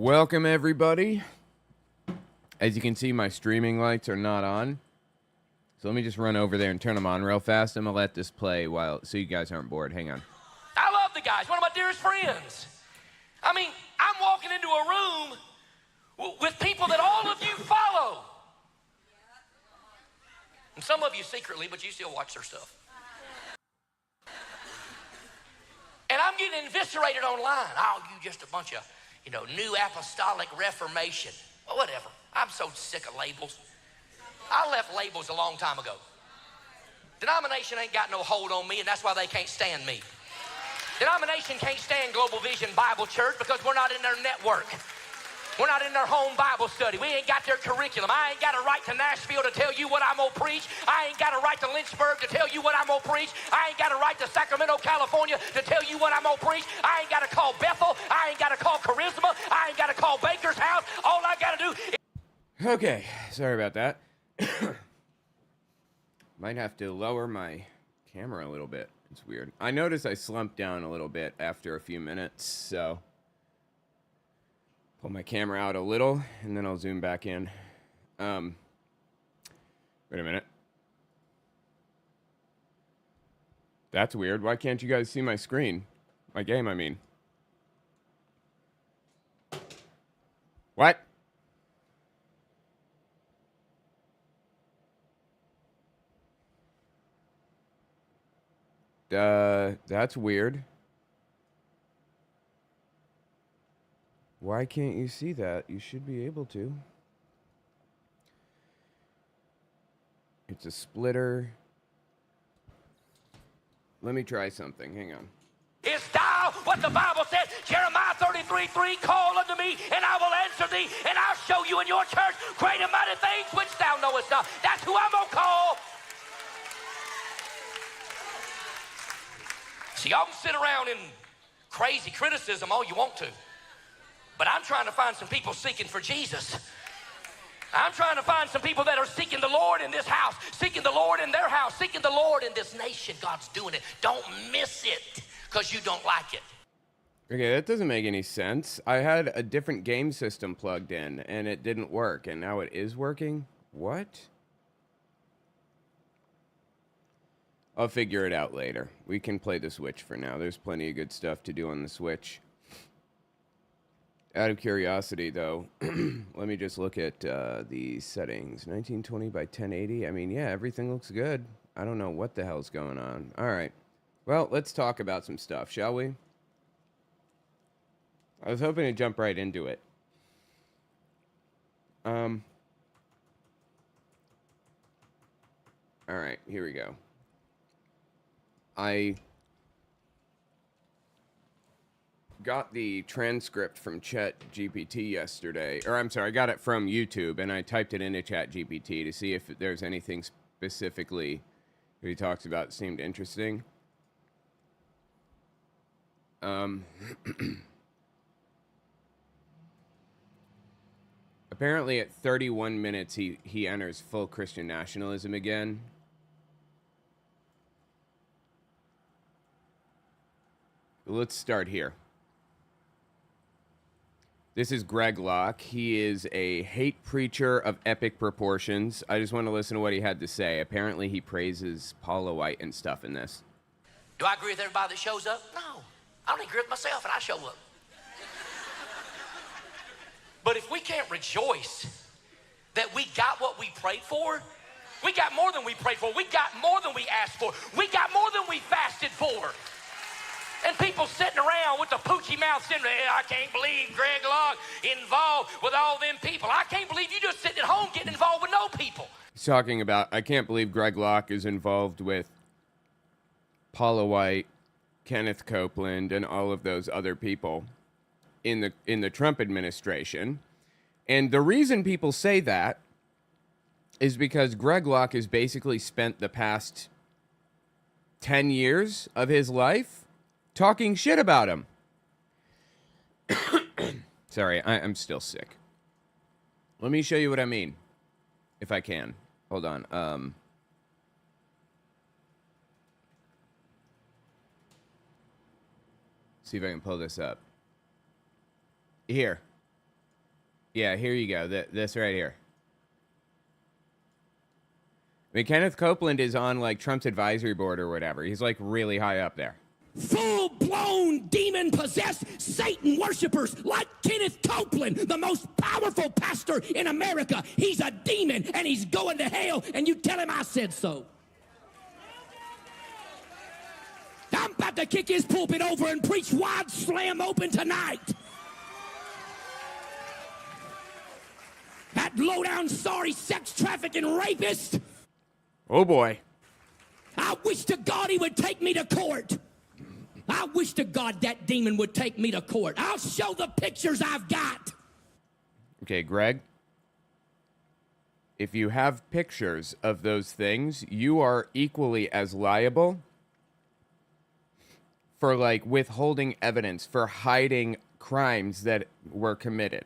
Welcome, everybody. As you can see, my streaming lights are not on. So let me just run over there and turn them on real fast. I'm going to let this play so you guys aren't bored. Hang on. I love the guys, one of my dearest friends. I mean, I'm walking into a room with people that all of you follow. And some of you secretly, but you still watch their stuff. And I'm getting eviscerated online. Oh, you just a bunch of, new apostolic reformation. Well, whatever. I'm so sick of labels. I left labels a long time ago. Denomination ain't got no hold on me, and that's why they can't stand me. Denomination can't stand Global Vision Bible Church because we're not in their network. We're not in their home Bible study. We ain't got their curriculum. I ain't got a right to Nashville to tell you what I'm going to preach. I ain't got a right to Lynchburg to tell you what I'm going to preach. I ain't got a right to Sacramento, California to tell you what I'm going to preach. I ain't got to call Bethel. I ain't got to call Charisma. I ain't got to call Baker's House. All I got to do is... Okay, sorry about that. Might have to lower my camera a little bit. It's weird. I noticed I slumped down a little bit after a few minutes, so... pull my camera out a little, and then I'll zoom back in. Wait a minute. That's weird. Why can't you guys see my screen? My game, I mean. What? That's weird. Why can't you see that? You should be able to. It's a splitter. Let me try something. Hang on. Is thou what the Bible said, Jeremiah 33:3, call unto me, and I will answer thee, and I'll show you in your church great and mighty things which thou knowest not. That's who I'm going to call. See, y'all can sit around in crazy criticism all you want to, but I'm trying to find some people seeking for Jesus. I'm trying to find some people that are seeking the Lord in this house, seeking the Lord in their house, seeking the Lord in this nation. God's doing it. Don't miss it because you don't like it. Okay, that doesn't make any sense. I had a different game system plugged in, and it didn't work, and now it is working? What? I'll figure it out later. We can play the Switch for now. There's plenty of good stuff to do on the Switch. Out of curiosity, though, let me just look at the settings. 1920 by 1080. I mean, yeah, everything looks good. I don't know what the hell's going on. All right. Well, let's talk about some stuff, shall we? I was hoping to jump right into it. All right, here we go. I got the transcript from ChatGPT yesterday, or I'm sorry, I got it from YouTube, and I typed it into ChatGPT to see if there's anything specifically that he talks about that seemed interesting. Apparently at 31 minutes, he enters full Christian nationalism again. Let's start here. This is Greg Locke. He is a hate preacher of epic proportions. I just want to listen to what he had to say. Apparently, he praises Paula White and stuff in this. Do I agree with everybody that shows up? No. I don't agree with myself, and I show up. But if we can't rejoice that we got what we prayed for, we got more than we prayed for. We got more than we asked for. We got more than we fasted for. And people sitting around with the poochie mouth saying, I can't believe Greg Locke involved with all them people. I can't believe you just sitting at home getting involved with no people. He's talking about, I can't believe Greg Locke is involved with Paula White, Kenneth Copeland, and all of those other people in the Trump administration. And the reason people say that is because Greg Locke has basically spent the past 10 years of his life talking shit about him. Sorry, I'm still sick. Let me show you what I mean, if I can. Hold on. See if I can pull this up. Here. Yeah, here you go. This right here. I mean, Kenneth Copeland is on, like, Trump's advisory board or whatever. He's, like, really high up there. Full-blown demon-possessed Satan worshipers like Kenneth Copeland, the most powerful pastor in America. He's a demon, and he's going to hell, and you tell him I said so. I'm about to kick his pulpit over and preach wide slam open tonight. That low-down, sorry sex trafficking rapist. Oh, boy. I wish to God he would take me to court. I wish to God that demon would take me to court. I'll show the pictures I've got. Okay, Greg. If you have pictures of those things, you are equally as liable for, like, withholding evidence, for hiding crimes that were committed.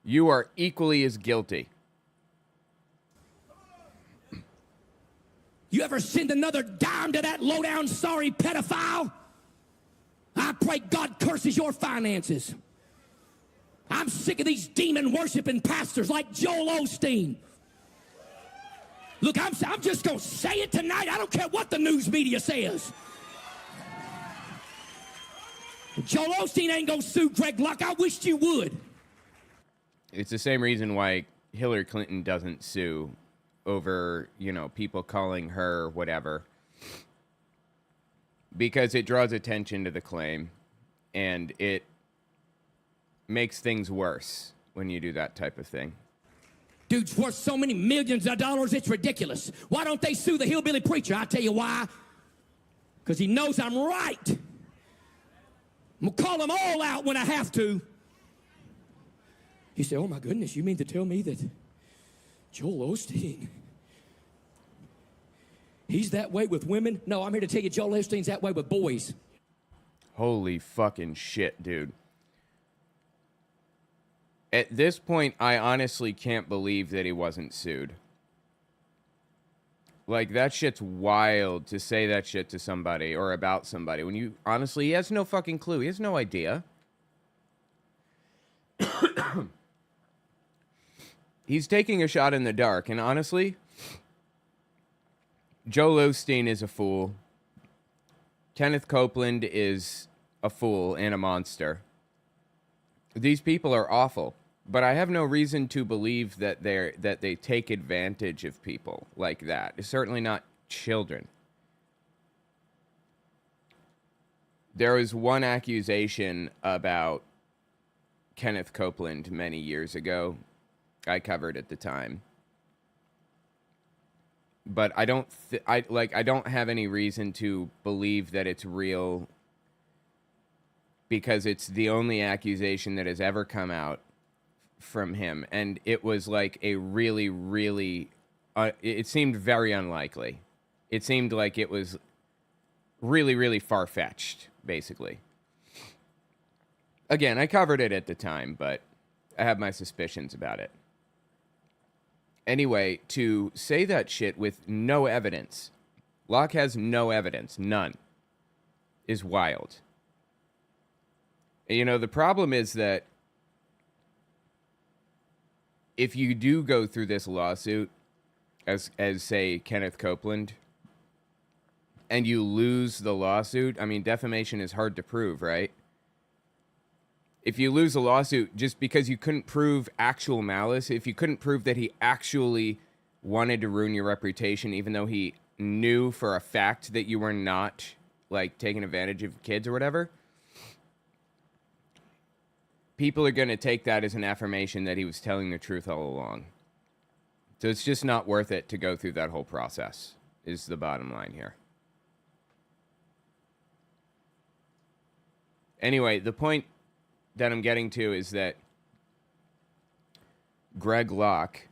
You are equally as guilty. You ever send another dime to that low-down, sorry pedophile? I pray God curses your finances. I'm sick of these demon-worshiping pastors like Joel Osteen. Look, I'm just going to say it tonight. I don't care what the news media says. Joel Osteen ain't going to sue Greg Locke. I wished you would. It's the same reason why Hillary Clinton doesn't sue over, you know, people calling her whatever. Because it draws attention to the claim, and it makes things worse when you do that type of thing. Dude's worth so many millions of dollars, it's ridiculous. Why don't they sue the hillbilly preacher? I'll tell you why. Because he knows I'm right. I'm going to call them all out when I have to. You say, oh my goodness, you mean to tell me that Joel Osteen, he's that way with women? No, I'm here to tell you Joel Osteen's that way with boys. Holy fucking shit, dude. At this point, I honestly can't believe that he wasn't sued. Like, that shit's wild to say that shit to somebody or about somebody when you, honestly, he has no fucking clue. He has no idea. He's taking a shot in the dark, and honestly, Joel Osteen is a fool. Kenneth Copeland is a fool and a monster. These people are awful, but I have no reason to believe that they take advantage of people like that. It's certainly not children. There was one accusation about Kenneth Copeland many years ago. I covered at the time. But I don't have any reason to believe that it's real, because it's the only accusation that has ever come out from him, and it was like a really, really it seemed very unlikely. It seemed like it was really, really far-fetched, basically. Again, I covered it at the time, but I have my suspicions about it. Anyway, to say that shit with no evidence, Locke has no evidence, none, is wild. And, you know, the problem is that if you do go through this lawsuit, as say, Kenneth Copeland, and you lose the lawsuit, I mean, defamation is hard to prove, right? If you lose a lawsuit just because you couldn't prove actual malice, if you couldn't prove that he actually wanted to ruin your reputation, even though he knew for a fact that you were not, like, taking advantage of kids or whatever, people are going to take that as an affirmation that he was telling the truth all along. So it's just not worth it to go through that whole process, is the bottom line here. Anyway, the point that I'm getting to is that Greg Locke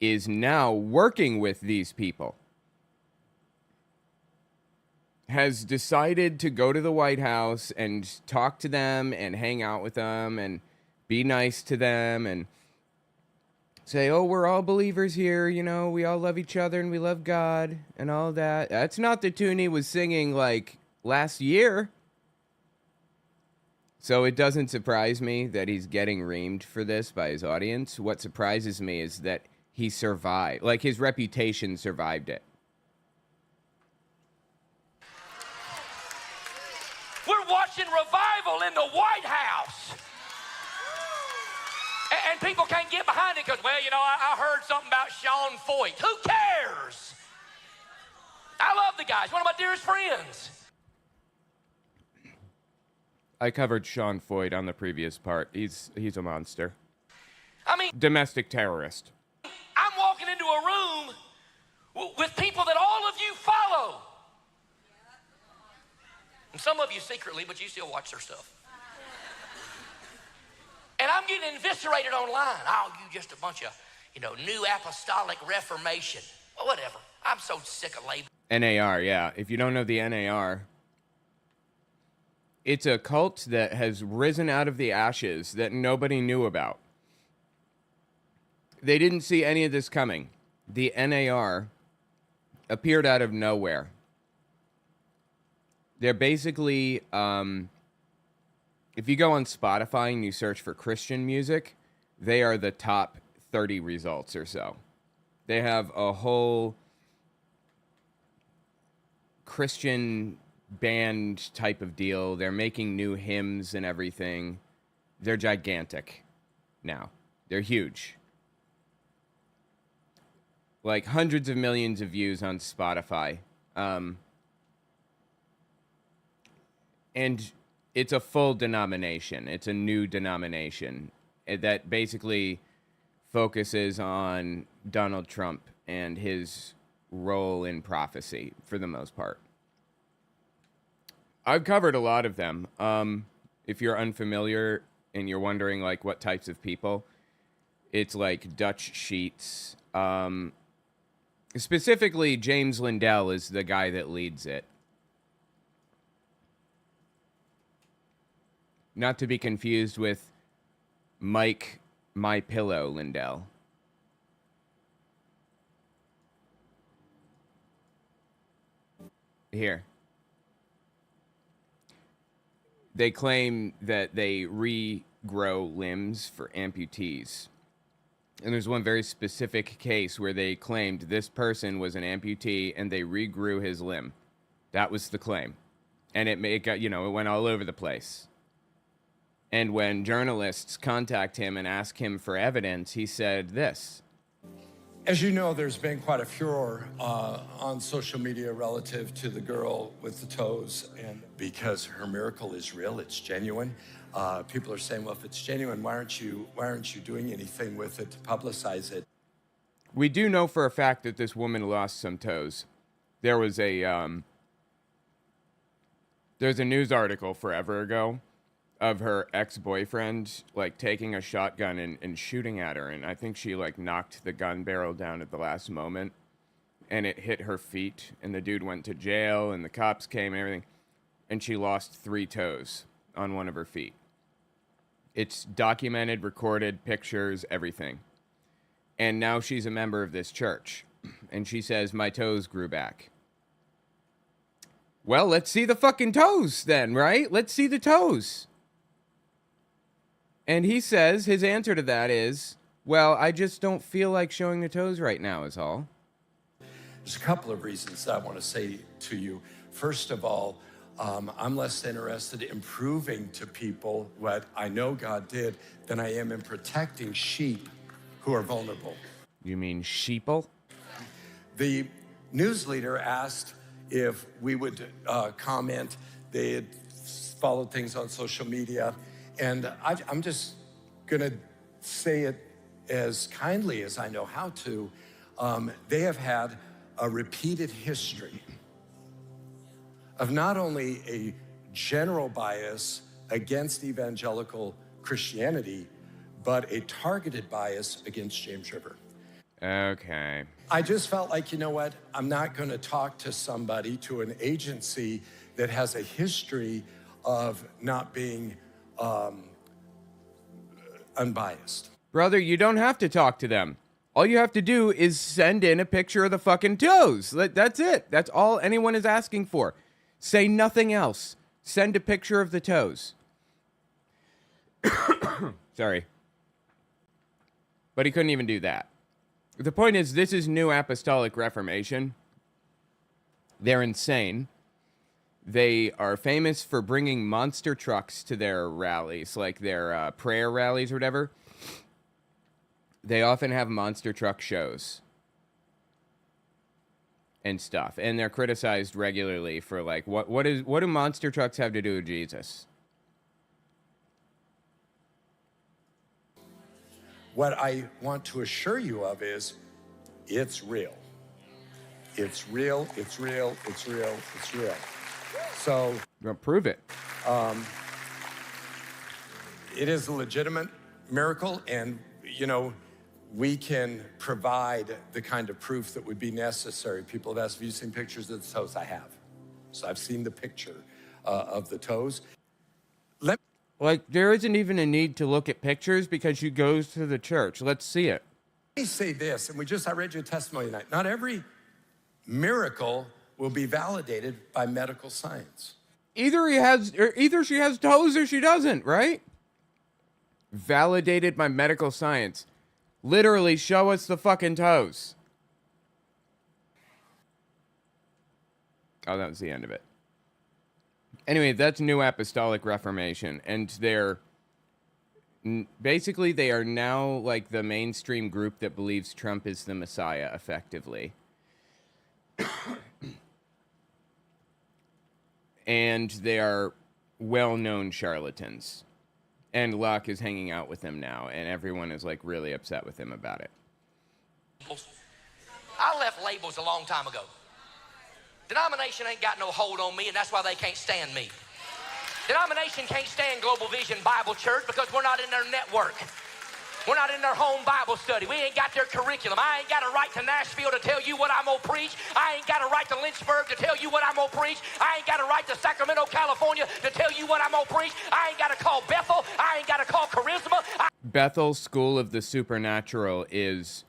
is now working with these people. Has decided to go to the White House and talk to them and hang out with them and be nice to them and say, oh, we're all believers here, you know, we all love each other and we love God and all that. That's not the tune he was singing, like, last year. So it doesn't surprise me that he's getting reamed for this by his audience. What surprises me is that he survived. Like, his reputation survived it. We're watching revival in the White House. And people can't get behind it because, well, you know, I heard something about Sean Foyt. Who cares? I love the guy. He's one of my dearest friends. I covered Sean Foyt on the previous part. He's a monster. I mean, Domestic terrorist. I'm walking into a room with people that all of you follow. And some of you secretly, but you still watch their stuff. And I'm getting eviscerated online. Oh, you just a bunch of, you know, new apostolic reformation. Well, whatever. I'm so sick of labels. NAR, yeah. If you don't know the NAR, it's a cult that has risen out of the ashes that nobody knew about. They didn't see any of this coming. The NAR appeared out of nowhere. They're basically, if you go on Spotify and you search for Christian music, they are the top 30 results or so. They have a whole Christian band type of deal. They're making new hymns and everything. They're gigantic now. They're huge. Like hundreds of millions of views on Spotify. And it's a full denomination. It's a new denomination that basically focuses on Donald Trump and his role in prophecy for the most part. I've covered a lot of them. If you're unfamiliar and you're wondering like what types of people, it's like Dutch Sheets. Specifically, James Lindell is the guy that leads it. Not to be confused with Mike My Pillow Lindell. Here. They claim that they regrow limbs for amputees. And there's one very specific case where they claimed this person was an amputee and they regrew his limb. That was the claim. And it got, you know, it went all over the place. And when journalists contact him and ask him for evidence, he said this. As you know, there's been quite a furor on social media relative to the girl with the toes. And because her miracle is real, it's genuine. People are saying, well, if it's genuine, why aren't you doing anything with it to publicize it? We do know for a fact that this woman lost some toes. There was there's a news article forever ago of her ex-boyfriend, like, taking a shotgun and shooting at her. And I think she, like, knocked the gun barrel down at the last moment. And it hit her feet. And the dude went to jail. And the cops came and everything. And she lost 3 toes on one of her feet. It's documented, recorded, pictures, everything. And now she's a member of this church. And she says, my toes grew back. Well, let's see the fucking toes then, right? Let's see the toes. And he says his answer to that is, well, I just don't feel like showing the toes right now is all. There's a couple of reasons that I want to say to you. First of all, I'm less interested in proving to people what I know God did than I am in protecting sheep who are vulnerable. You mean sheeple? The news leader asked if we would comment. They had followed things on social media. And I'm just going to say it as kindly as I know how to. They have had a repeated history of not only a general bias against evangelical Christianity, but a targeted bias against James River. Okay. I just felt like, you know what? I'm not going to talk to somebody, to an agency that has a history of not being unbiased. Brother, you don't have to talk to them. All you have to do is send in a picture of the fucking toes. That's it. That's all anyone is asking for. Say nothing else. Send a picture of the toes. Sorry. But he couldn't even do that. The point is, this is New Apostolic Reformation. They're insane. They are famous for bringing monster trucks to their rallies, like their prayer rallies or whatever. They often have monster truck shows and stuff, and they're criticized regularly for like what do monster trucks have to do with Jesus? What I want to assure you of is it's real. It's real, it's real, it's real, it's real. So Prove it. it is a legitimate miracle, and we can provide the kind of proof that would be necessary. People have asked, have you seen pictures of the toes? I have. So I've seen the picture of the toes. Like, there isn't even a need to look at pictures because you go to the church. Let's see it. Let me say this, and I read you a testimony tonight. Not every miracle will be validated by medical science. Either she has toes or she doesn't, right? Validated by medical science. Literally, show us the fucking toes. Oh, that was the end of it. Anyway, that's New Apostolic Reformation, and basically they are now like the mainstream group that believes Trump is the Messiah, effectively. And they are well-known charlatans. And Locke is hanging out with them now, and everyone is like really upset with him about it. I left labels a long time ago. Denomination ain't got no hold on me, and that's why they can't stand me. Denomination can't stand Global Vision Bible Church because we're not in their network. We're not in their home Bible study. We ain't got their curriculum. I ain't got a right to Nashville to tell you what I'm going to preach. I ain't got a right to Lynchburg to tell you what I'm going to preach. I ain't got a right to Sacramento, California to tell you what I'm going to preach. I ain't got to call Bethel. I ain't got to call Charisma. Bethel School of the Supernatural is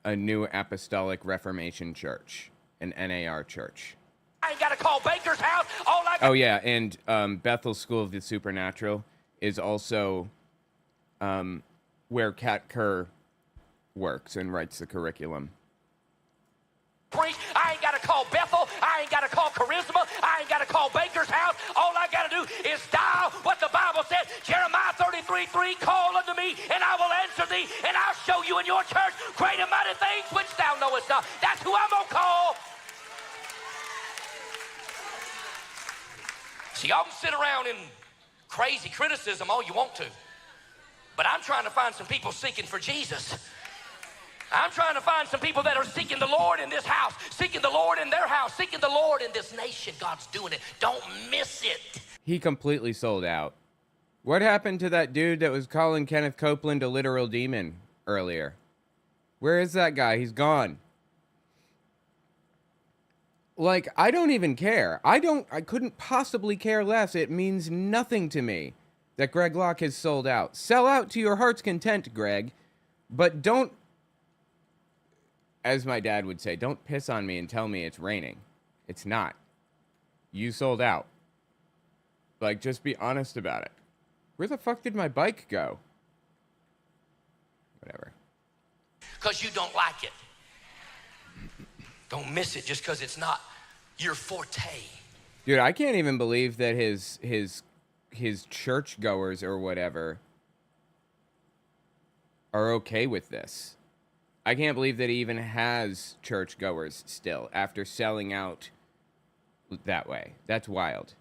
a New Apostolic Reformation church, an NAR church. I ain't got to call Baker's house. Oh, yeah, and Bethel School of the Supernatural is also where Kat Kerr works and writes the curriculum. Preach. I ain't got to call Bethel. I ain't got to call Charisma. I ain't got to call Baker's house. All I got to do is dial what the Bible says. Jeremiah 33:3, call unto me, and I will answer thee, and I'll show you in your church great and mighty things which thou knowest not. That's who I'm going to call. See, y'all can sit around in crazy criticism all you want to, but I'm trying to find some people seeking for Jesus. I'm trying to find some people that are seeking the Lord in this house, seeking the Lord in their house, seeking the Lord in this nation. God's doing it. Don't miss it. He completely sold out. What happened to that dude that was calling Kenneth Copeland a literal demon earlier? Where is that guy? He's gone. Like, I don't even care. I couldn't possibly care less. It means nothing to me that Greg Locke has sold out. Sell out to your heart's content, Greg. But don't, as my dad would say, don't piss on me and tell me it's raining. It's not. You sold out. Like, just be honest about it. Where the fuck did my bike go? Whatever. Because you don't like it. Don't miss it just because it's not your forte. Dude, I can't even believe that his churchgoers or whatever are okay with this. I can't believe that he even has churchgoers still after selling out that way. That's wild.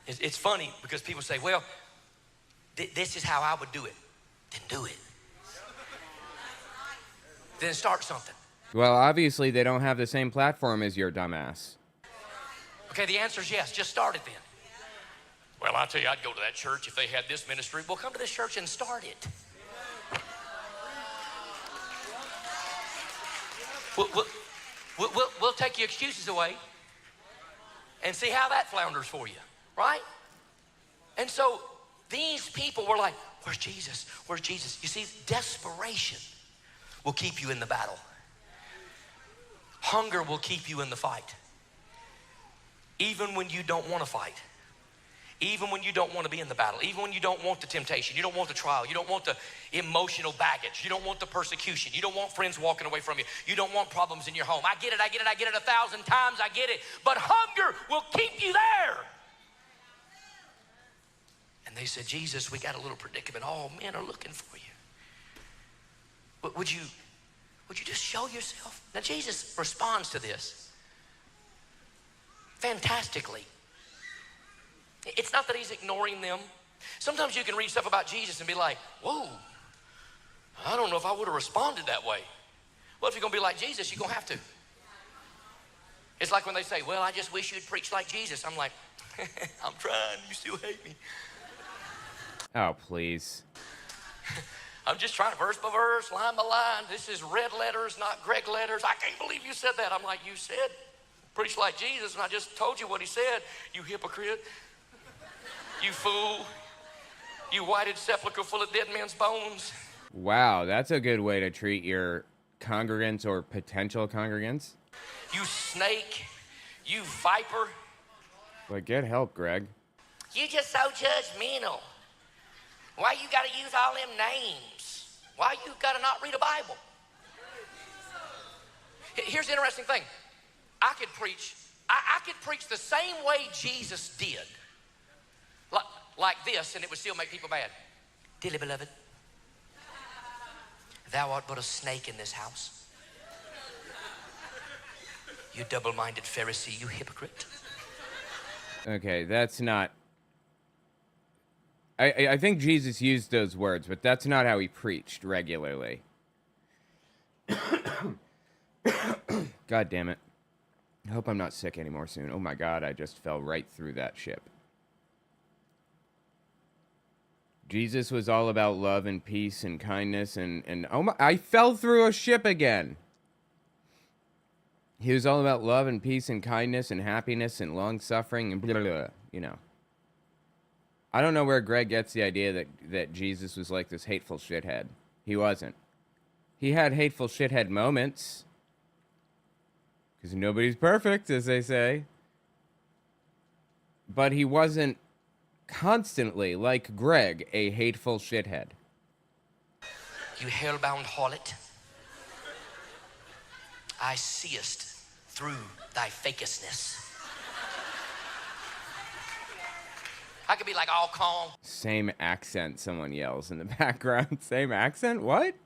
It's funny because people say, well, this is how I would do it. Then do it. Then start something. Well, obviously they don't have the same platform as your dumbass. Okay, the answer is yes. Just start it then. Well, I'll tell you, I'd go to that church if they had this ministry. Well, come to this church and start it. We'll take your excuses away and see how that flounders for you, right? And so these people were like, where's Jesus? Where's Jesus? You see, desperation will keep you in the battle. Hunger will keep you in the fight. Even when you don't want to fight. Even when you don't want to be in the battle, even when you don't want the temptation, you don't want the trial, you don't want the emotional baggage, you don't want the persecution, you don't want friends walking away from you, you don't want problems in your home. I get it 1,000 times, I get it. But hunger will keep you there. And they said, Jesus, we got a little predicament. All men are looking for you. But would you just show yourself? Now Jesus responds to this fantastically. It's not that he's ignoring them. Sometimes you can read stuff about Jesus and be like, whoa, I don't know if I would have responded that way. Well, if you're going to be like Jesus, you're going to have to. It's like when they say, well, I just wish you'd preach like Jesus. I'm like, I'm trying, you still hate me. Oh, please. I'm just trying verse by verse, line by line. This is red letters, not Greg letters. I can't believe you said that. I'm like, you said preach like Jesus, and I just told you what he said, you hypocrite. You fool. You whited sepulcher full of dead men's bones. Wow, that's a good way to treat your congregants or potential congregants. You snake. You viper. But get help, Greg. You just so judgmental. Why you gotta use all them names? Why you gotta not read a Bible? Here's the interesting thing. I could preach the same way Jesus did. Like this, and it would still make people mad. Dearly beloved, thou art but a snake in this house. You double-minded Pharisee, you hypocrite. Okay, that's not... I think Jesus used those words, but that's not how he preached regularly. God damn it. I hope I'm not sick anymore soon. Oh my God, I just fell right through that ship. Jesus was all about love and peace and kindness and oh my, I fell through a ship again. He was all about love and peace and kindness and happiness and long suffering and blah, blah, blah, you know. I don't know where Greg gets the idea that Jesus was like this hateful shithead. He wasn't. He had hateful shithead moments. Because nobody's perfect, as they say. But he wasn't constantly, like Greg, a hateful shithead. You hell-bound harlot, I seest through thy fakestness. I could be like all calm. Same accent, someone yells in the background. Same accent? What?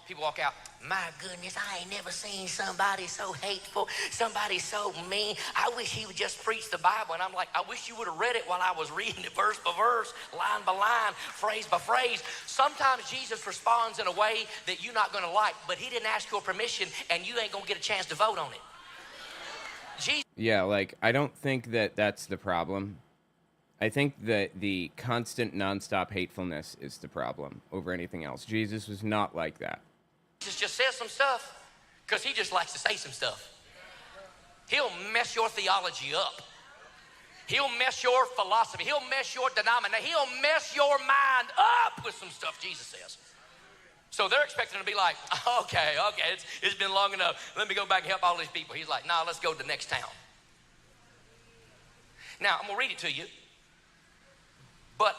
People walk out, my goodness, I ain't never seen somebody so hateful, somebody so mean. I wish he would just preach the Bible. And I'm like, I wish you would have read it while I was reading it verse by verse, line by line, phrase by phrase. Sometimes Jesus responds in a way that you're not going to like, but he didn't ask your permission, and you ain't going to get a chance to vote on it. Yeah, like, I don't think that that's the problem. I think that the constant, nonstop hatefulness is the problem over anything else. Jesus was not like that. Jesus just says some stuff because he just likes to say some stuff. He'll mess your theology up. He'll mess your philosophy. He'll mess your denomination. He'll mess your mind up with some stuff Jesus says. So they're expecting to be like, okay, it's been long enough. Let me go back and help all these people. He's like, nah, let's go to the next town. Now, I'm going to read it to you. But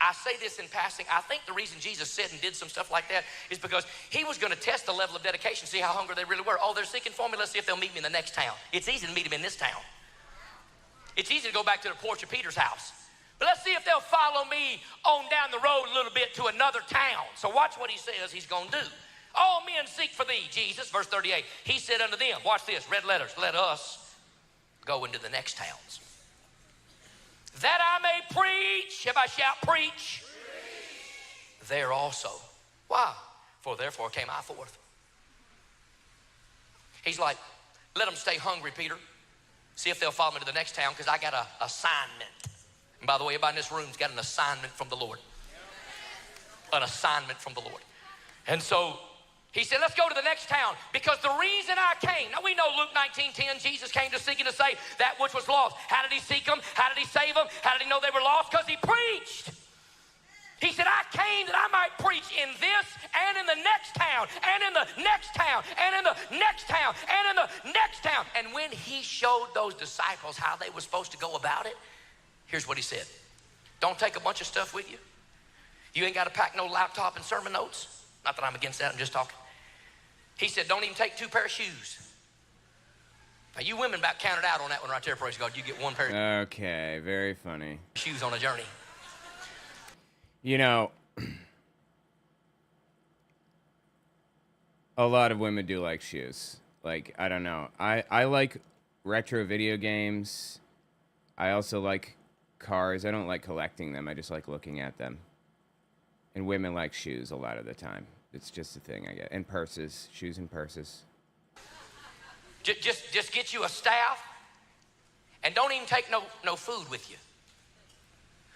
I say this in passing. I think the reason Jesus said and did some stuff like that is because he was going to test the level of dedication, see how hungry they really were. Oh, they're seeking for me. Let's see if they'll meet me in the next town. It's easy to meet them in this town. It's easy to go back to the porch of Peter's house. But let's see if they'll follow me on down the road a little bit to another town. So watch what he says he's going to do. All men seek for thee, Jesus. Verse 38. He said unto them, watch this, red letters, let us go into the next towns, that I may preach. Everybody shout, preach. There also. Why? For therefore came I forth. He's like, let them stay hungry, Peter. See if they'll follow me to the next town, because I got an assignment. And by the way, everybody in this room's got an assignment from the Lord. An assignment from the Lord. And so he said, let's go to the next town, because the reason I came, now we know Luke 19:10, Jesus came to seek and to save that which was lost. How did he seek them? How did he save them? How did he know they were lost? Because he preached. He said, I came that I might preach in this and in the next town, and in the next town, and in the next town, and in the next town. And when he showed those disciples how they were supposed to go about it, here's what he said. Don't take a bunch of stuff with you. You ain't got to pack no laptop and sermon notes. Not that I'm against that, I'm just talking. He said, don't even take 2 pair of shoes. Now, you women about counted out on that one right there, praise God. You get 1 pair of Okay, very funny. shoes on a journey. You know, a lot of women do like shoes. Like, I don't know. I like retro video games. I also like cars. I don't like collecting them. I just like looking at them. And women like shoes a lot of the time. It's just a thing I get. And purses. Shoes and purses. Just get you a staff and don't even take no food with you.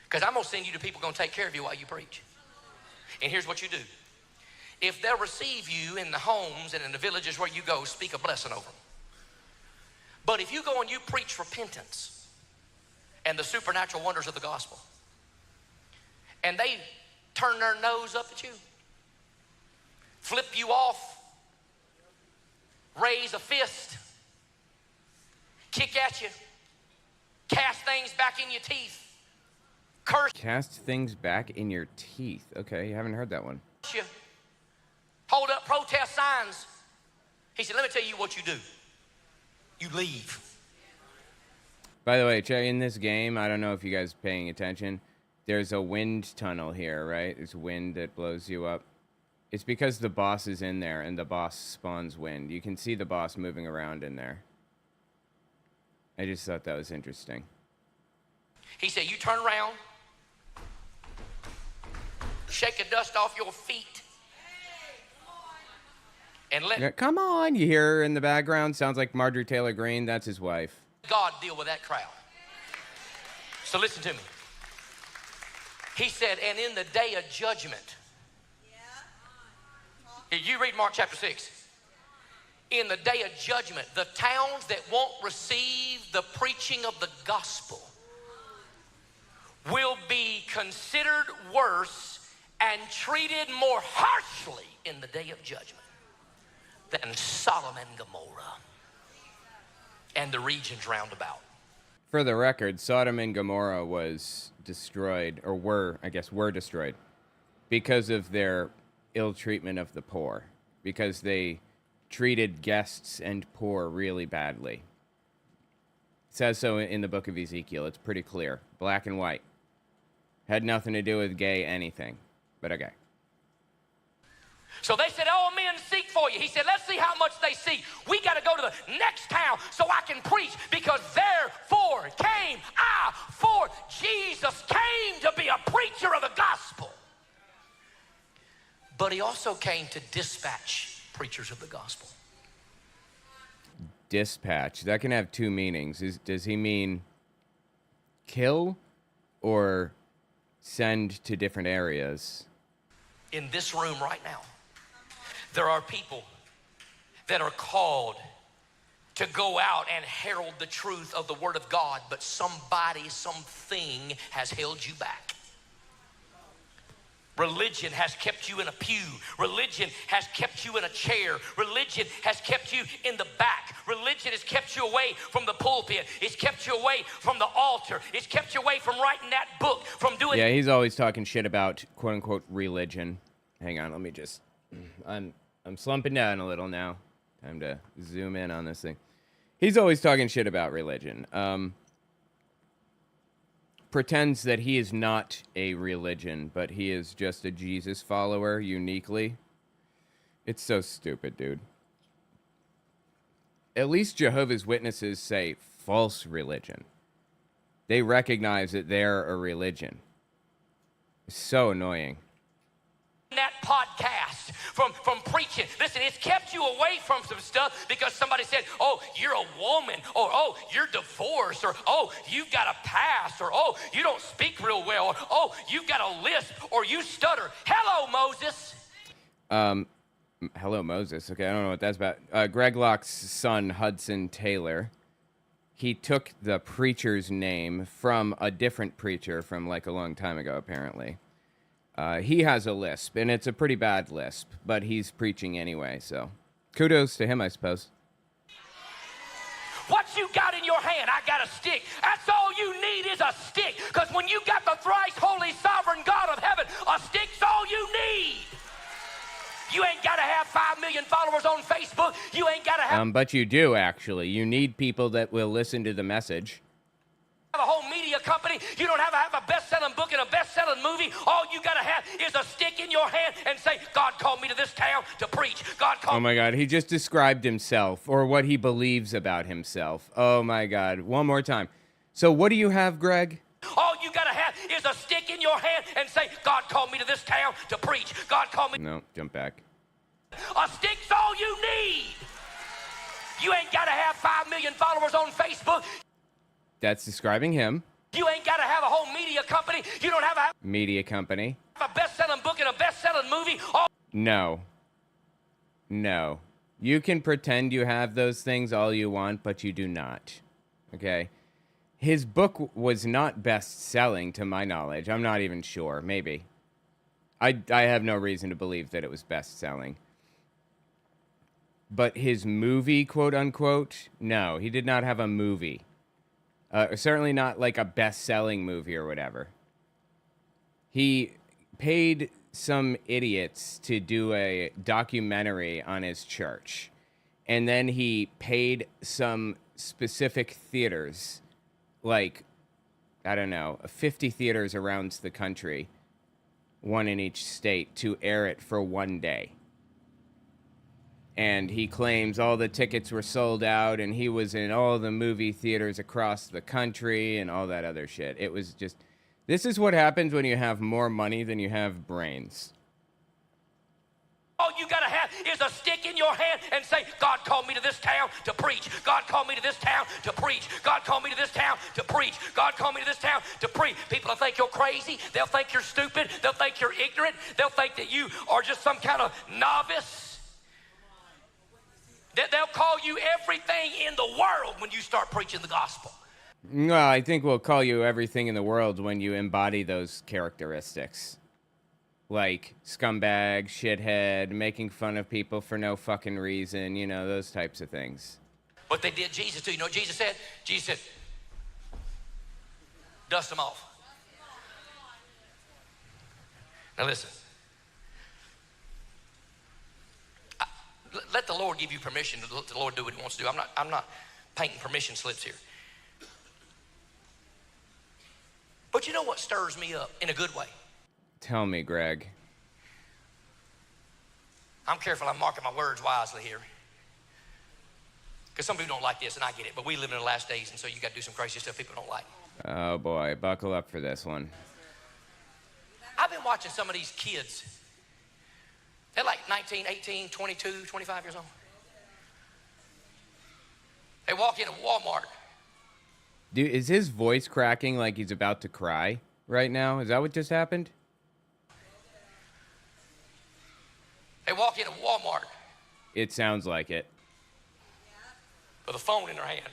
Because I'm going to send you to people going to take care of you while you preach. And here's what you do. If they'll receive you in the homes and in the villages where you go, speak a blessing over them. But if you go and you preach repentance and the supernatural wonders of the gospel, and they turn their nose up at you, flip you off, raise a fist, kick at you, cast things back in your teeth, curse Cast things back in your teeth. Okay, you haven't heard that one. you, hold up protest signs. He said, let me tell you what you do. You leave. By the way, in this game, I don't know if you guys are paying attention. There's a wind tunnel here, right? It's wind that blows you up. It's because the boss is in there and the boss spawns wind. You can see the boss moving around in there. I just thought that was interesting. He said, you turn around, shake the dust off your feet, and let Yeah, come on, you hear her in the background. Sounds like Marjorie Taylor Greene. That's his wife. God deal with that crowd. So listen to me. He said, and in the day of judgment. You read Mark chapter 6. In the day of judgment, the towns that won't receive the preaching of the gospel will be considered worse and treated more harshly in the day of judgment than Sodom and Gomorrah and the regions round about. For the record, Sodom and Gomorrah was destroyed, or were destroyed, because of their ill treatment of the poor, because they treated guests and poor really badly. It says so in the book of Ezekiel. It's pretty clear, black and white. Had nothing to do with gay anything, but okay. So they said, all men seek for you. He said, let's see how much they seek. We got to go to the next town so I can preach, because therefore came I, for Jesus came to be a preacher of the gospel. But he also came to dispatch preachers of the gospel. Dispatch. That can have 2 meanings. Does he mean kill or send to different areas? In this room right now, there are people that are called to go out and herald the truth of the word of God, but somebody, something has held you back. Religion has kept you in a pew. Religion has kept you in a chair. Religion has kept you in the back. Religion has kept you away from the pulpit. It's kept you away from the altar. It's kept you away from writing that book, from doing... Yeah, he's always talking shit about quote-unquote religion. Hang on, let me just... I'm slumping down a little now. Time to zoom in on this thing. He's always talking shit about religion. Pretends that he is not a religion, but he is just a Jesus follower uniquely. It's so stupid, dude. At least Jehovah's Witnesses say false religion. They recognize that they're a religion. It's so annoying. That podcast from preaching. Listen, it's kept you away from some stuff because somebody said, oh, you're a woman, or oh, you're divorced, or oh, you've got a past, or oh, you don't speak real well, or oh, you've got a lisp, or you stutter. Hello, Moses. Hello, Moses. Okay, I don't know what that's about. Greg Locke's son, Hudson Taylor, he took the preacher's name from a different preacher from like a long time ago, apparently. He has a lisp, and it's a pretty bad lisp, but he's preaching anyway, so kudos to him, I suppose. What you got in your your hand. I got a stick. That's all you need is a stick. Because when you got the thrice holy sovereign God of heaven, a stick's all you need. You ain't got to have 5 million followers on Facebook. You ain't got to have... But you do, actually. You need people that will listen to the message. A whole media company. You don't have to have a best-selling book and a best-selling movie. All you got to have is a stick in your hand and say, God called me to this town to preach. God called... Oh, my God. He just described himself or what he believes about himself. Oh, my God. One more time. So what do you have, Greg? All you got to have is a stick in your hand and say, God called me to this town to preach. God called me... No, jump back. A stick's all you need. You ain't got to have 5 million followers on Facebook. That's describing him. You ain't got to have a whole media company. You don't have to have Media company. a best-selling book and a best-selling movie. No. No. You can pretend you have those things all you want, but you do not. Okay? His book was not best-selling, to my knowledge. I'm not even sure. Maybe. I have no reason to believe that it was best-selling. But his movie, quote-unquote, no. He did not have a movie. Certainly not like a best-selling movie or whatever. He paid some idiots to do a documentary on his church. And then he paid some specific theaters, like, I don't know, 50 theaters around the country, one in each state, to air it for one day. And he claims all the tickets were sold out, and he was in all the movie theaters across the country and all that other shit. It was just... This is what happens when you have more money than you have brains. All you got to have is a stick in your hand and say, God called me to this town to preach. God called me to this town to preach. God called me to this town to preach. God called me to this town to preach. People will think you're crazy. They'll think you're stupid. They'll think you're ignorant. They'll think that you are just some kind of novice. They'll call you everything in the world when you start preaching the gospel. No, I think we'll call you everything in the world when you embody those characteristics. Like scumbag, shithead, making fun of people for no fucking reason, you know, those types of things. But they did Jesus too. You know what Jesus said? Jesus said, dust them off. Now listen. Let the Lord give you permission to let the Lord do what he wants to do. I'm not painting permission slips here. But you know what stirs me up in a good way? Tell me, Greg. I'm careful. I'm marking my words wisely here. Because some people don't like this, and I get it. But we live in the last days, and so you got to do some crazy stuff people don't like. Oh, boy. Buckle up for this one. I've been watching some of these kids. They're like 19, 18, 22, 25 years old. They walk into Walmart. Dude, is his voice cracking like he's about to cry right now? Is that what just happened? They walk into Walmart. It sounds like it. With a phone in their hand.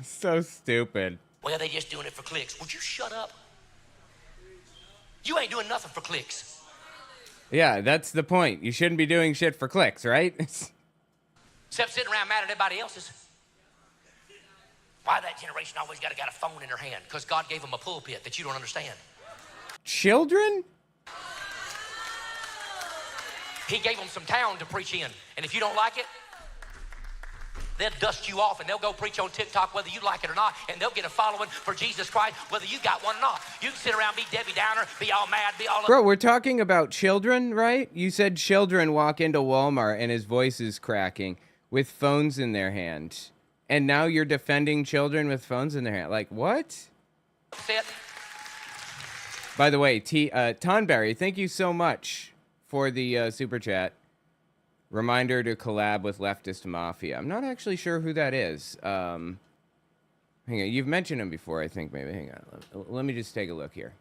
So stupid. Well, they just doing it for clicks. Would you shut up? You ain't doing nothing for clicks. Yeah, that's the point. You shouldn't be doing shit for clicks, right? Except sitting around mad at everybody else's. Why that generation always got a phone in their hand? Because God gave them a pulpit that you don't understand. Children? He gave them some town to preach in. And if you don't like it, they'll dust you off and they'll go preach on TikTok whether you like it or not, and they'll get a following for Jesus Christ whether you got one or not. You can sit around, be Debbie Downer, be all mad, be all... Bro, we're talking about children, right? You said children walk into Walmart and his voice is cracking with phones in their hand. And now you're defending children with phones in their hand. Like, what? Sit. By the way, Tonberry, thank you so much for the super chat. Reminder to collab with Leftist Mafia. I'm not actually sure who that is. Hang on, you've mentioned him before, I think, maybe. Hang on. Let me just take a look here.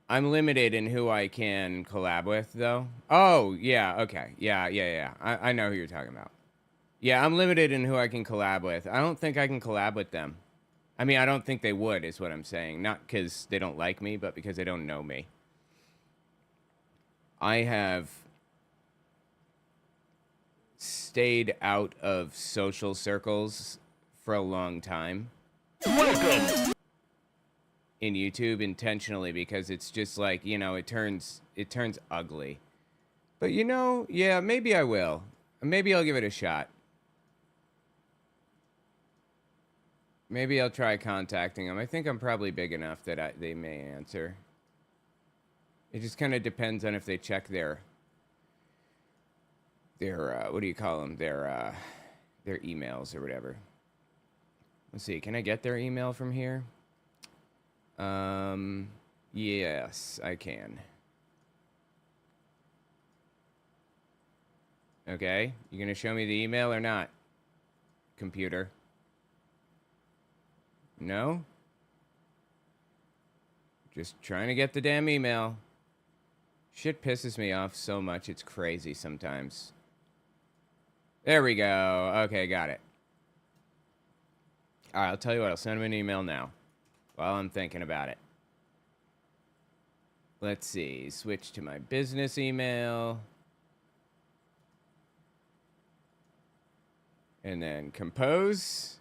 I'm limited in who I can collab with, though. Oh, yeah, okay. Yeah. I know who you're talking about. Yeah, I'm limited in who I can collab with. I don't think I can collab with them. I mean, I don't think they would, is what I'm saying. Not because they don't like me, but because they don't know me. I have stayed out of social circles for a long time. Welcome. In YouTube intentionally, because it's just like, you know, it turns ugly. But you know, yeah, maybe I will. Maybe I'll give it a shot. Maybe I'll try contacting them. I think I'm probably big enough that they may answer. It just kind of depends on if they check their what do you call them? Their emails or whatever. Let's see. Can I get their email from here? Yes, I can. Okay, you gonna show me the email or not, computer? No? Just trying to get the damn email. Shit pisses me off so much, it's crazy sometimes. There we go. Okay, got it. All right, I'll tell you what, I'll send him an email now while I'm thinking about it. Let's see, switch to my business email. And then compose,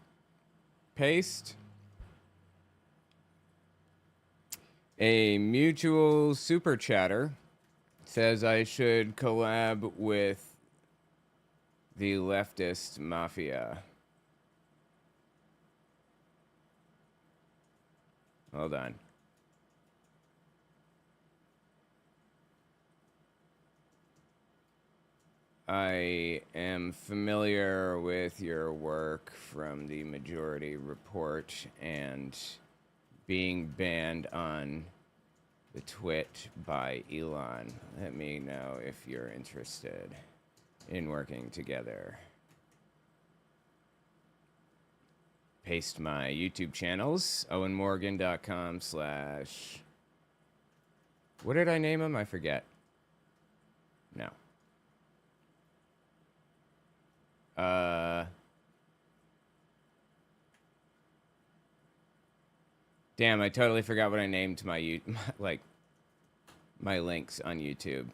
paste. A mutual super chatter says I should collab with the leftist mafia. Hold on. I am familiar with your work from the Majority Report and being banned on the twit by Elon. Let me know if you're interested in working together. Paste my YouTube channels, owenmorgan.com/ what did I name them? I forget. No. Damn, I totally forgot what I named my links on YouTube.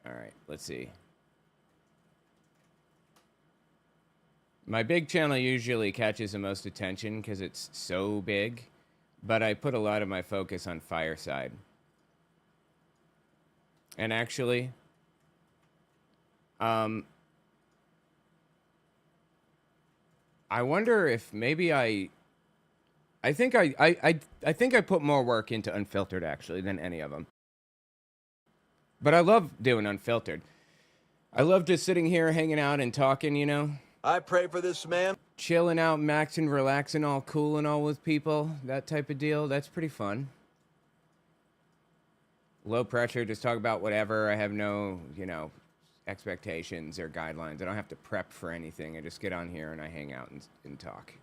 All right, let's see. My big channel usually catches the most attention because it's so big, but I put a lot of my focus on Fireside. And actually, I wonder if maybe I think I think I put more work into Unfiltered actually than any of them. But I love doing Unfiltered. I love just sitting here hanging out and talking, you know. I pray for this man. Chilling out, maxing, relaxing, all cool and all with people, that type of deal. That's pretty fun. Low pressure, just talk about whatever. I have no, you know, expectations or guidelines. I don't have to prep for anything. I just get on here and I hang out and talk.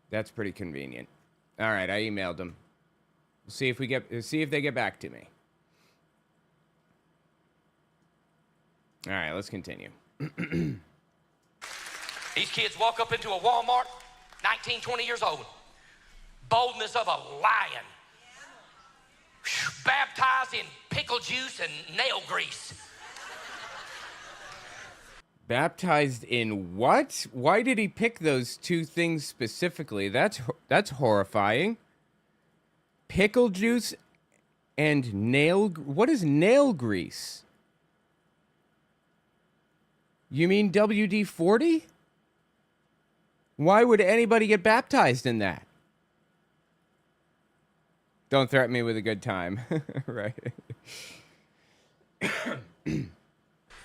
That's pretty convenient. All right, I emailed them. See if they get back to me. All right, let's continue. These kids walk up into a Walmart, 19, 20 years old. Boldness of a lion. Baptized in pickle juice and nail grease. Baptized in what? Why did he pick those two things specifically? That's horrifying. Pickle juice and what is nail grease? You mean WD-40? Why would anybody get baptized in that? Don't threaten me with a good time. Right.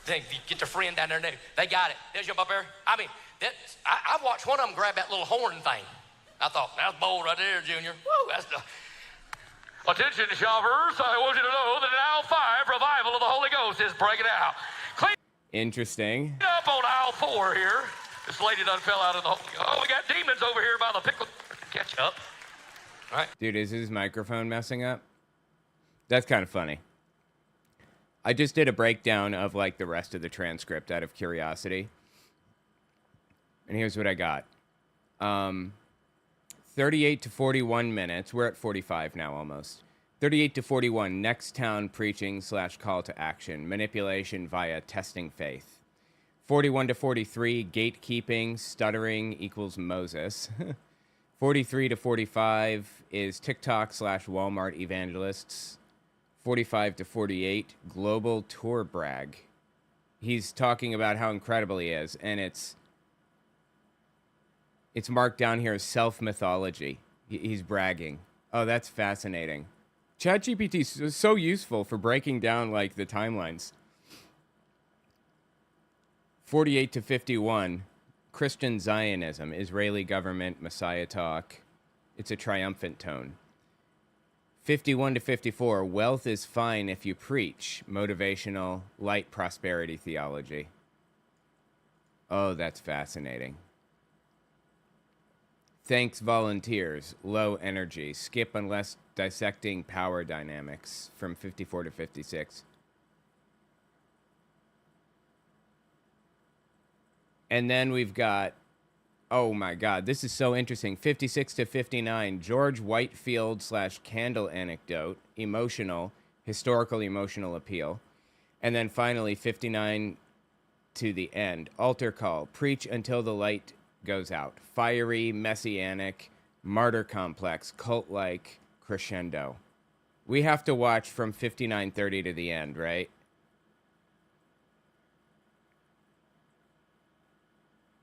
Think you get your friend down there, they got it. They'll jump up there. I mean, I watched one of them grab that little horn thing. I thought, that's bold right there, Junior. Woo, that's the... Attention, shoppers. I want you to know that in aisle 5, revival of the Holy Ghost is breaking out. Clean Interesting. up on aisle 4 here. This lady done fell out of the... Oh, we got demons over here by the pickle... Catch up. All right. Dude, is his microphone messing up? That's kind of funny. I just did a breakdown of, like, the rest of the transcript out of curiosity. And here's what I got. 38 to 41 minutes. We're at 45 now almost. 38 to 41. Next town preaching / call to action. Manipulation via testing faith. 41 to 43, gatekeeping, stuttering equals Moses. 43 to 45 is TikTok / Walmart evangelists. 45 to 48, global tour brag. He's talking about how incredible he is, and it's marked down here as self-mythology. He's bragging. Oh, that's fascinating. ChatGPT is so useful for breaking down, like, the timelines. 48 to 51, Christian Zionism, Israeli government, Messiah talk. It's a triumphant tone. 51 to 54, wealth is fine if you preach, motivational, light prosperity theology. Oh, that's fascinating. Thanks, volunteers, low energy, skip unless dissecting power dynamics, from 54 to 56. And then we've got, oh my God, this is so interesting. 56 to 59, George Whitefield / candle anecdote, emotional, historical emotional appeal. And then finally, 59 to the end, altar call, preach until the light goes out. Fiery, messianic, martyr complex, cult-like, crescendo. We have to watch from 59:30 to the end, right?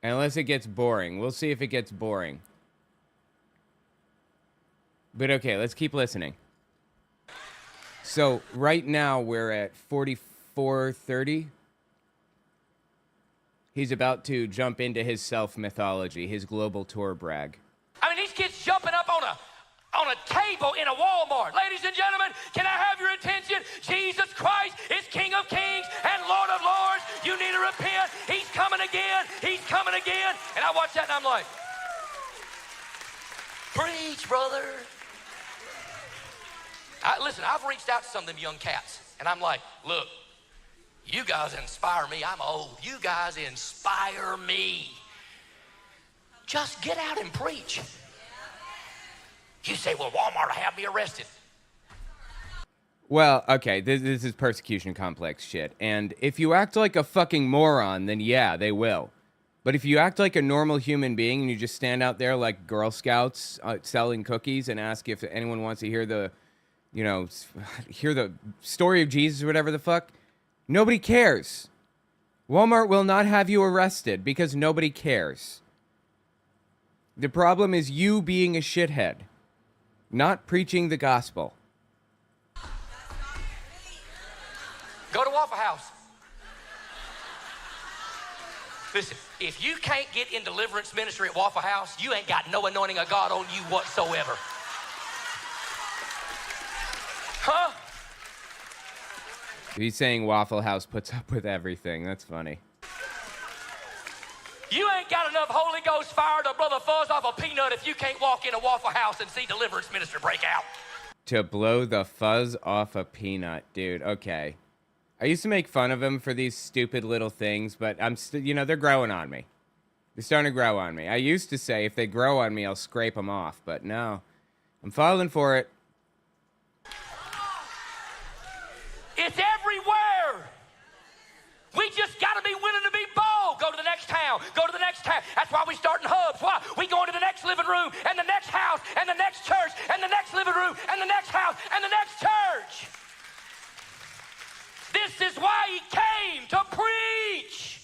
Unless it gets boring. We'll see if it gets boring. But okay, let's keep listening. So right now we're at 44:30. He's about to jump into his self-mythology, his global tour brag. I mean, these kids jumping up on a table in a Walmart. Ladies and gentlemen, can I have your attention? Jesus Christ is King of Kings and Lord of Lords. You need to repent. He's coming again. He's coming again. And I watch that and I'm like, preach, brother. Listen, I've reached out to some of them young cats and I'm like, look, you guys inspire me. I'm old. You guys inspire me. Just get out and preach. You say, well, Walmart will have me arrested. Well, okay, this is persecution complex shit. And if you act like a fucking moron, then yeah, they will. But if you act like a normal human being and you just stand out there like Girl Scouts selling cookies and ask if anyone wants to hear the story of Jesus or whatever the fuck, nobody cares. Walmart will not have you arrested because nobody cares. The problem is you being a shithead, not preaching the gospel. Go to Waffle House. Listen, if you can't get in deliverance ministry at Waffle House, you ain't got no anointing of God on you whatsoever. Huh? He's saying Waffle House puts up with everything. That's funny. You ain't got enough Holy Ghost fire to blow the fuzz off a peanut if you can't walk in a Waffle House and see deliverance minister break out. To blow the fuzz off a peanut, dude. Okay. I used to make fun of him for these stupid little things, but I'm they're growing on me. They're starting to grow on me. I used to say if they grow on me, I'll scrape them off, but no. I'm falling for it. It's everywhere. We just got to be willing to be bold. Go to the next town. Go to the next town. That's why we starting hubs. Why? We go into the next living room and the next house and the next church and the next living room and the next house and the next church. This is why he came, to preach.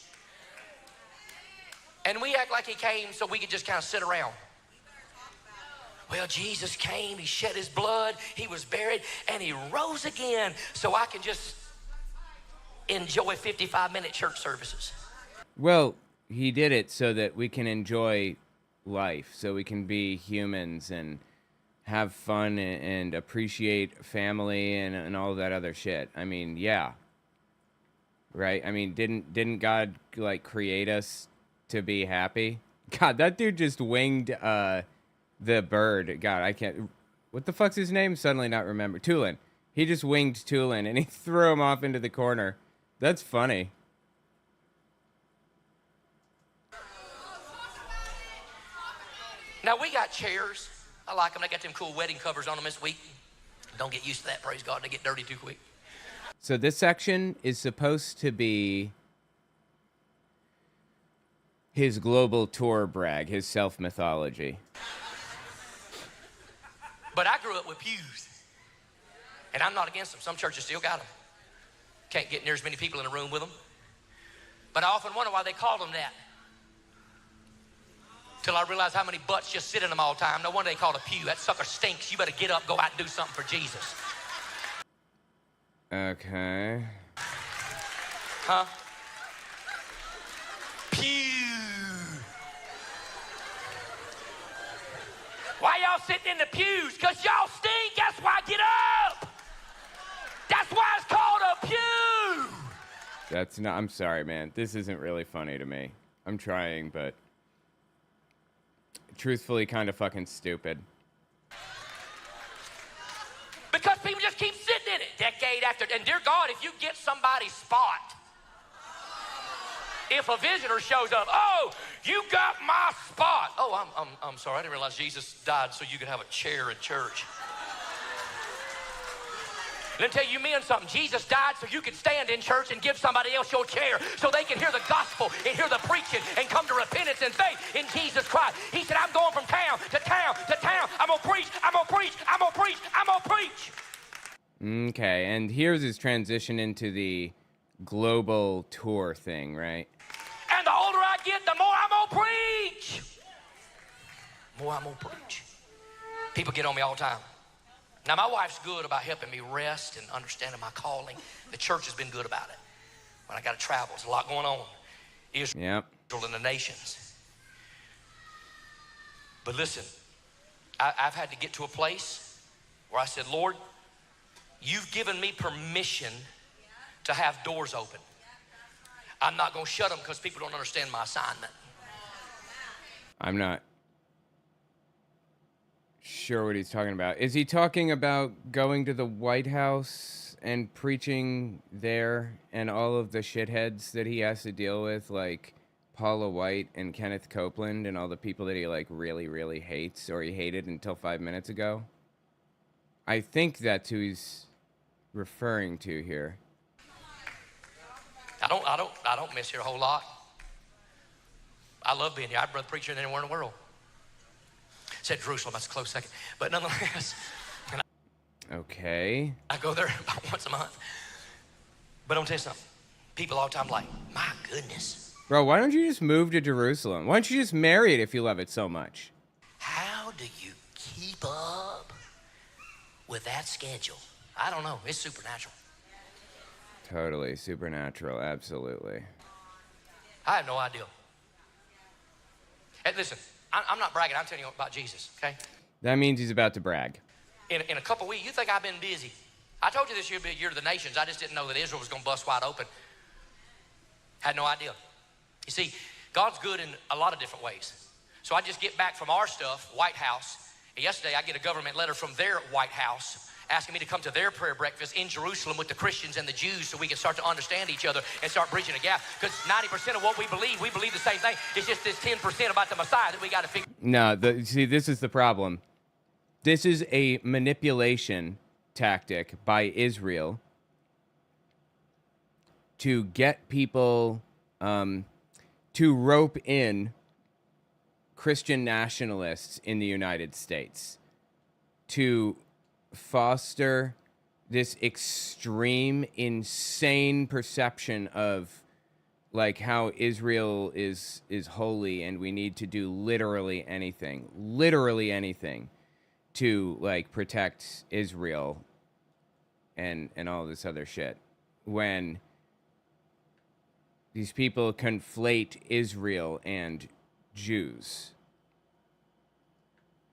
And we act like he came so we could just kind of sit around. Well, Jesus came, he shed his blood, he was buried, and he rose again so I can just enjoy 55-minute church services. Well, he did it so that we can enjoy life, so we can be humans and have fun and appreciate family and all that other shit. I mean, yeah. Right? I mean, didn't God, like, create us to be happy? God, that dude just winged the bird. God, I can't... What the fuck's his name? Suddenly not remember. Tulin. He just winged Tulin, and he threw him off into the corner. That's funny. Now, we got chairs. I like them. They got them cool wedding covers on them this week. Don't get used to that, praise God. They get dirty too quick. So this section is supposed to be His global tour brag, his self-mythology. But I grew up with pews. And I'm not against them. Some churches still got them. Can't get near as many people in a room with them. But I often wonder why they called them that. Till I realize how many butts just sit in them all the time. No wonder they call it a pew. That sucker stinks. You better get up, go out and do something for Jesus. Okay. Huh? Pew. Why y'all sitting in the pews? Because y'all stink. That's why. Get up. That's why it's called a pew. That's not, I'm sorry, man. This isn't really funny to me. I'm trying, but truthfully kind of fucking stupid. Because people just keep sitting in it decade after. And dear God, if you get somebody's spot, if a visitor shows up, oh, you got my spot. Oh, I'm sorry. I didn't realize Jesus died so you could have a chair in church. Let me tell you men something. Jesus died so you could stand in church and give somebody else your chair so they can hear the gospel and hear the preaching and come to repentance and faith in Jesus Christ. He said, I'm going from town to town to town. I'm going to preach, I'm going to preach, I'm going to preach, I'm going to preach. Okay, and here's his transition into the global tour thing, right? And the older I get, the more I'm going to preach. More I'm going to preach. People get on me all the time. Now, my wife's good about helping me rest and understanding my calling. The church has been good about it. When I got to travel, there's a lot going on. Israel and the nations. But listen, I've had to get to a place where I said, Lord, you've given me permission to have doors open. I'm not going to shut them because people don't understand my assignment. I'm not sure what he's talking about. Is he talking about going to the White House and preaching there and all of the shitheads that he has to deal with, like Paula White and Kenneth Copeland and all the people that he like really, really hates or he hated until 5 minutes ago? I think that's who he's referring to here. I don't miss here a whole lot. I love being here. I'd rather preach here than anywhere in the world. Said Jerusalem, that's a close second. But nonetheless, okay. I go there about once a month. But I'm gonna tell you something. People all the time like, my goodness. Bro, why don't you just move to Jerusalem? Why don't you just marry it if you love it so much? How do you keep up with that schedule? I don't know. It's supernatural. Totally supernatural, absolutely. I have no idea. And listen, I'm not bragging. I'm telling you about Jesus, okay? That means he's about to brag. In a couple weeks, you think I've been busy. I told you this year would be a year of the nations. I just didn't know that Israel was going to bust wide open. Had no idea. You see, God's good in a lot of different ways. So I just get back from our stuff, White House. And yesterday, I get a government letter from their White House asking me to come to their prayer breakfast in Jerusalem with the Christians and the Jews so we can start to understand each other and start bridging a gap. Because 90% of what we believe the same thing. It's just this 10% about the Messiah that we got to figure. No, see, this is the problem. This is a manipulation tactic by Israel to get people to rope in Christian nationalists in the United States to foster this extreme, insane perception of like how Israel is holy and we need to do literally anything to like protect Israel and all this other shit. When these people conflate Israel and Jews.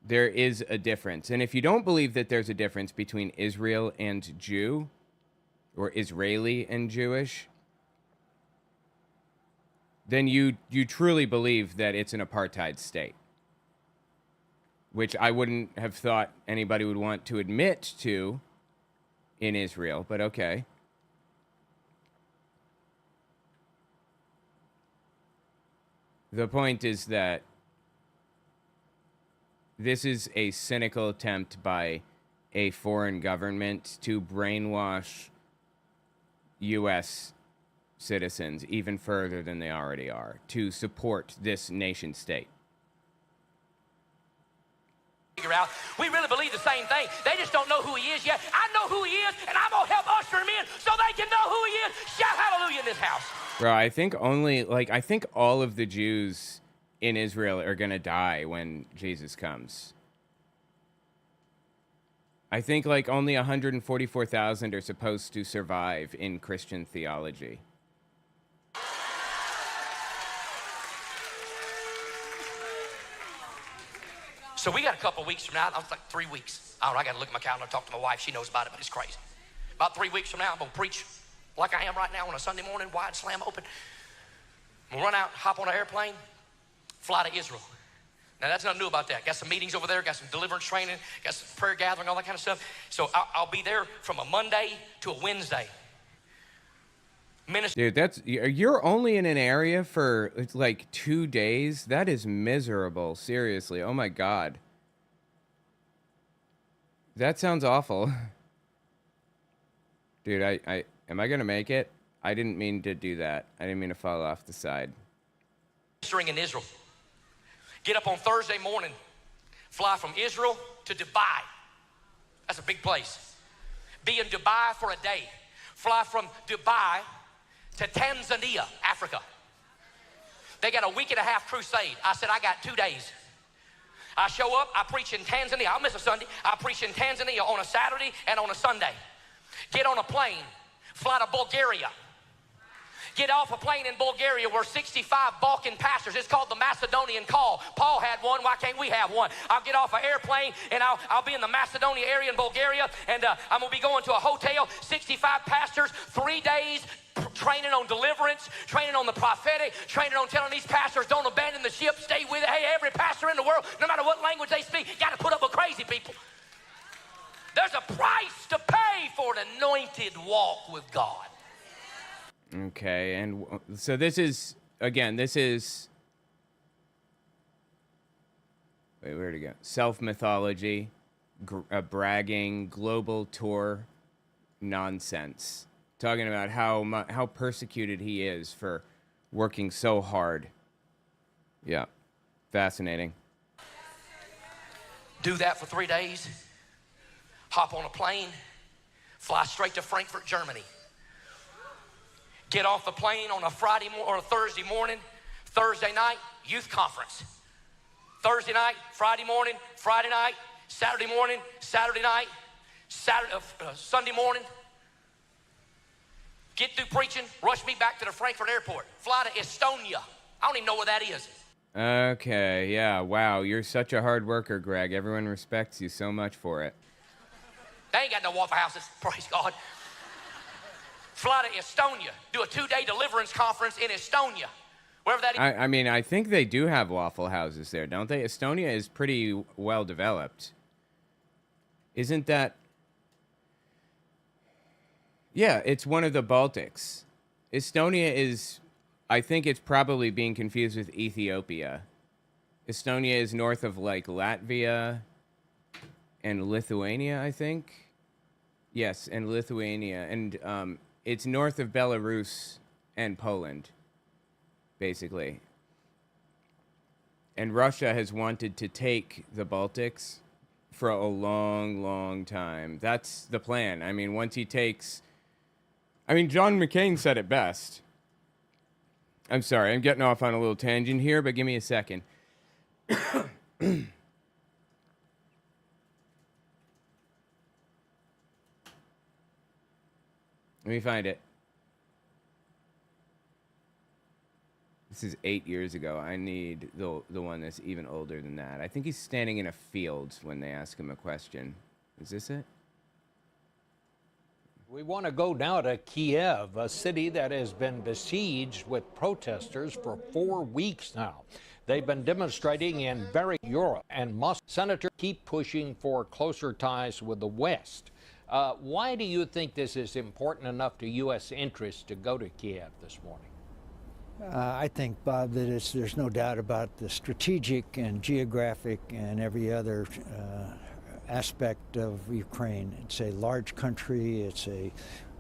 There is a difference. And if you don't believe that there's a difference between Israel and Jew, or Israeli and Jewish, then you truly believe that it's an apartheid state. Which I wouldn't have thought anybody would want to admit to in Israel, but okay. The point is that this is a cynical attempt by a foreign government to brainwash U.S. citizens even further than they already are to support this nation state. Figure out we really believe the same thing. They just don't know who he is yet. I know who he is, and I'm gonna help usher him in so they can know who he is. Shout hallelujah in this house. Bro, I think I think all of the Jews in Israel are gonna die when Jesus comes. I think like only 144,000 are supposed to survive in Christian theology. So we got a couple weeks from now. I was like 3 weeks. I got to look at my calendar and talk to my wife. She knows about it, but it's crazy. About 3 weeks from now, I'm going to preach like I am right now on a Sunday morning, wide slam open. We'll run out, hop on an airplane, fly to Israel. Now, that's nothing new about that. Got some meetings over there, got some deliverance training, got some prayer gathering, all that kind of stuff. So I'll be there from a Monday to a Wednesday. Dude, you're only in an area for like 2 days? That is miserable. Seriously. Oh my God. That sounds awful. Dude, am I gonna make it? I didn't mean to do that. I didn't mean to fall off the side. Ministering in Israel. Get up on Thursday morning, fly from Israel to Dubai. That's a big place. Be in Dubai for a day. Fly from Dubai to Tanzania, Africa. They got a week and a half crusade. I said, I got 2 days. I show up, I preach in Tanzania. I'll miss a Sunday. I preach in Tanzania on a Saturday and on a Sunday. Get on a plane, fly to Bulgaria. Get off a plane in Bulgaria where 65 Balkan pastors, it's called the Macedonian Call. Paul had one, why can't we have one? I'll get off an airplane and I'll be in the Macedonia area in Bulgaria, and I'm gonna be going to a hotel, 65 pastors, 3 days, training on deliverance, training on the prophetic, training on telling these pastors don't abandon the ship, stay with it. Hey, every pastor in the world, no matter what language they speak, got to put up with crazy people. There's a price to pay for an anointed walk with God. Okay, and so this is, again, wait, where'd it go? Self-mythology, bragging, global tour nonsense. Talking about how persecuted he is for working so hard. Yeah, fascinating. Do that for 3 days, hop on a plane, fly straight to Frankfurt, Germany. Get off the plane on a Friday or a Thursday morning, Thursday night, youth conference. Thursday night, Friday morning, Friday night, Saturday morning, Saturday night, Sunday morning. Get through preaching, rush me back to the Frankfurt airport, fly to Estonia. I don't even know where that is. Okay, yeah, wow, you're such a hard worker, Greg. Everyone respects you so much for it. They ain't got no Waffle Houses, praise God. Fly to Estonia, do a 2-day deliverance conference in Estonia, wherever that is. I mean, I think they do have Waffle Houses there, don't they? Estonia is pretty well developed. Isn't that... Yeah, it's one of the Baltics. Estonia is... I think it's probably being confused with Ethiopia. Estonia is north of, like, Latvia and Lithuania, I think. Yes, and Lithuania. And it's north of Belarus and Poland, basically. And Russia has wanted to take the Baltics for a long, long time. That's the plan. I mean, once he takes... I mean, John McCain said it best. I'm sorry, I'm getting off on a little tangent here, but give me a second. Let me find it. This is 8 years ago. I need the one that's even older than that. I think he's standing in a field when they ask him a question. Is this it? We want to go now to Kiev, a city that has been besieged with protesters for 4 weeks now. They've been demonstrating in very Europe, and must senators keep pushing for closer ties with the West. Why do you think this is important enough to U.S. interests to go to Kiev this morning? I think, Bob, that there's no doubt about the strategic and geographic and every other aspect of Ukraine. It's a large country. It's a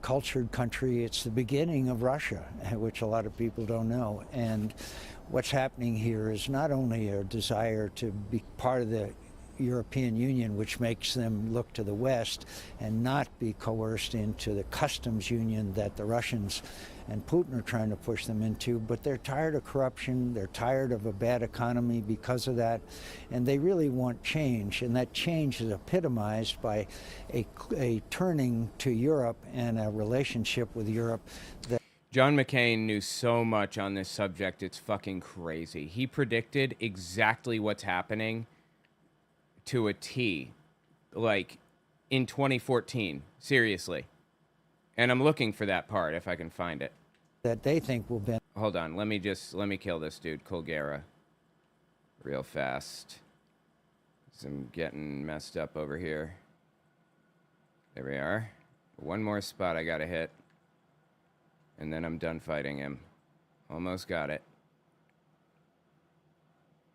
cultured country. It's the beginning of Russia, which a lot of people don't know. And what's happening here is not only a desire to be part of the European Union, which makes them look to the West and not be coerced into the customs union that the Russians and Putin are trying to push them into, but they're tired of corruption, they're tired of a bad economy because of that, and they really want change, and that change is epitomized by a turning to Europe and a relationship with Europe that John McCain knew so much on this subject, it's fucking crazy. He predicted exactly what's happening to a T, like in 2014, seriously. And I'm looking for that part if I can find it. that they think will benefit. Hold on, let me kill this dude, Colgera, real fast. 'Cause I'm getting messed up over here. There we are. One more spot I gotta hit. And then I'm done fighting him. Almost got it.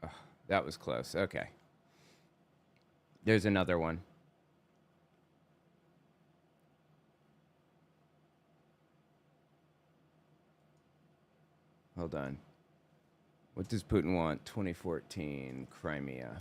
Oh, that was close. Okay. There's another one. Hold on. What does Putin want? 2014, Crimea.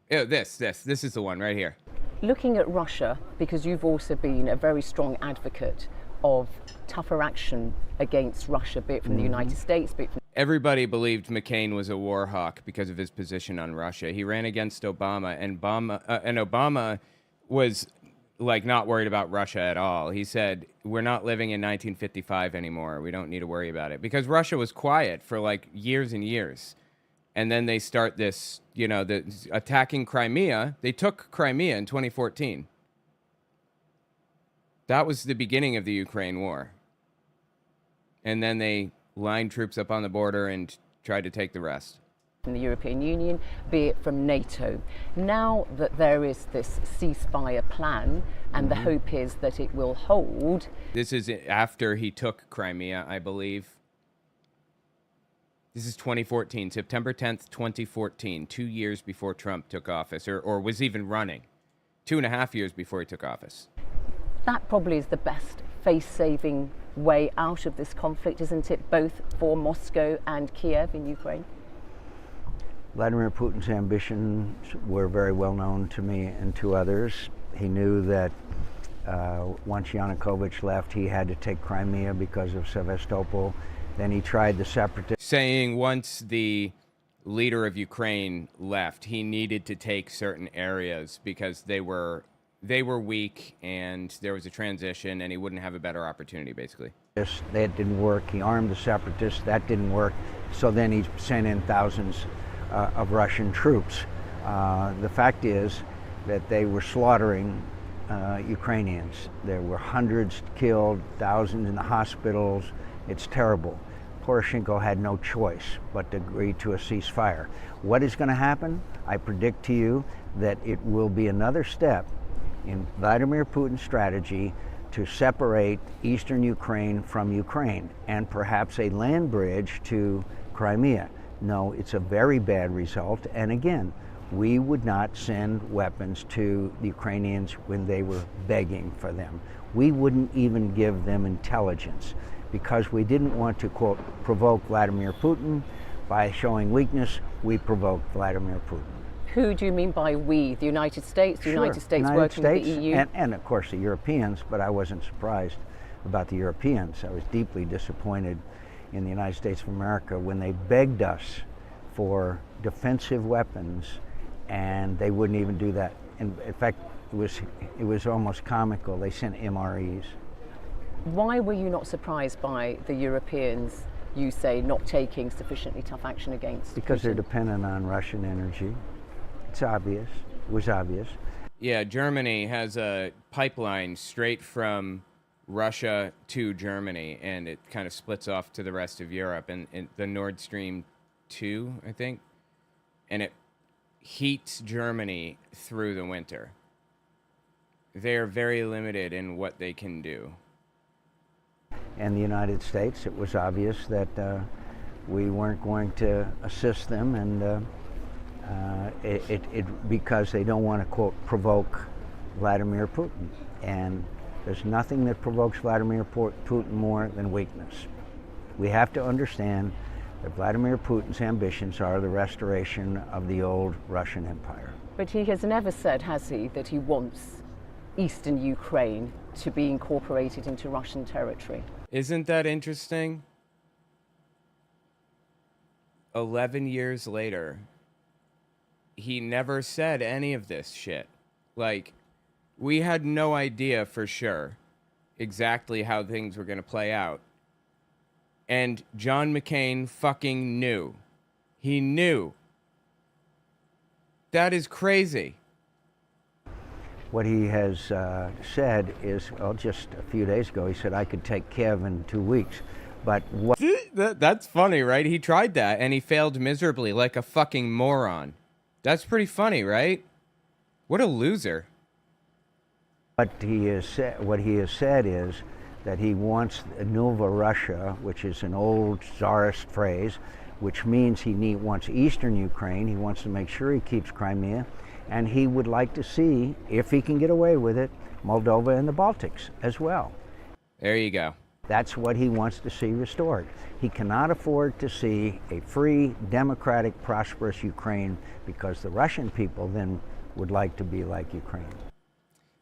Yeah, this is the one right here. Looking at Russia, because you've also been a very strong advocate of tougher action against Russia, be it from the United States, be it from... Everybody believed McCain was a war hawk because of his position on Russia. He ran against Obama, and Obama was like not worried about Russia at all. He said, we're not living in 1955 anymore. We don't need to worry about it. Because Russia was quiet for like years and years. And then they start this, attacking Crimea. They took Crimea in 2014. That was the beginning of the Ukraine war. And then they lined troops up on the border and tried to take the rest. From the European Union, be it from NATO. Now that there is this ceasefire plan, and the hope is that it will hold. This is after he took Crimea, I believe. This is 2014, September 10th, 2014, 2 years before Trump took office, or was even running. 2.5 years before he took office. That probably is the best face-saving way out of this conflict, isn't it, both for Moscow and Kiev in Ukraine? Vladimir Putin's ambitions were very well known to me and to others. He knew that once Yanukovych left, he had to take Crimea because of Sevastopol. Then he tried the separatists. Saying once the leader of Ukraine left, he needed to take certain areas because they were weak and there was a transition and he wouldn't have a better opportunity, basically. That didn't work. He armed the separatists. That didn't work. So then he sent in thousands of Russian troops. The fact is that they were slaughtering Ukrainians. There were hundreds killed, thousands in the hospitals. It's terrible. Poroshenko had no choice but to agree to a ceasefire. What is going to happen? I predict to you that it will be another step in Vladimir Putin's strategy to separate eastern Ukraine from Ukraine and perhaps a land bridge to Crimea. No, it's a very bad result. And again, we would not send weapons to the Ukrainians when they were begging for them. We wouldn't even give them intelligence because we didn't want to, quote, provoke Vladimir Putin. By showing weakness, we provoked Vladimir Putin. Who do you mean by we? The United States? The United States United working States, with the EU? and of course the Europeans, but I wasn't surprised about the Europeans. I was deeply disappointed in the United States of America when they begged us for defensive weapons and they wouldn't even do that. In fact, it was almost comical. They sent MREs. Why were you not surprised by the Europeans, you say, not taking sufficiently tough action against Because Putin? they're dependent on Russian energy. It's obvious. It was obvious. Yeah, Germany has a pipeline straight from Russia to Germany, and it kind of splits off to the rest of Europe, and the Nord Stream 2, I think, and it heats Germany through the winter. They're very limited in what they can do. And the United States, it was obvious that we weren't going to assist them, and because they don't want to, quote, provoke Vladimir Putin. And there's nothing that provokes Vladimir Putin more than weakness. We have to understand that Vladimir Putin's ambitions are the restoration of the old Russian Empire. But he has never said, has he, that he wants eastern Ukraine to be incorporated into Russian territory. Isn't that interesting? 11 years later, he never said any of this shit. Like, we had no idea for sure exactly how things were going to play out. And John McCain fucking knew. He knew. That is crazy. What he has said is, well, just a few days ago, he said, I could take Kiev in 2 weeks. But what... That's funny, right? He tried that, and he failed miserably like a fucking moron. That's pretty funny, right? What a loser. What he has said is that he wants Nova Russia, which is an old czarist phrase, which means he wants eastern Ukraine. He wants to make sure he keeps Crimea. And he would like to see, if he can get away with it, Moldova and the Baltics as well. There you go. That's what he wants to see restored. He cannot afford to see a free, democratic, prosperous Ukraine, because the Russian people then would like to be like Ukraine.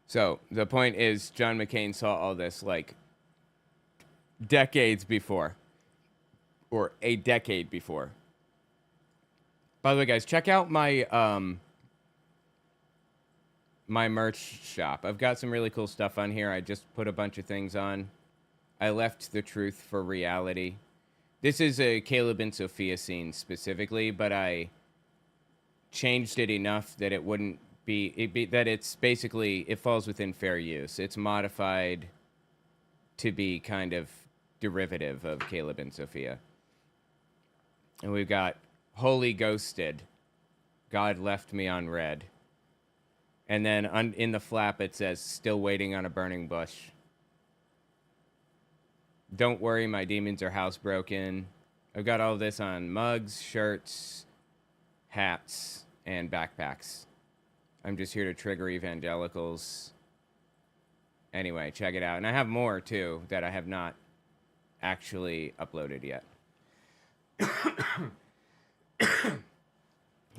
So the point is, John McCain saw all this like decades before, or a decade before. By the way, guys, check out my my merch shop. I've got some really cool stuff on here. I just put a bunch of things on. I left the truth for reality. This is a Caleb and Sophia scene specifically, but I changed it enough that it wouldn't be, that it's basically, it falls within fair use. It's modified to be kind of derivative of Caleb and Sophia. And we've got Holy Ghosted, God Left Me on Red. And then in the flap it says, Still Waiting on a Burning Bush. Don't worry, my demons are housebroken. I've got all this on mugs, shirts, hats, and backpacks. I'm just here to trigger evangelicals. Anyway, check it out. And I have more, too, that I have not actually uploaded yet.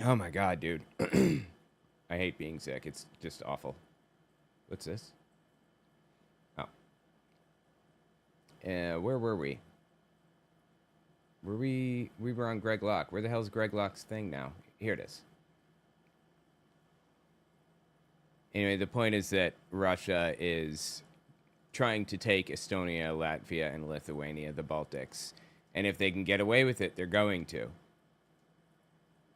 Oh, my God, dude. I hate being sick. It's just awful. What's this? Oh. Where were we? We were on Greg Locke. Where the hell's Greg Locke's thing now? Here it is. Anyway, the point is that Russia is trying to take Estonia, Latvia, and Lithuania, the Baltics. And if they can get away with it, they're going to.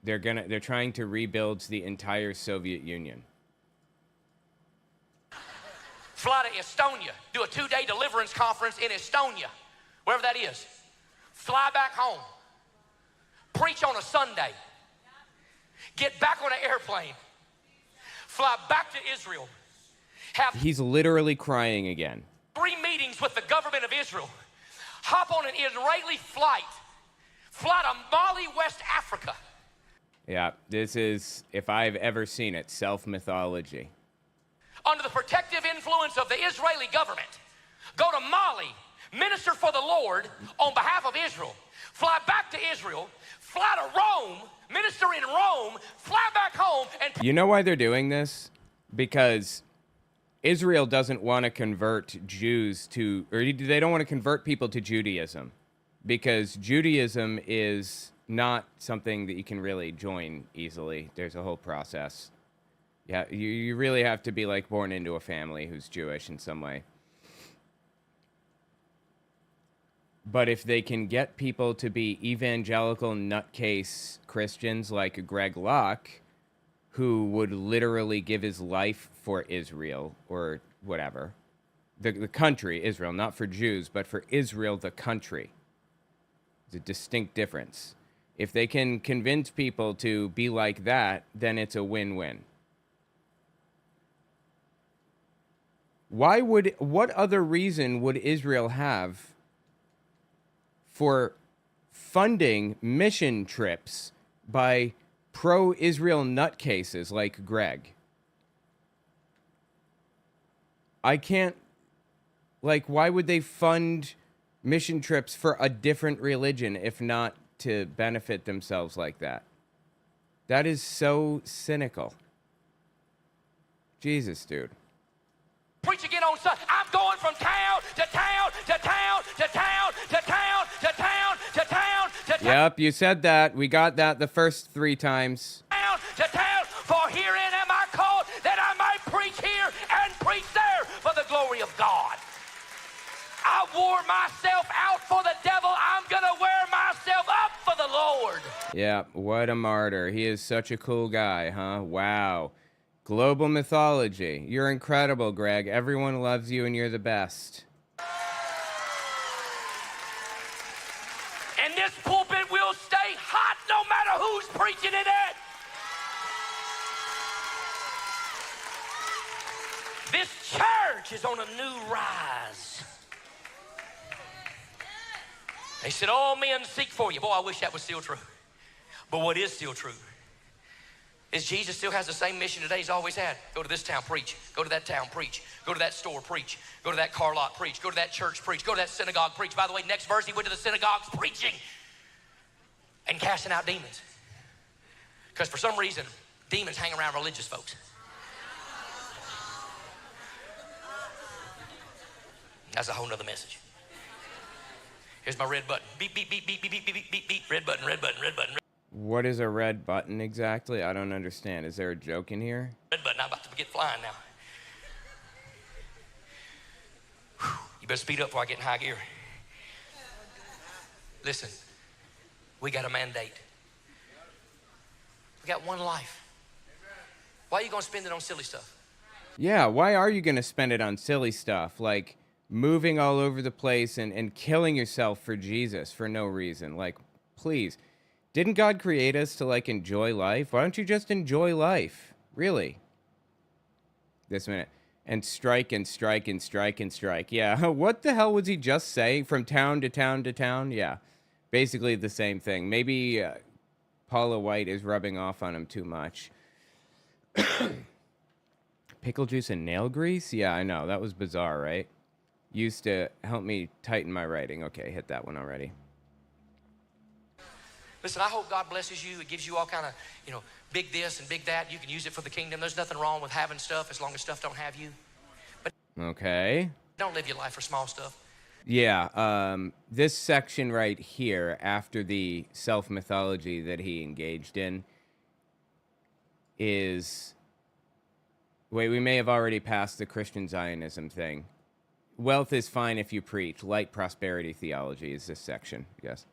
They're trying to rebuild the entire Soviet Union. Fly to Estonia, do a 2-day deliverance conference in Estonia, wherever that is. Fly back home. Preach on a Sunday. Get back on an airplane. Fly back to Israel. He's literally crying again. 3 meetings with the government of Israel. Hop on an Israeli flight. Fly to Mali, West Africa. Yeah, this is, if I've ever seen it, self-mythology. Under the protective influence of the Israeli government, go to Mali, minister for the Lord on behalf of Israel, fly back to Israel, fly to Rome, minister in Rome, fly back home, and... You know why they're doing this? Because Israel doesn't want to convert Jews to, or they don't want to convert people to Judaism, because Judaism is not something that you can really join easily. There's a whole process. Yeah, you really have to be like born into a family who's Jewish in some way. But if they can get people to be evangelical nutcase Christians like Greg Locke, who would literally give his life for Israel or whatever, the country, Israel, not for Jews, but for Israel, the country. It's a distinct difference. If they can convince people to be like that, then it's a win-win. What other reason would Israel have for funding mission trips by pro-Israel nutcases like Greg. I can't, like, why would they fund mission trips for a different religion if not to benefit themselves like that? That is so cynical. Jesus, dude. Preach again on Sunday. I'm going from town to town to town to town to town to town to town to town. Yep, you said that. We got that the first 3 times. Town to town, for herein am I called, that I might preach here and preach there for the glory of God. I wore myself out for the devil. I'm gonna wear myself up for the Lord. Yeah, what a martyr. He is such a cool guy, huh? Wow. Global mythology. You're incredible, Greg. Everyone loves you and you're the best. And this pulpit will stay hot no matter who's preaching in it. This church is on a new rise. They said, all men seek for you. Boy, I wish that was still true. But what is still true is Jesus still has the same mission today he's always had. Go to this town, preach. Go to that town, preach. Go to that store, preach. Go to that car lot, preach. Go to that church, preach. Go to that synagogue, preach. By the way, next verse, he went to the synagogues preaching and casting out demons. Because for some reason, demons hang around religious folks. That's a whole nother message. Here's my red button. Beep, beep, beep, beep, beep, beep, beep, beep, beep, beep. Red button, red button, red button. What is a red button exactly? I don't understand. Is there a joke in here? Red button, I'm about to get flying now. Whew. You better speed up before I get in high gear. Listen, we got a mandate. We got one life. Why are you going to spend it on silly stuff? Yeah, why are you going to spend it on silly stuff? Like moving all over the place and killing yourself for Jesus for no reason. Like, please. Didn't God create us to, like, enjoy life? Why don't you just enjoy life? Really? This minute. And strike and strike and strike and strike. Yeah, what the hell was he just saying? From town to town to town? Yeah, basically the same thing. Maybe Paula White is rubbing off on him too much. Pickle juice and nail grease? Yeah, I know. That was bizarre, right? Used to help me tighten my writing. Okay, hit that one already. Listen, I hope God blesses you. It gives you all kind of, big this and big that. You can use it for the kingdom. There's nothing wrong with having stuff as long as stuff don't have you. But okay. Don't live your life for small stuff. Yeah, this section right here, after the self-mythology that he engaged in, is... Wait, we may have already passed the Christian Zionism thing. Wealth is fine if you preach. Light prosperity theology is this section, yes.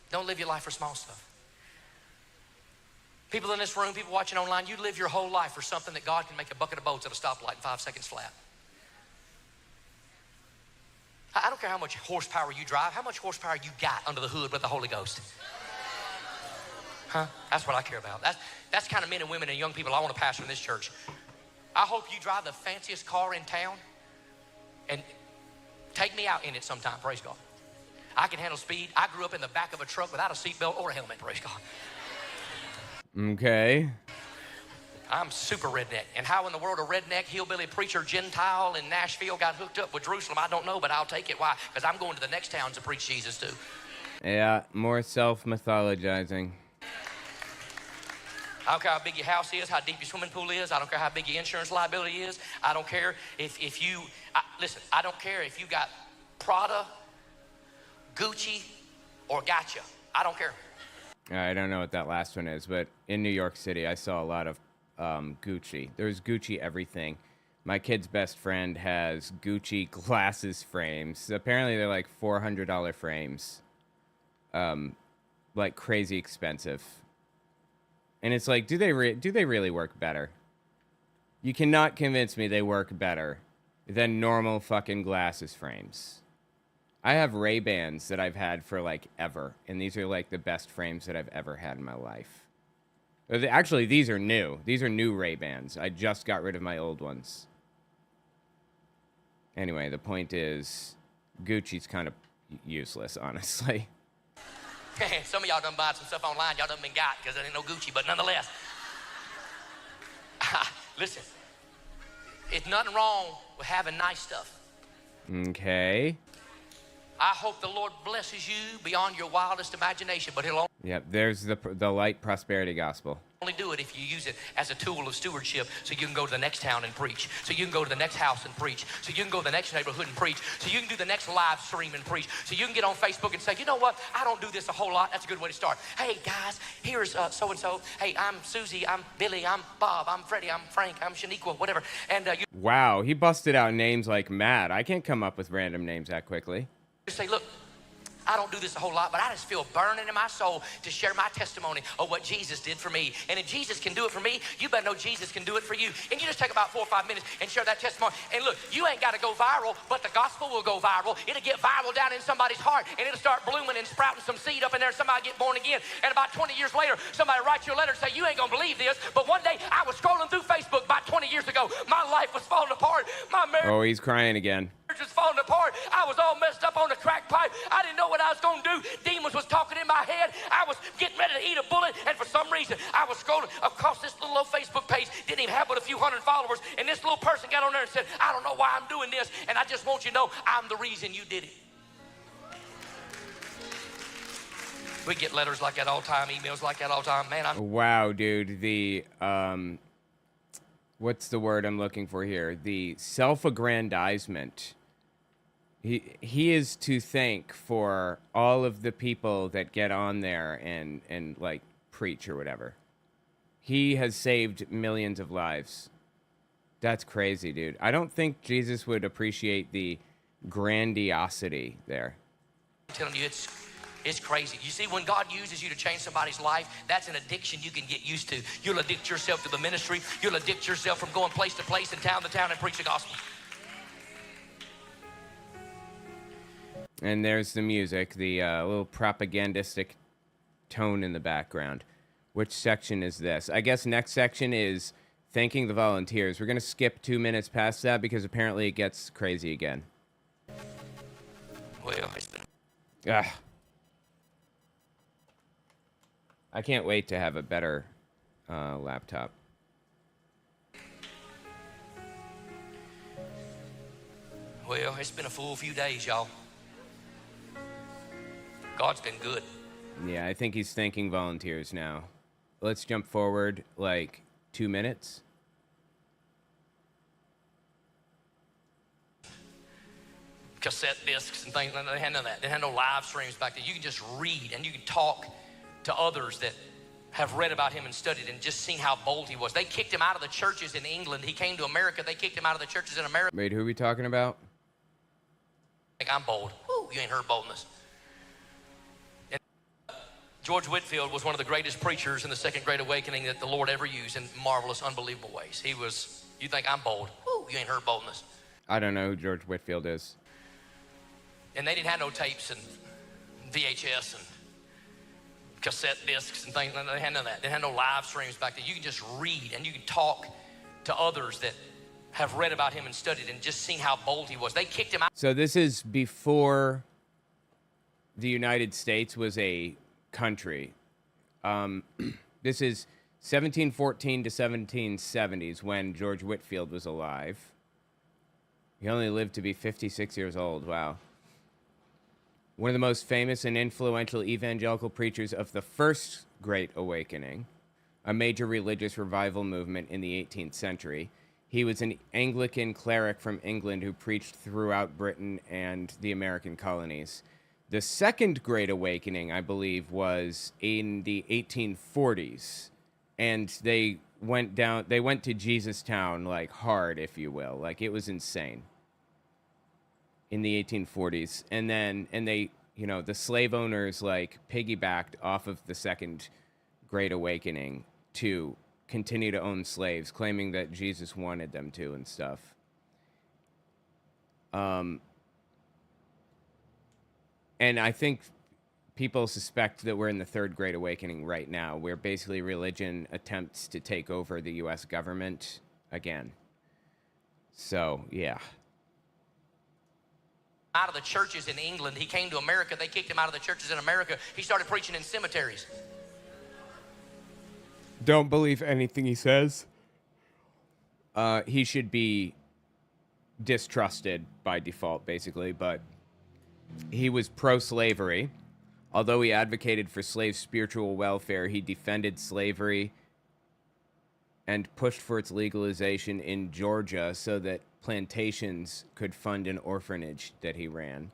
Don't live your life for small stuff. People in this room, people watching online, you live your whole life for something that God can make a bucket of boats at a stoplight in 5 seconds flat. I don't care how much horsepower you drive, how much horsepower you got under the hood with the Holy Ghost. Huh? That's what I care about. That's kind of men and women and young people I want to pastor in this church. I hope you drive the fanciest car in town and take me out in it sometime, praise God. I can handle speed. I grew up in the back of a truck without a seatbelt or a helmet, praise God. Okay. I'm super redneck. And how in the world a redneck, hillbilly preacher, Gentile in Nashville got hooked up with Jerusalem, I don't know, but I'll take it. Why? Because I'm going to the next town to preach Jesus too. Yeah, more self-mythologizing. I don't care how big your house is, how deep your swimming pool is. I don't care how big your insurance liability is. I don't care if you, listen, I don't care if you got Prada, Gucci, or Gotcha. I don't care. I don't know what that last one is, but in New York City, I saw a lot of Gucci. There's Gucci everything. My kid's best friend has Gucci glasses frames. Apparently, they're like $400 frames. Like crazy expensive. And it's like, do they really work better? You cannot convince me they work better than normal fucking glasses frames. I have Ray-Bans that I've had for like ever, and these are like the best frames that I've ever had in my life. Actually, these are new. These are new Ray-Bans. I just got rid of my old ones. Anyway, the point is, Gucci's kind of useless, honestly. Some of y'all done bought some stuff online y'all done been got because there ain't no Gucci, but nonetheless. Listen, it's nothing wrong with having nice stuff. Okay. I hope the Lord blesses you beyond your wildest imagination, but he'll Yep, there's the light prosperity gospel. only do it if you use it as a tool of stewardship so you can go to the next town and preach, so you can go to the next house and preach, so you can go to the next neighborhood and preach, so you can do the next live stream and preach, so you can get on Facebook and say, you know what, I don't do this a whole lot. That's a good way to start. Hey guys, here's so-and-so. Hey, I'm Susie, I'm Billy, I'm Bob, I'm Freddie, I'm Frank, I'm Shaniqua, whatever. And you Wow, he busted out names like Matt. I can't come up with random names that quickly. say, look, I don't do this a whole lot, but I just feel burning in my soul to share my testimony of what Jesus did for me. And if Jesus can do it for me, you better know Jesus can do it for you. And you just take about 4 or 5 minutes and share that testimony. And look, you ain't got to go viral, but the gospel will go viral. It'll get viral down in somebody's heart, and it'll start blooming and sprouting some seed up in there, and somebody get born again. And about 20 years later, somebody writes you a letter and say, you ain't going to believe this, but one day I was scrolling through Facebook about 20 years ago. My life was falling apart. My marriage Oh, he's crying again. was falling apart. I was all messed up on the crack pipe. I didn't know what I was going to do. Demons was talking in my head. I was getting ready to eat a bullet, and for some reason, I was scrolling across this little old Facebook page. Didn't even have but a few hundred followers, and this little person got on there and said, I don't know why I'm doing this, and I just want you to know I'm the reason you did it. We get letters like that all the time, emails like that all the time. Man, Wow, dude, the what's the word I'm looking for here? The self-aggrandizement. He is to thank for all of the people that get on there and like preach or whatever. He has saved millions of lives. That's crazy, dude. I don't think Jesus would appreciate the grandiosity there. I'm telling you, it's crazy. You see, when God uses you to change somebody's life, that's an addiction you can get used to. You'll addict yourself to the ministry. You'll addict yourself from going place to place and town to town and preach the gospel. And there's the music, the little propagandistic tone in the background. Which section is this? I guess next section is thanking the volunteers. We're going to skip 2 minutes past that because apparently it gets crazy again. Well, Ugh. I can't wait to have a better laptop. well, it's been a full few days, y'all. God's been good. Yeah, I think he's thanking volunteers now. Let's jump forward like 2 minutes. Cassette discs and things. They had none of that. They had no live streams back then. You can just read and you can talk to others that have read about him and studied and just seen how bold he was. They kicked him out of the churches in England. He came to America. They kicked him out of the churches in America. Wait, who are we talking about? Like, I'm bold. Woo, you ain't heard boldness. And George Whitefield was one of the greatest preachers in the Second Great Awakening that the Lord ever used in marvelous, unbelievable ways. He was, you think I'm bold. Woo, you ain't heard boldness. I don't know who George Whitefield is. And they didn't have no tapes and VHS and cassette discs and things. They had none of that. They had no live streams back then. You can just read and you can talk to others that have read about him and studied and just seen how bold he was. They kicked him out. So this is before the United States was a country. This is 1714 to 1770s when George Whitefield was alive. He only lived to be 56 years old. Wow. One of the most famous and influential evangelical preachers of the First Great Awakening, a major religious revival movement in the 18th century. He was an Anglican cleric from England who preached throughout Britain and the American colonies. The Second Great Awakening, I believe, was in the 1840s, and they went to Jesustown like hard, if you will. Like, it was insane. In the 1840s, and they, the slave owners like piggybacked off of the Second Great Awakening to continue to own slaves, claiming that Jesus wanted them to and stuff. And I think people suspect that we're in the Third Great Awakening right now, where basically religion attempts to take over the U.S. government again. So, yeah. out of the churches in England. He came to America. They kicked him out of the churches in America. He started preaching in cemeteries. Don't believe anything he says. He should be distrusted by default, basically, but he was pro-slavery. Although he advocated for slaves' spiritual welfare, he defended slavery and pushed for its legalization in Georgia so that plantations could fund an orphanage that he ran.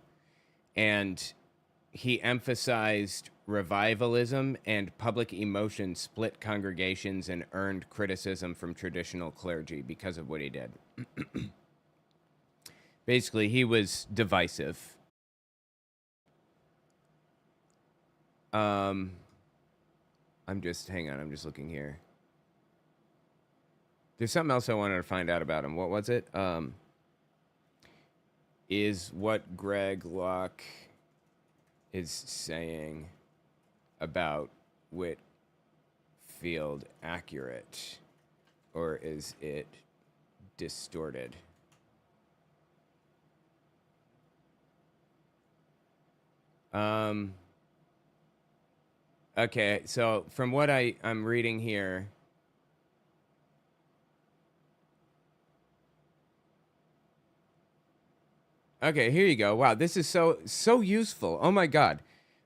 And he emphasized revivalism, and public emotion split congregations and earned criticism from traditional clergy because of what he did. Basically, he was divisive. I'm just looking here. There's something else I wanted to find out about him. What was it? Is what Greg Locke is saying about Whitfield accurate, or is it distorted? Okay, so from what I'm reading here, okay, here you go. Wow, this is so useful. Oh my God.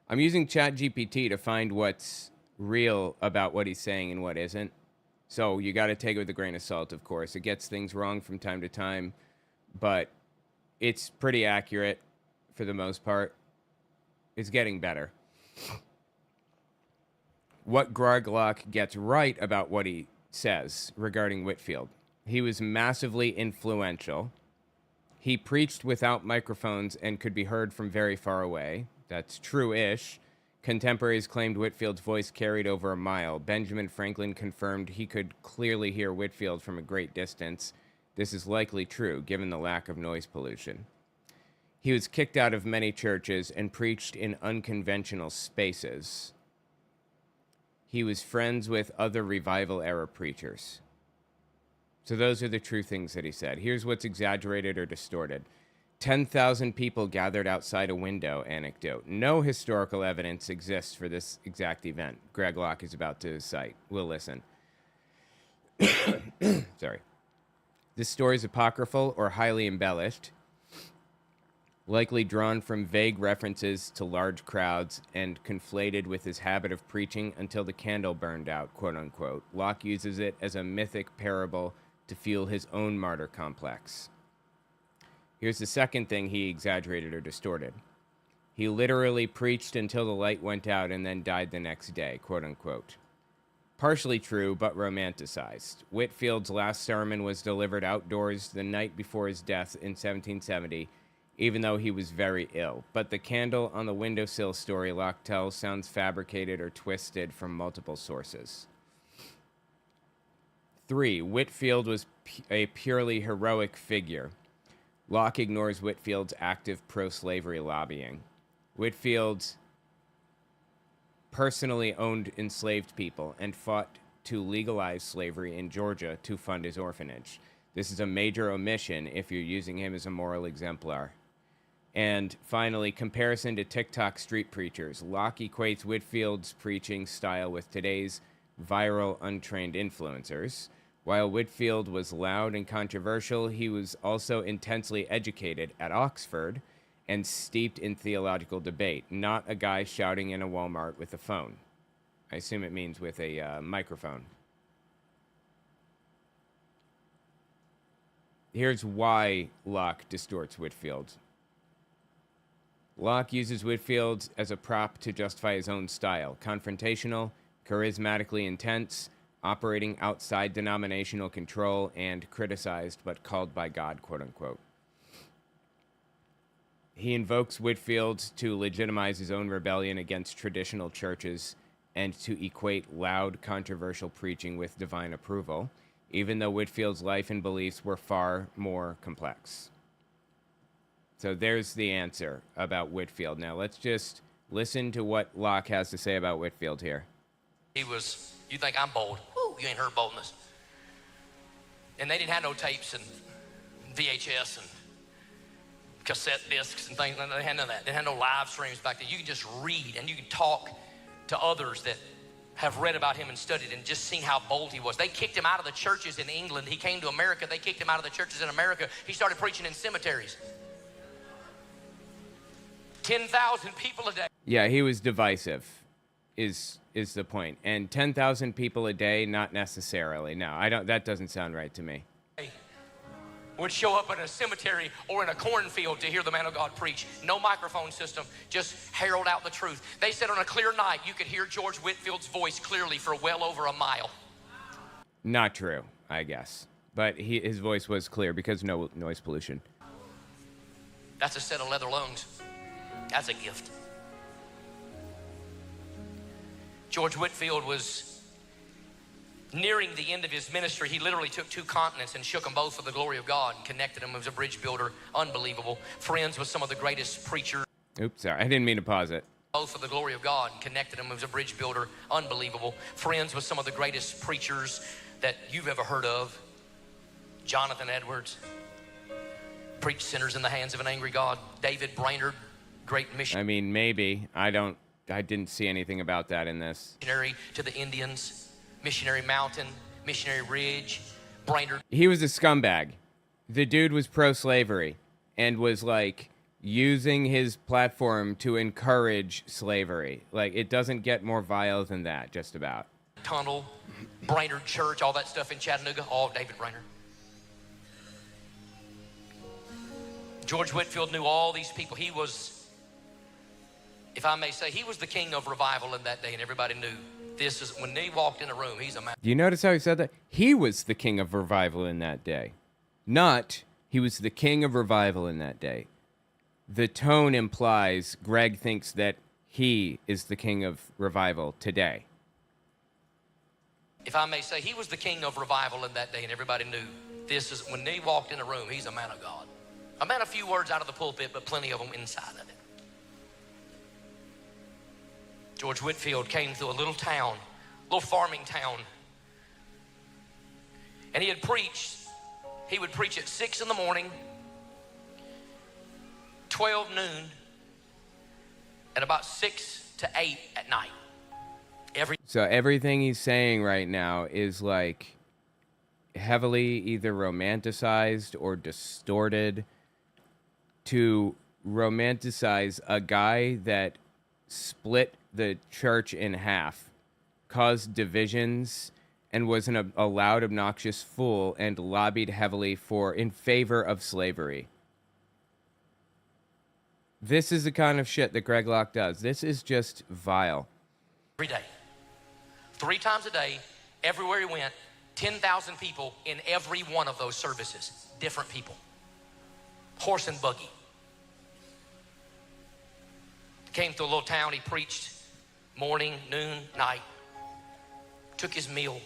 I'm using ChatGPT to find what's real about what he's saying and what isn't. So you got to take it with a grain of salt, of course. It gets things wrong from time to time, but it's pretty accurate for the most part. It's getting better. What Greg Locke gets right about what he says regarding Whitfield. He was massively influential. He preached without microphones and could be heard from very far away. That's true-ish. Contemporaries claimed Whitfield's voice carried over a mile. Benjamin Franklin confirmed he could clearly hear Whitfield from a great distance. This is likely true, given the lack of noise pollution. He was kicked out of many churches and preached in unconventional spaces. He was friends with other revival-era preachers. So those are the true things that he said. Here's what's exaggerated or distorted. 10,000 people gathered outside a window anecdote. No historical evidence exists for this exact event. Greg Locke is about to cite. We'll listen. Sorry. This story is apocryphal or highly embellished, likely drawn from vague references to large crowds and conflated with his habit of preaching until the candle burned out, quote unquote. Locke uses it as a mythic parable to fuel his own martyr complex. Here's the second thing he exaggerated or distorted. He literally preached until the light went out and then died the next day, quote unquote. Partially true, but romanticized. Whitfield's last sermon was delivered outdoors the night before his death in 1770, even though he was very ill. But the candle on the windowsill story Locke tells sounds fabricated or twisted from multiple sources. 3. Whitfield was a purely heroic figure. Locke ignores Whitfield's active pro-slavery lobbying. Whitfield personally owned enslaved people and fought to legalize slavery in Georgia to fund his orphanage. This is a major omission if you're using him as a moral exemplar. And finally, comparison to TikTok street preachers. Locke equates Whitfield's preaching style with today's viral, untrained influencers. While Whitfield was loud and controversial, he was also intensely educated at Oxford and steeped in theological debate, not a guy shouting in a Walmart with a phone. I assume it means with a microphone. Here's why Locke distorts Whitfield. Locke uses Whitfield as a prop to justify his own style. Confrontational, charismatically intense, operating outside denominational control, and criticized but called by God, quote unquote. He invokes Whitfield to legitimize his own rebellion against traditional churches and to equate loud, controversial preaching with divine approval, even though Whitfield's life and beliefs were far more complex. So there's the answer about Whitfield. Now let's just listen to what Locke has to say about Whitfield here. He was, you think I'm bold? Woo, you ain't heard boldness. And they didn't have no tapes and VHS and cassette discs and things. They had none of that. They had no live streams back then. You can just read and you can talk to others that have read about him and studied and just seen how bold he was. They kicked him out of the churches in England. He came to America. They kicked him out of the churches in America. He started preaching in cemeteries. 10,000 people a day. Yeah, he was divisive, is the point. And 10,000 people a day, not necessarily. No, I don't. That doesn't sound right to me. Would show up in a cemetery or in a cornfield to hear the man of God preach. No microphone system, just herald out the truth. They said on a clear night, you could hear George Whitfield's voice clearly for well over a mile. Not true, I guess. But his voice was clear because no noise pollution. That's a set of leather lungs. That's a gift. George Whitfield was nearing the end of his ministry. He literally took 2 continents and shook them both for the glory of God and connected them. He was a bridge builder. Unbelievable. Friends with some of the greatest preachers. Oops, sorry. I didn't mean to pause it. Both for the glory of God and connected him. He was a bridge builder. Unbelievable. Friends with some of the greatest preachers that you've ever heard of. Jonathan Edwards. Preached sinners in the hands of an angry God. David Brainerd, great missionary. I mean, maybe. I didn't see anything about that in this. Missionary to the Indians. Missionary Mountain, Missionary Ridge, Brainerd. He was a scumbag. The dude was pro-slavery and was like using his platform to encourage slavery. Like, it doesn't get more vile than that, just about. Tunnel, Brainerd Church, all that stuff in Chattanooga, all David Brainerd. George Whitfield knew all these people. He was, if I may say, he was the king of revival in that day, and everybody knew. This is when he walked in the room, he's a man. Do you notice how he said that? He was the king of revival in that day. Not, he was the king of revival in that day. The tone implies Greg thinks that he is the king of revival today. If I may say, he was the king of revival in that day, and everybody knew. This is when he walked in the room, he's a man of God. A man, a few words out of the pulpit, but plenty of them inside of it. George Whitfield came through a little town, little farming town. And he would preach at 6 in the morning, 12 noon, and about 6 to 8 at night. So everything he's saying right now is like heavily either romanticized or distorted to romanticize a guy that split the church in half, caused divisions, and was a loud, obnoxious fool and lobbied heavily in favor of slavery. This is the kind of shit that Greg Locke does. This is just vile. Every day. 3 times a day, everywhere he went, 10,000 people in every one of those services. Different people. Horse and buggy. Came to a little town, he preached morning, noon, night. Took his meal.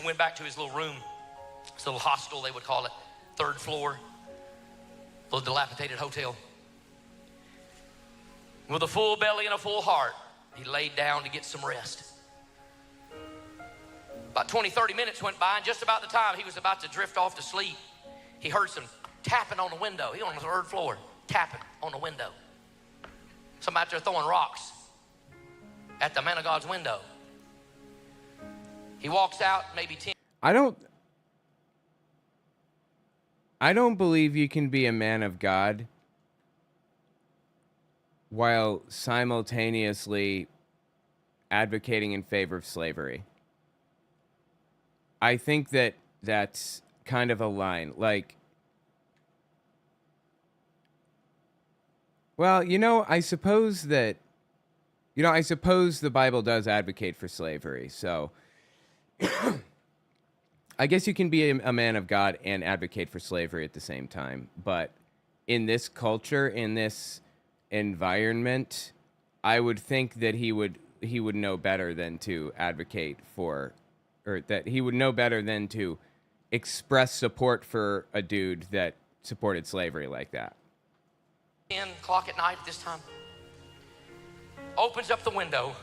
Went back to his little room. His little hostel, they would call it. 3rd floor. Little dilapidated hotel. With a full belly and a full heart, he laid down to get some rest. About 20, 30 minutes went by, and just about the time he was about to drift off to sleep, he heard some tapping on the window. He was on the 3rd floor, tapping on the window. Somebody out there throwing rocks at the man of God's window. He walks out, maybe 10. I don't believe you can be a man of God while simultaneously advocating in favor of slavery. I think that that's kind of a line. Like, well, I suppose the Bible does advocate for slavery, so I guess you can be a man of God and advocate for slavery at the same time. But in this culture, in this environment, I would think that he would know better than to advocate for, or that he would know better than to express support for a dude that supported slavery like that. 10 o'clock at night at this time. Opens up the window.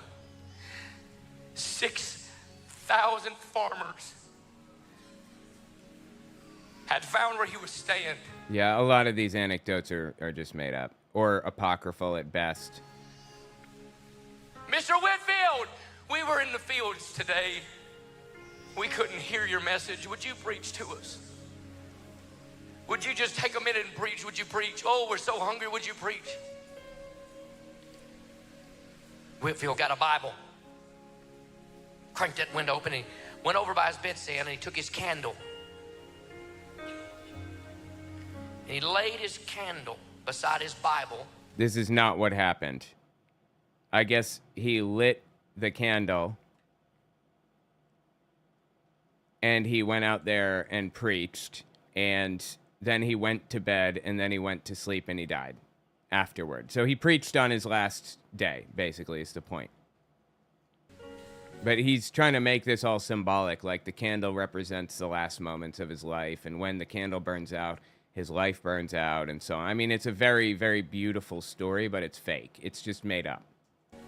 6,000 farmers had found where he was staying. Yeah, a lot of these anecdotes are just made up or apocryphal at best. Mr. Whitfield, we were in the fields today. We couldn't hear your message. Would you preach to us? Would you just take a minute and preach? Would you preach? Oh, we're so hungry. Would you preach? Whitfield got a Bible, cranked that window open, and went over by his bedstand, and he took his candle. And he laid his candle beside his Bible. This is not what happened. I guess he lit the candle and he went out there and preached, and then he went to bed, and then he went to sleep, and he died afterward. So he preached on his last day, basically, is the point. But he's trying to make this all symbolic, like the candle represents the last moments of his life, and when the candle burns out, his life burns out, and so on. I mean, it's a very, very beautiful story, but it's fake. It's just made up.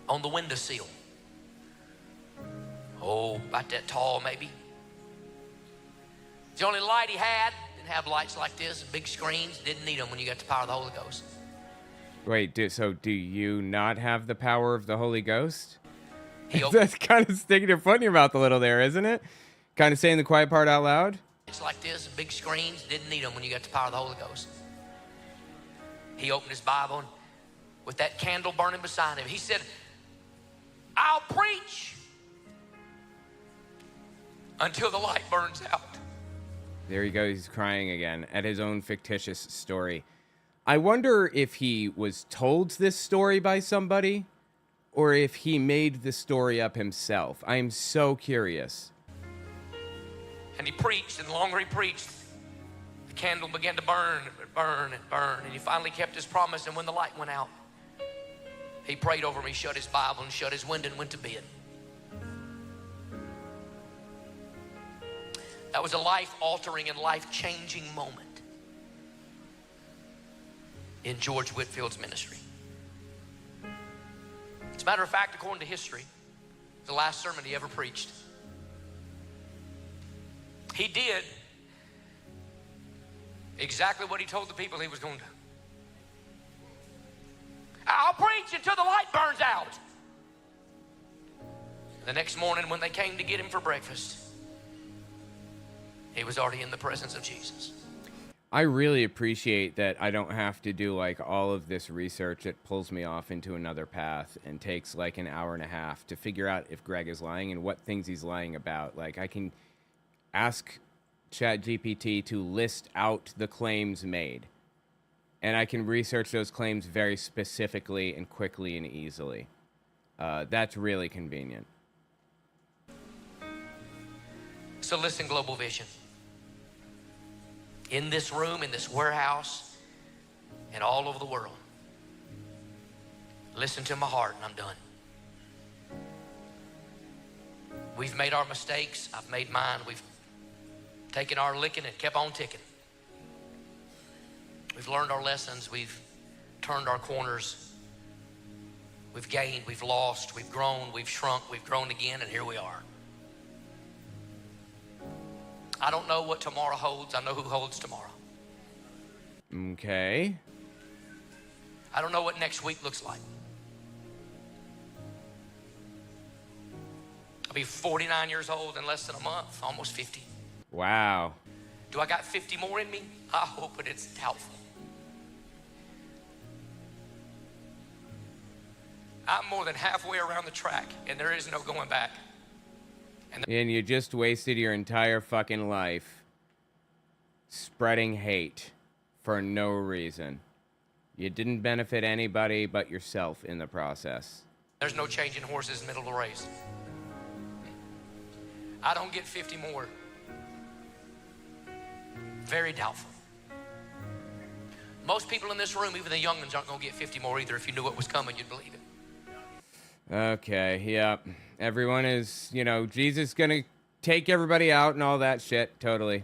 On the windowsill. Oh, about that tall, maybe. It's the only light he had. Didn't have lights like this, big screens. Didn't need them when you got the power of the Holy Ghost. Wait, do you not have the power of the Holy Ghost? He opened That's kind of sticking your foot in your mouth a little there, isn't it? Kind of saying the quiet part out loud? lights like this, big screens. Didn't need them when you got the power of the Holy Ghost. He opened his Bible, and with that candle burning beside him, he said, I'll preach until the light burns out. There he goes, he's crying again at his own fictitious story. I wonder if he was told this story by somebody or if he made the story up himself. I am so curious. And he preached, and the longer he preached, the candle began to burn and burn and burn, and he finally kept his promise. And when the light went out, he prayed over me, shut his Bible and shut his window and went to bed. That was a life-altering and life-changing moment in George Whitfield's ministry. As a matter of fact, according to history, the last sermon he ever preached. He did exactly what he told the people he was going to. I'll preach until the light burns out. The next morning when they came to get him for breakfast, he was already in the presence of Jesus. I really appreciate that I don't have to do like all of this research that pulls me off into another path and takes like an hour and a half to figure out if Greg is lying and what things he's lying about. Like I can ask ChatGPT to list out the claims made, and I can research those claims very specifically and quickly and easily. That's really convenient. So listen, Global Vision. In this room, in this warehouse, and all over the world, listen to my heart, and I'm done. We've made our mistakes. I've made mine. We've taken our licking and kept on ticking. We've learned our lessons. We've turned our corners. We've gained. We've lost. We've grown. We've shrunk. We've grown again, and here we are. I don't know what tomorrow holds. I know who holds tomorrow. Okay. I don't know what next week looks like. I'll be 49 years old in less than a month, almost 50. Wow. Do I got 50 more in me? I hope, but it's doubtful. I'm more than halfway around the track, and there is no going back. And you just wasted your entire fucking life spreading hate for no reason. You didn't benefit anybody but yourself in the process. There's no changing horses in the middle of the race. I don't get 50 more. Very doubtful. Most people in this room, even the young ones, aren't going to get 50 more either. If you knew what was coming, you'd believe it. Okay, yeah. Everyone is, Jesus gonna take everybody out and all that shit. Totally.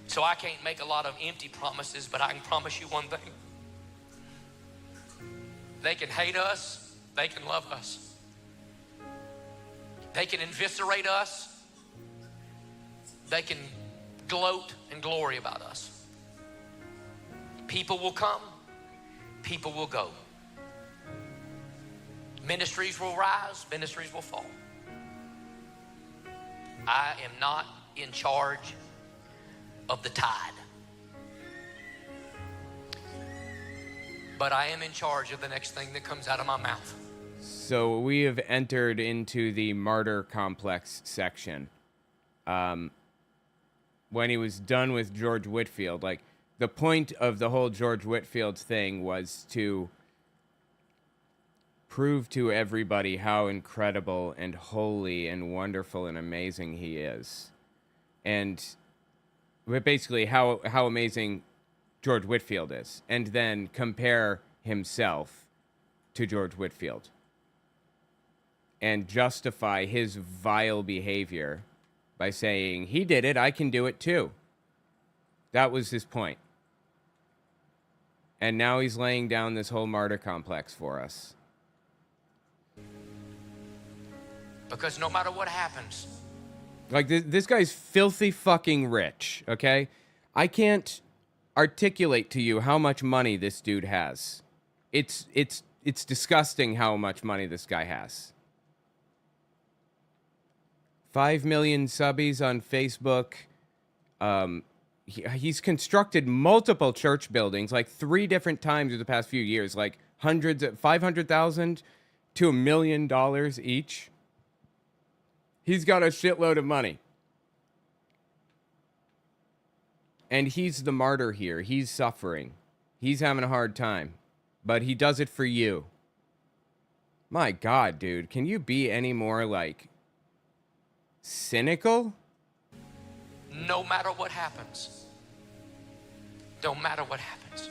So I can't make a lot of empty promises, but I can promise you one thing. They can hate us. They can love us. They can eviscerate us. they can gloat and glory about us. People will come, people will go. Ministries will rise, ministries will fall. I am not in charge of the tide, but I am in charge of the next thing that comes out of my mouth. So we have entered into the martyr complex section. When he was done with George Whitefield, like, the point of the whole George Whitefield thing was to prove to everybody how incredible and holy and wonderful and amazing he is. But basically how amazing George Whitefield is. And then compare himself to George Whitefield. And justify his vile behavior by saying, he did it, I can do it too. That was his point. And now he's laying down this whole martyr complex for us. Because no matter what happens, like, this guy's filthy fucking rich, okay? I can't articulate to you how much money this dude has. It's disgusting how much money this guy has. 5 million subbies on Facebook. He's constructed multiple church buildings, like 3 different times in the past few years, like hundreds of $500,000 to $1 million each. He's got a shitload of money. And he's the martyr here. He's suffering. He's having a hard time. But he does it for you. My God, dude. Can you be any more, like, cynical? no matter what happens, no matter what happens,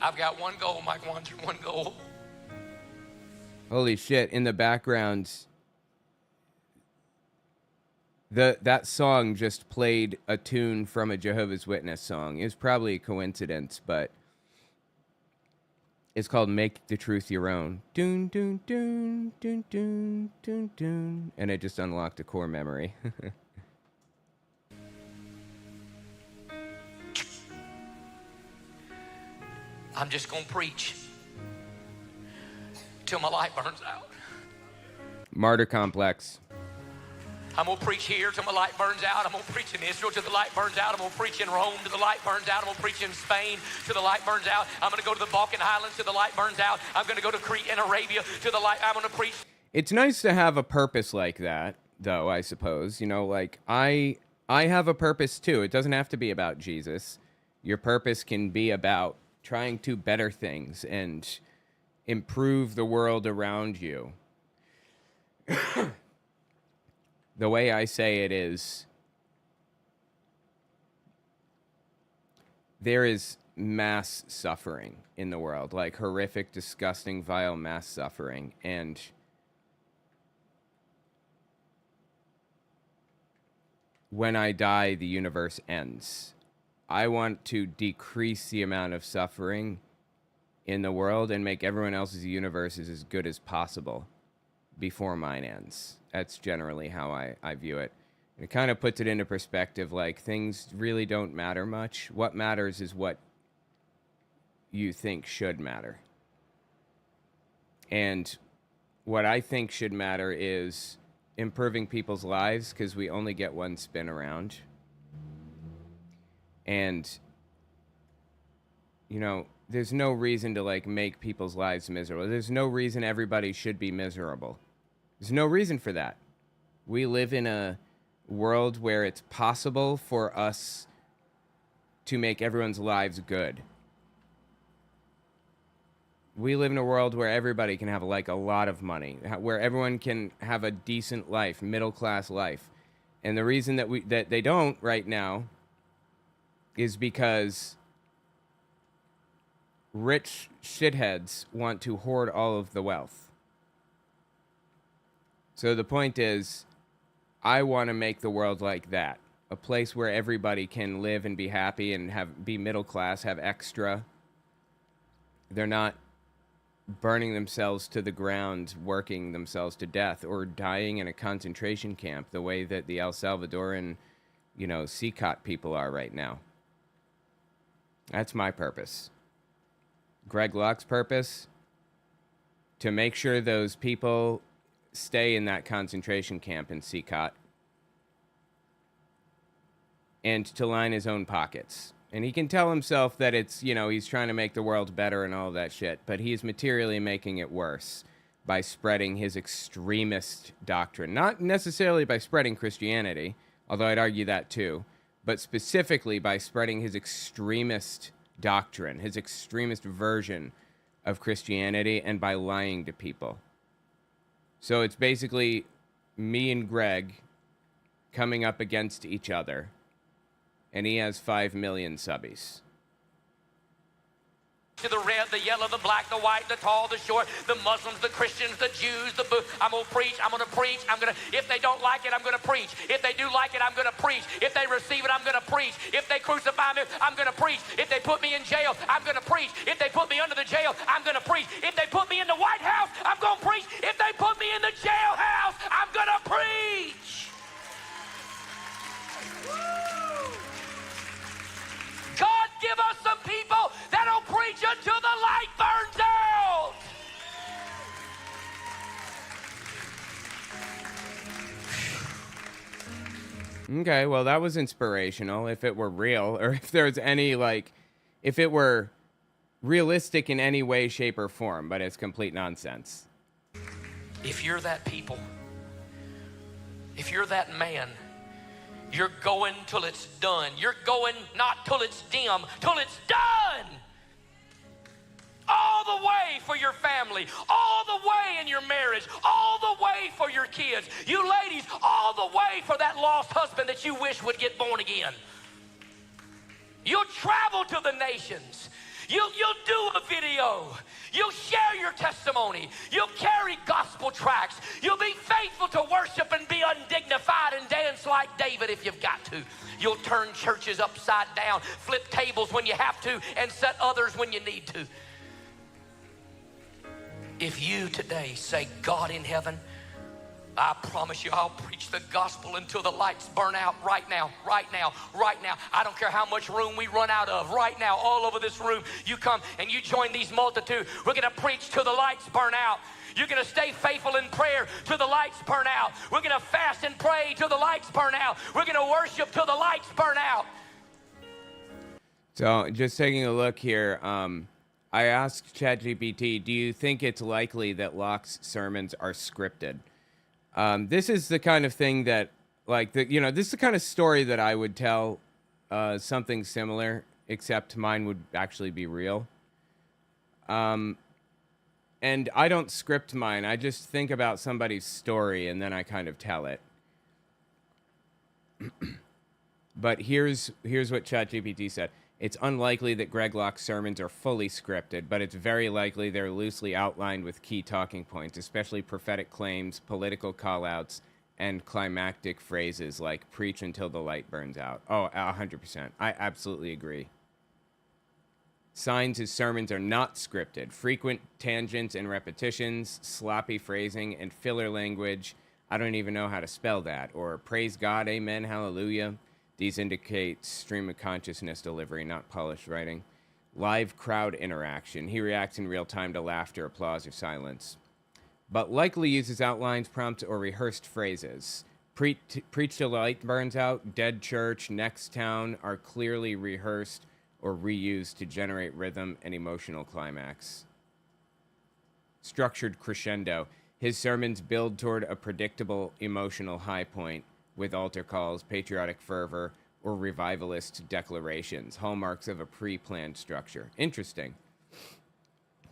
I've got one goal, Mike Wander, one goal. Holy shit, in the background, that song just played a tune from a Jehovah's Witness song. It's probably a coincidence, but it's called Make the Truth Your Own. Doon, doon, doon, doon, doon, doon, doon. And it just unlocked a core memory. I'm just going to preach till my light burns out. Martyr complex. I'm going to preach here till my light burns out. I'm going to preach in Israel till the light burns out. I'm going to preach in Rome till the light burns out. I'm going to preach in Spain till the light burns out. I'm going to go to the Balkan Highlands till the light burns out. I'm going to go to Crete and Arabia till the light. I'm going to preach. It's nice to have a purpose like that, though, I suppose. You know, like, I have a purpose, too. It doesn't have to be about Jesus. Your purpose can be about trying to better things and improve the world around you. The way I say it is, there is mass suffering in the world, like horrific, disgusting, vile mass suffering. And when I die, the universe ends. I want to decrease the amount of suffering in the world and make everyone else's universes as good as possible before mine ends. That's generally how I view it. It kind of puts it into perspective, like, things really don't matter much. What matters is what you think should matter. And what I think should matter is improving people's lives, because we only get one spin around. And, you know, there's no reason to, like, make people's lives miserable. There's no reason everybody should be miserable. There's no reason for that. We live in a world where it's possible for us to make everyone's lives good. We live in a world where everybody can have, like, a lot of money, where everyone can have a decent life, middle-class life. And the reason that they don't right now is because rich shitheads want to hoard all of the wealth. So the point is, I want to make the world like that. A place where everybody can live and be happy and be middle class, have extra. They're not burning themselves to the ground, working themselves to death, or dying in a concentration camp the way that the El Salvadoran, CCOT people are right now. That's my purpose. Greg Locke's purpose? To make sure those people stay in that concentration camp in CCOT and to line his own pockets. And he can tell himself that it's, he's trying to make the world better and all of that shit, but he's materially making it worse by spreading his extremist doctrine. Not necessarily by spreading Christianity, although I'd argue that too, but specifically by spreading his extremist doctrine, his extremist version of Christianity, and by lying to people. So it's basically me and Greg coming up against each other. And he has 5 million subbies. To the red, the yellow, the black, the white, the tall, the short, the Muslims, the Christians, the Jews, I'm gonna preach, if they don't like it, I'm gonna preach. If they do like it, I'm gonna preach. If they receive it, I'm gonna preach. If they crucify me, I'm gonna preach. If they put me in jail, I'm gonna preach. If they put me under the jail, I'm gonna preach. If they put me in the White House, I'm gonna preach. If they put me in the jailhouse, I'm gonna preach. God, give us some people that'll preach until the light burns out. Okay, well, that was inspirational if it were real, or if there was any, if it were realistic in any way, shape, or form, but it's complete nonsense. If you're that people, if you're that man, you're going till it's done. You're going not till it's dim, till it's done. All the way for your family, all the way in your marriage, all the way for your kids. You ladies, all the way for that lost husband that you wish would get born again. You'll travel to the nations. You'll do a video. You'll share your testimony. You'll carry gospel tracts. You'll be faithful to worship and be undignified and dance like David if you've got to. You'll turn churches upside down, flip tables when you have to, and set others when you need to. If you today say, God in heaven, I promise you I'll preach the gospel until the lights burn out right now, right now, right now. I don't care how much room we run out of. Right now, all over this room, you come and you join these multitude. We're going to preach till the lights burn out. You're going to stay faithful in prayer till the lights burn out. We're going to fast and pray till the lights burn out. We're going to worship till the lights burn out. So just taking a look here, I asked ChatGPT, do you think it's likely that Locke's sermons are scripted? This is the kind of thing that, this is the kind of story that I would tell, something similar, except mine would actually be real. And I don't script mine. I just think about somebody's story and then I kind of tell it. But here's what ChatGPT said. It's unlikely that Greg Locke's sermons are fully scripted, but it's very likely they're loosely outlined with key talking points, especially prophetic claims, political call-outs, and climactic phrases like preach until the light burns out. Oh, 100%. I absolutely agree. Signs his sermons are not scripted. Frequent tangents and repetitions, sloppy phrasing, and filler language. I don't even know how to spell that. Or praise God, amen, hallelujah. These indicate stream of consciousness delivery, not polished writing. Live crowd interaction. He reacts in real time to laughter, applause, or silence. But likely uses outlines, prompts, or rehearsed phrases. Preach till the light burns out, dead church, next town are clearly rehearsed or reused to generate rhythm and emotional climax. Structured crescendo. His sermons build toward a predictable emotional high point with altar calls, patriotic fervor, or revivalist declarations, hallmarks of a pre-planned structure. Interesting.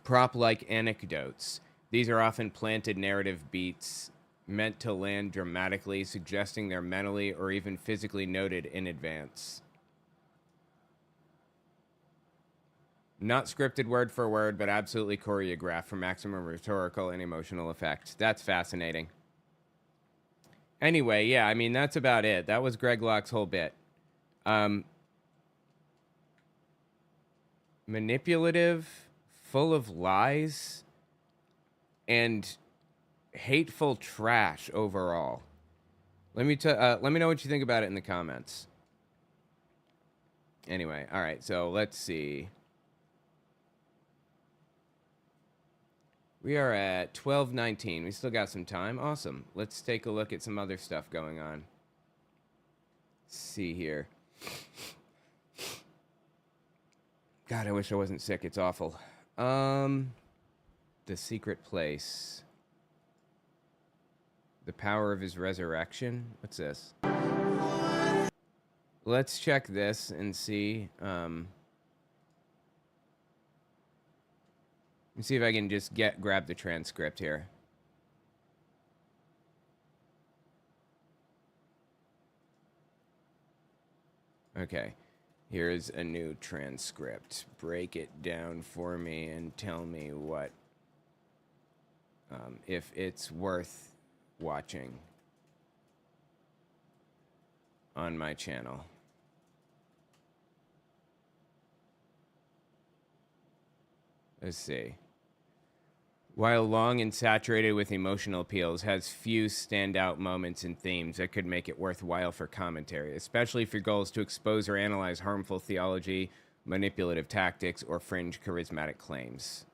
Prop-like anecdotes. These are often planted narrative beats meant to land dramatically, suggesting they're mentally or even physically noted in advance. Not scripted word for word, but absolutely choreographed for maximum rhetorical and emotional effect. That's fascinating. Anyway, yeah, I mean, that's about it. That was Greg Locke's whole bit. Manipulative, full of lies, and hateful trash overall. Let me know what you think about it in the comments. Anyway, all right, so let's see. We are at 12:19. We still got some time. Awesome. Let's take a look at some other stuff going on. Let's see here. God, I wish I wasn't sick. It's awful. The Secret Place. The Power of His Resurrection. What's this? Let's check this and see. Let me see if I can just grab the transcript here. Okay. Here's a new transcript. Break it down for me and tell me what, if it's worth watching on my channel. Let's see. While long and saturated with emotional appeals, has few standout moments and themes that could make it worthwhile for commentary, especially if your goal is to expose or analyze harmful theology, manipulative tactics, or fringe charismatic claims.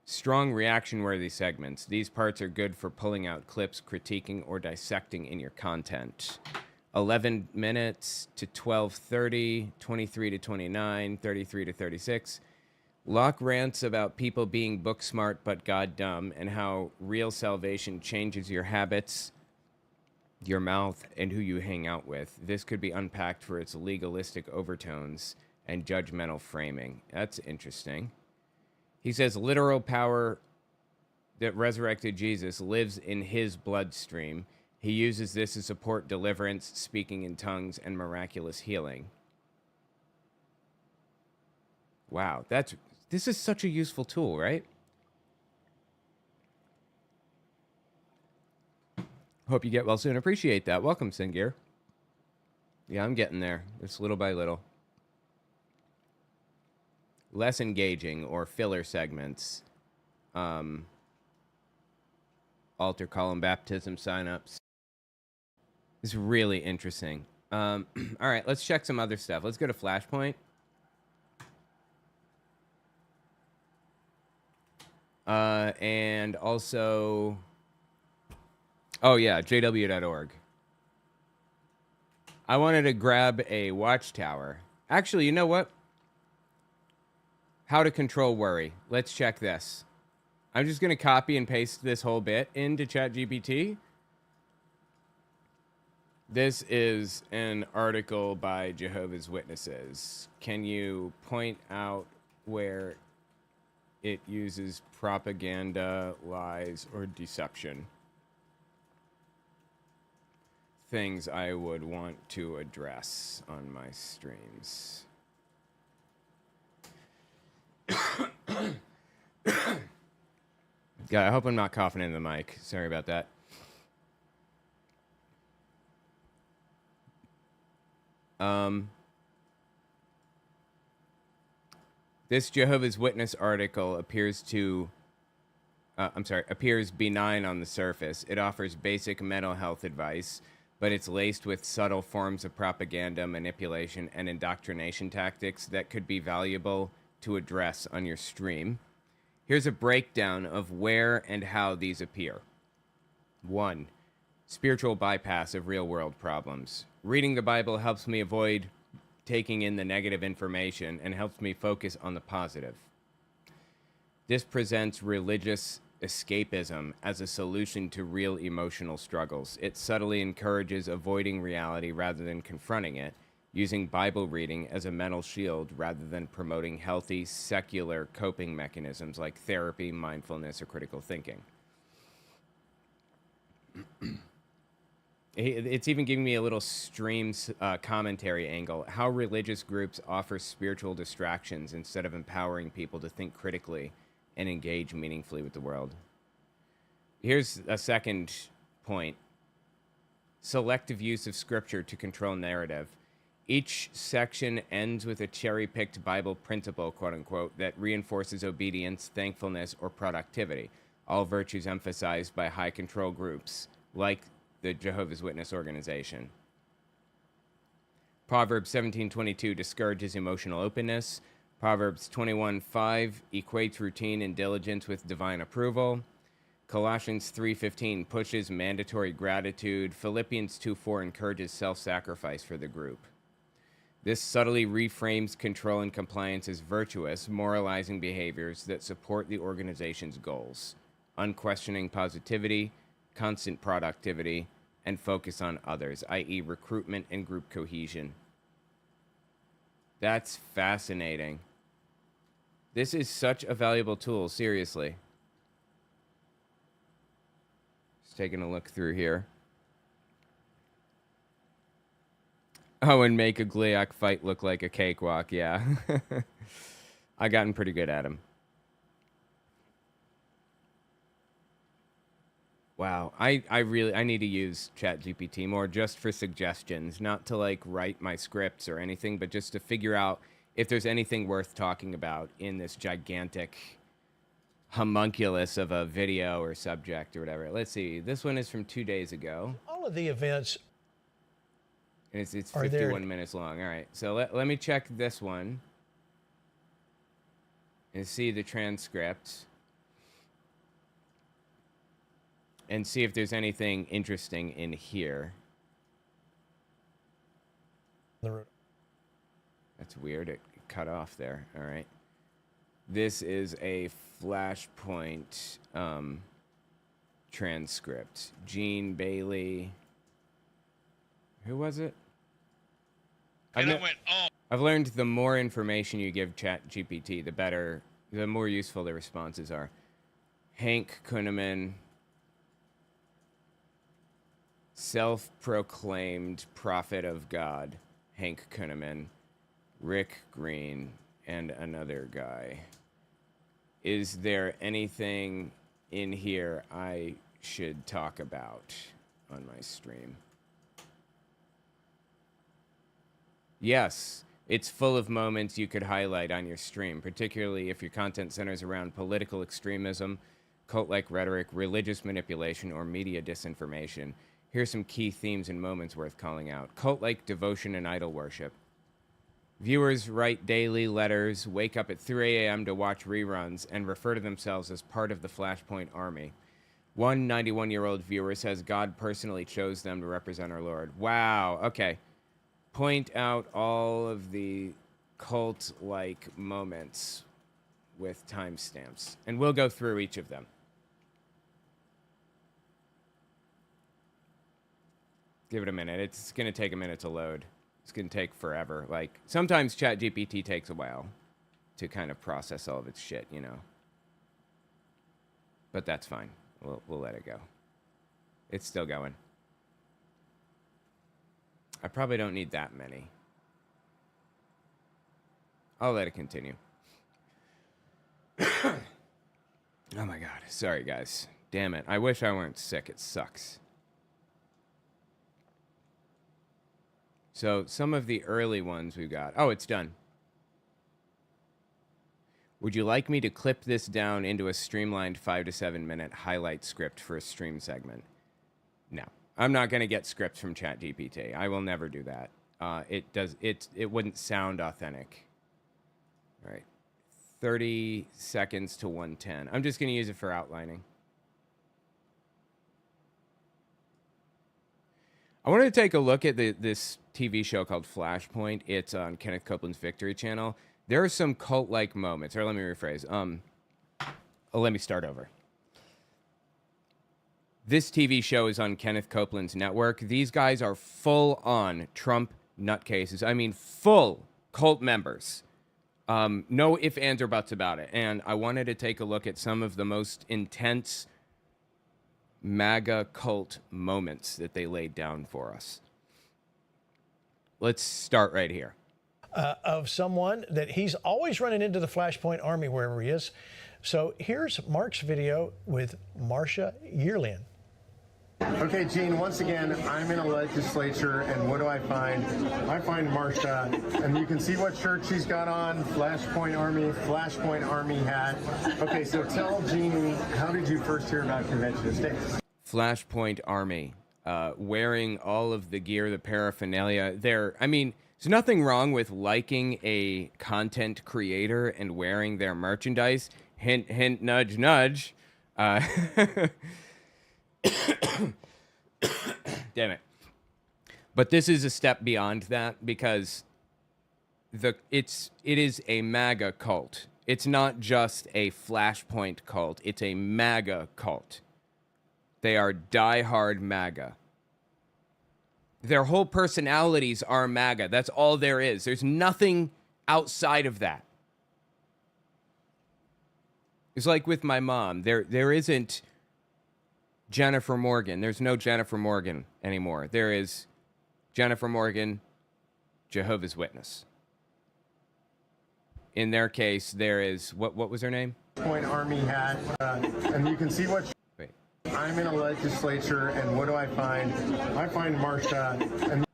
Strong reaction-worthy segments. These parts are good for pulling out clips, critiquing, or dissecting in your content. 11 minutes to 12:30, 23 to 29, 33 to 36. Locke rants about people being book smart but God dumb, and how real salvation changes your habits, your mouth, and who you hang out with. This could be unpacked for its legalistic overtones and judgmental framing. That's interesting. He says literal power that resurrected Jesus lives in his bloodstream. He uses this to support deliverance, speaking in tongues, and miraculous healing. Wow, this is such a useful tool, right? Hope you get well soon. Appreciate that. Welcome, Singir. Yeah, I'm getting there. It's little by little. Less engaging or filler segments. Altar column baptism signups. It's really interesting. All right, let's check some other stuff. Let's go to Flashpoint. And also, oh yeah, jw.org. I wanted to grab a watchtower. Actually, you know what? How to control worry. Let's check this. I'm just going to copy and paste this whole bit into ChatGPT. This is an article by Jehovah's Witnesses. Can you point out where it uses propaganda, lies, or deception? Things I would want to address on my streams. God, I hope I'm not coughing into the mic. Sorry about that. This Jehovah's Witness article appears benign on the surface. It offers basic mental health advice, but it's laced with subtle forms of propaganda, manipulation, and indoctrination tactics that could be valuable to address on your stream. Here's a breakdown of where and how these appear. 1. Spiritual bypass of real-world problems. Reading the Bible helps me avoid taking in the negative information and helps me focus on the positive. This presents religious escapism as a solution to real emotional struggles. It subtly encourages avoiding reality rather than confronting it, using Bible reading as a mental shield rather than promoting healthy, secular coping mechanisms like therapy, mindfulness, or critical thinking. It's even giving me a little stream commentary angle. How religious groups offer spiritual distractions instead of empowering people to think critically and engage meaningfully with the world. Here's a second point. Selective use of scripture to control narrative. Each section ends with a cherry-picked Bible principle, quote unquote, that reinforces obedience, thankfulness, or productivity, all virtues emphasized by high control groups like the Jehovah's Witness organization. Proverbs 17:22 discourages emotional openness. Proverbs 21:5 equates routine and diligence with divine approval. Colossians 3:15 pushes mandatory gratitude. Philippians 2:4 encourages self-sacrifice for the group. This subtly reframes control and compliance as virtuous, moralizing behaviors that support the organization's goals, unquestioning positivity, constant productivity, and focus on others, i.e. recruitment and group cohesion. That's fascinating. This is such a valuable tool, seriously. Just taking a look through here. Oh, and make a Gliok fight look like a cakewalk, yeah. I gotten pretty good at him. Wow, I need to use ChatGPT more just for suggestions, not to like write my scripts or anything, but just to figure out if there's anything worth talking about in this gigantic homunculus of a video or subject or whatever. Let's see, this one is from 2 days ago. All of the events. And it's 51 minutes long. All right, so let me check this one and see the transcript and see if there's anything interesting in here. That's weird. It cut off there. All right. This is a Flashpoint transcript. Gene Bailey. Who was it? I've learned the more information you give ChatGPT, the better, the more useful the responses are. Hank Kunneman, self-proclaimed prophet of God. Hank Kunneman, Rick Green, and another guy. Is there anything in here I should talk about on my stream? Yes, it's full of moments you could highlight on your stream, particularly if your content centers around political extremism, cult-like rhetoric, religious manipulation, or media disinformation. Here's some key themes and moments worth calling out. Cult-like devotion and idol worship. Viewers write daily letters, wake up at 3 a.m. to watch reruns, and refer to themselves as part of the Flashpoint Army. One 91-year-old viewer says God personally chose them to represent our Lord. Wow, okay. Point out all of the cult-like moments with timestamps, and we'll go through each of them. Give it a minute. It's going to take a minute to load. It's going to take forever. Like, sometimes ChatGPT takes a while to kind of process all of its shit, you know. But that's fine. We'll let it go. It's still going. I probably don't need that many. I'll let it continue. Oh my God. Sorry, guys. Damn it. I wish I weren't sick. It sucks. So some of the early ones we've got. Oh, it's done. Would you like me to clip this down into a streamlined 5 to 7 minute highlight script for a stream segment? No. I'm not going to get scripts from ChatGPT. I will never do that. It wouldn't sound authentic. All right. 30 seconds to 110. I'm just going to use it for outlining. I wanted to take a look at this TV show called Flashpoint. It's on Kenneth Copeland's Victory Channel. There are some cult-like moments. Or let me rephrase. Let me start over. This TV show is on Kenneth Copeland's network. These guys are full-on Trump nutcases. I mean, full cult members. No ifs, ands, or buts about it. And I wanted to take a look at some of the most intense MAGA cult moments that they laid down for us. Let's start right here. Of someone that he's always running into the Flashpoint Army wherever he is. So here's Mark's video with Marcia Yearlian. Okay, Gene, once again, I'm in a legislature, and what do I find? I find Marsha, and you can see what shirt she's got on, Flashpoint Army hat. Okay, so tell Gene, how did you first hear about Convention of States? Flashpoint Army, wearing all of the gear, the paraphernalia. There's nothing wrong with liking a content creator and wearing their merchandise. Hint, hint, nudge, nudge. Damn it. But this is a step beyond that because it is a MAGA cult. It's not just a Flashpoint cult. It's a MAGA cult. They are diehard MAGA. Their whole personalities are MAGA. That's all there is. There's nothing outside of that. It's like with my mom. There isn't Jennifer Morgan. There's no Jennifer Morgan anymore. There is Jennifer Morgan, Jehovah's Witness. In their case, there is what was her name? Point Army hat, and you can see what. Wait. I'm in a legislature, and what do I find? I find Marsha. And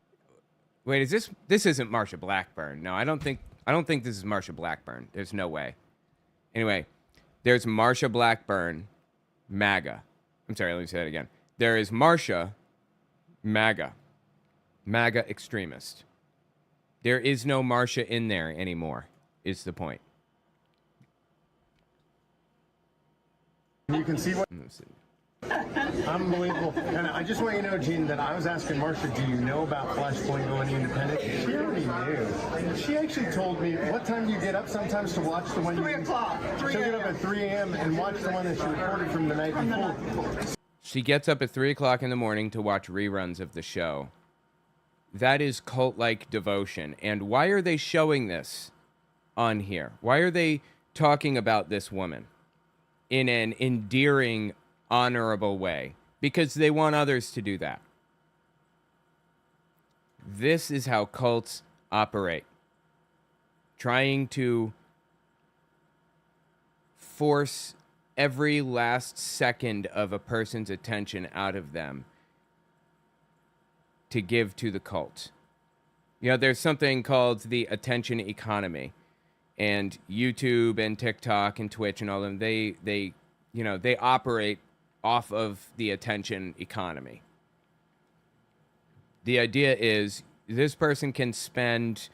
wait, this isn't Marsha Blackburn? No, I don't think this is Marsha Blackburn. There's no way. Anyway, there's Marsha Blackburn, MAGA. I'm sorry, let me say that again. There is Marsha, MAGA extremist. There is no Marsha in there anymore, is the point. You can see what. Unbelievable. And I just want you to know, Gene, that I was asking Marsha, do you know about Flashpoint going independent? She already knew. She actually told me, what time do you get up sometimes to watch the one? 3 o'clock. She'll get up at 3 a.m. and watch the one that she recorded from the night before. She gets up at 3 o'clock in the morning to watch reruns of the show. That is cult-like devotion. And why are they showing this on here? Why are they talking about this woman in an endearing, honorable way? Because they want others to do that. This is how cults operate. Trying to force every last second of a person's attention out of them to give to the cult. You know, there's something called the attention economy, and YouTube and TikTok and Twitch and all of them, they operate off of the attention economy. The idea is this person can spend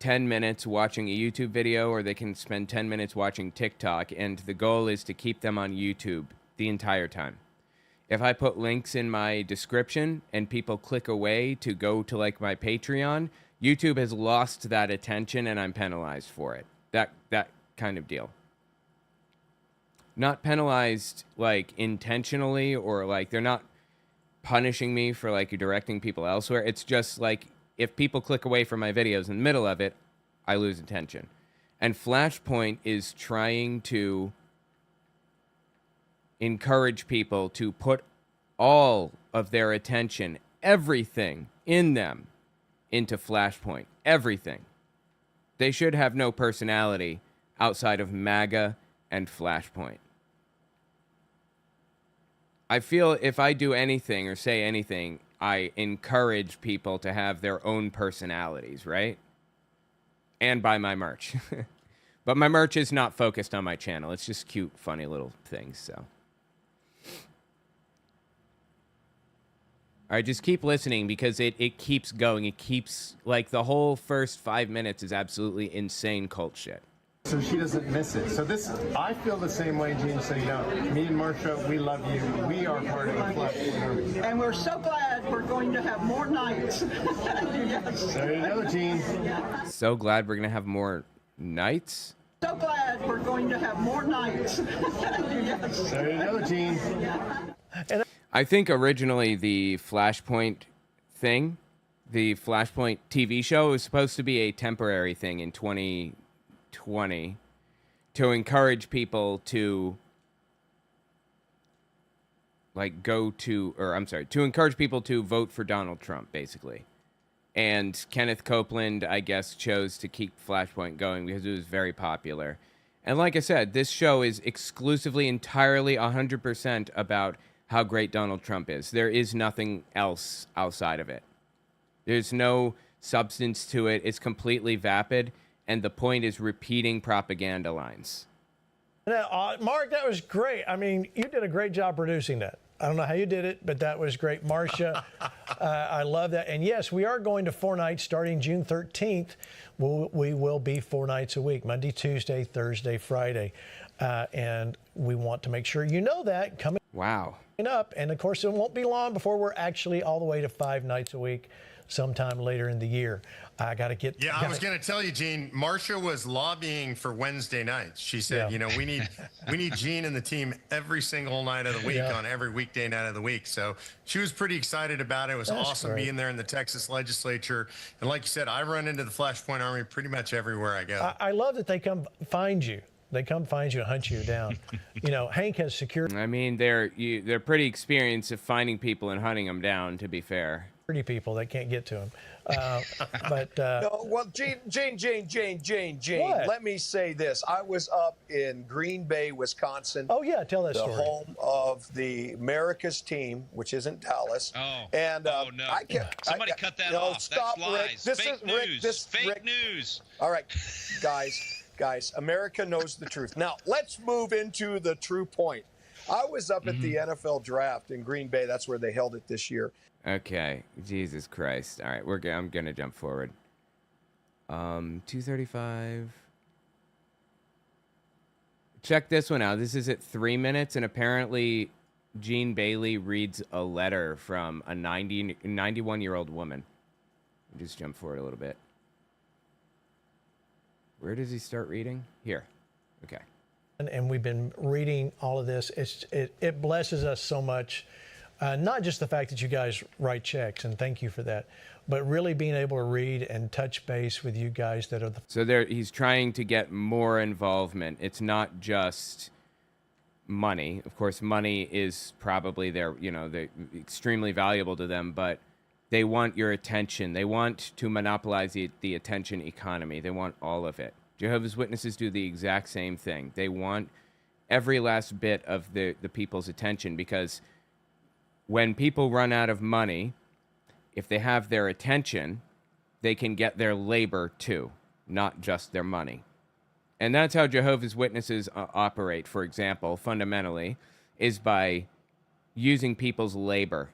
10 minutes watching a YouTube video, or they can spend 10 minutes watching TikTok, and the goal is to keep them on YouTube the entire time. If I put links in my description and people click away to go to like my Patreon, YouTube has lost that attention and I'm penalized for it. That kind of deal. Not penalized like intentionally, or like they're not punishing me for like directing people elsewhere. It's just like if people click away from my videos in the middle of it, I lose attention. And Flashpoint is trying to encourage people to put all of their attention, everything in them, into Flashpoint. Everything. They should have no personality outside of MAGA and Flashpoint. I feel if I do anything or say anything, I encourage people to have their own personalities, right? And buy my merch. But my merch is not focused on my channel. It's just cute, funny little things, so. All right, just keep listening because it keeps going. It keeps, like, the whole first 5 minutes is absolutely insane cult shit. So she doesn't miss it. So this, I feel the same way, Gene. So, you know, me and Marsha, we love you. We are part of the Flashpoint. And we're so glad we're going to have more nights. Yes. There you go, Gene. So glad we're going to have more nights. So glad we're going to have more nights. Yes. There you go, Gene. I think originally the Flashpoint thing, the Flashpoint TV show, was supposed to be a temporary thing in 2020 to encourage people to to encourage people to vote for Donald Trump, basically. And Kenneth Copeland, I guess, chose to keep Flashpoint going because it was very popular. And like I said, this show is exclusively, entirely, 100% about how great Donald Trump is. There is nothing else outside of it. There's no substance to it. It's completely vapid, and the point is repeating propaganda lines. Mark, that was great. I mean, you did a great job producing that. I don't know how you did it, but that was great. Marcia, I love that. And yes, we are going to 4 nights starting June 13th. We will be 4 nights a week, Monday, Tuesday, Thursday, Friday. And we want to make sure you know that coming up. And of course, it won't be long before we're actually all the way to 5 nights a week sometime later in the year. I got to get. Yeah, I was going to tell you, Gene. Marcia was lobbying for Wednesday nights. She said, you know, we need Gene and the team every single night of the week on every weekday night of the week. So she was pretty excited about it. It was awesome being there in the Texas legislature. And like you said, I run into the Flashpoint Army pretty much everywhere I go. I love that they come find you. They come find you and hunt you down. You know, Hank has security. I mean, they're pretty experienced at finding people and hunting them down, to be fair. Pretty people that can't get to him. No, well, Gene, What? let me say this. I was up in Green Bay, Wisconsin. Oh, yeah, tell that the story. home of the America's team, which isn't Dallas. And no. Somebody cut that off. Stop, That's lies. Rick. This Fake is news. Rick. Fake news. All right, guys, America knows the truth. Now, let's move into the true point. I was up at the NFL draft in Green Bay. That's where they held it this year. Okay, Jesus Christ. All right, I'm gonna jump forward. 2:35. Check this one out. This is at 3 minutes, and apparently Gene Bailey reads a letter from a 91-year-old woman. Just jump forward a little bit. Where does he start reading? Here. Okay. And we've been reading all of this. It blesses us so much. Not just the fact that you guys write checks, and thank you for that, but really being able to read and touch base with you guys that are the. So he's trying to get more involvement. It's not just money. Of course, money is probably they're extremely valuable to them, but they want your attention. They want to monopolize the attention economy. They want all of it. Jehovah's Witnesses do the exact same thing. They want every last bit of the people's attention, because when people run out of money, if they have their attention, they can get their labor too, not just their money. And that's how Jehovah's Witnesses operate, for example, fundamentally, is by using people's labor.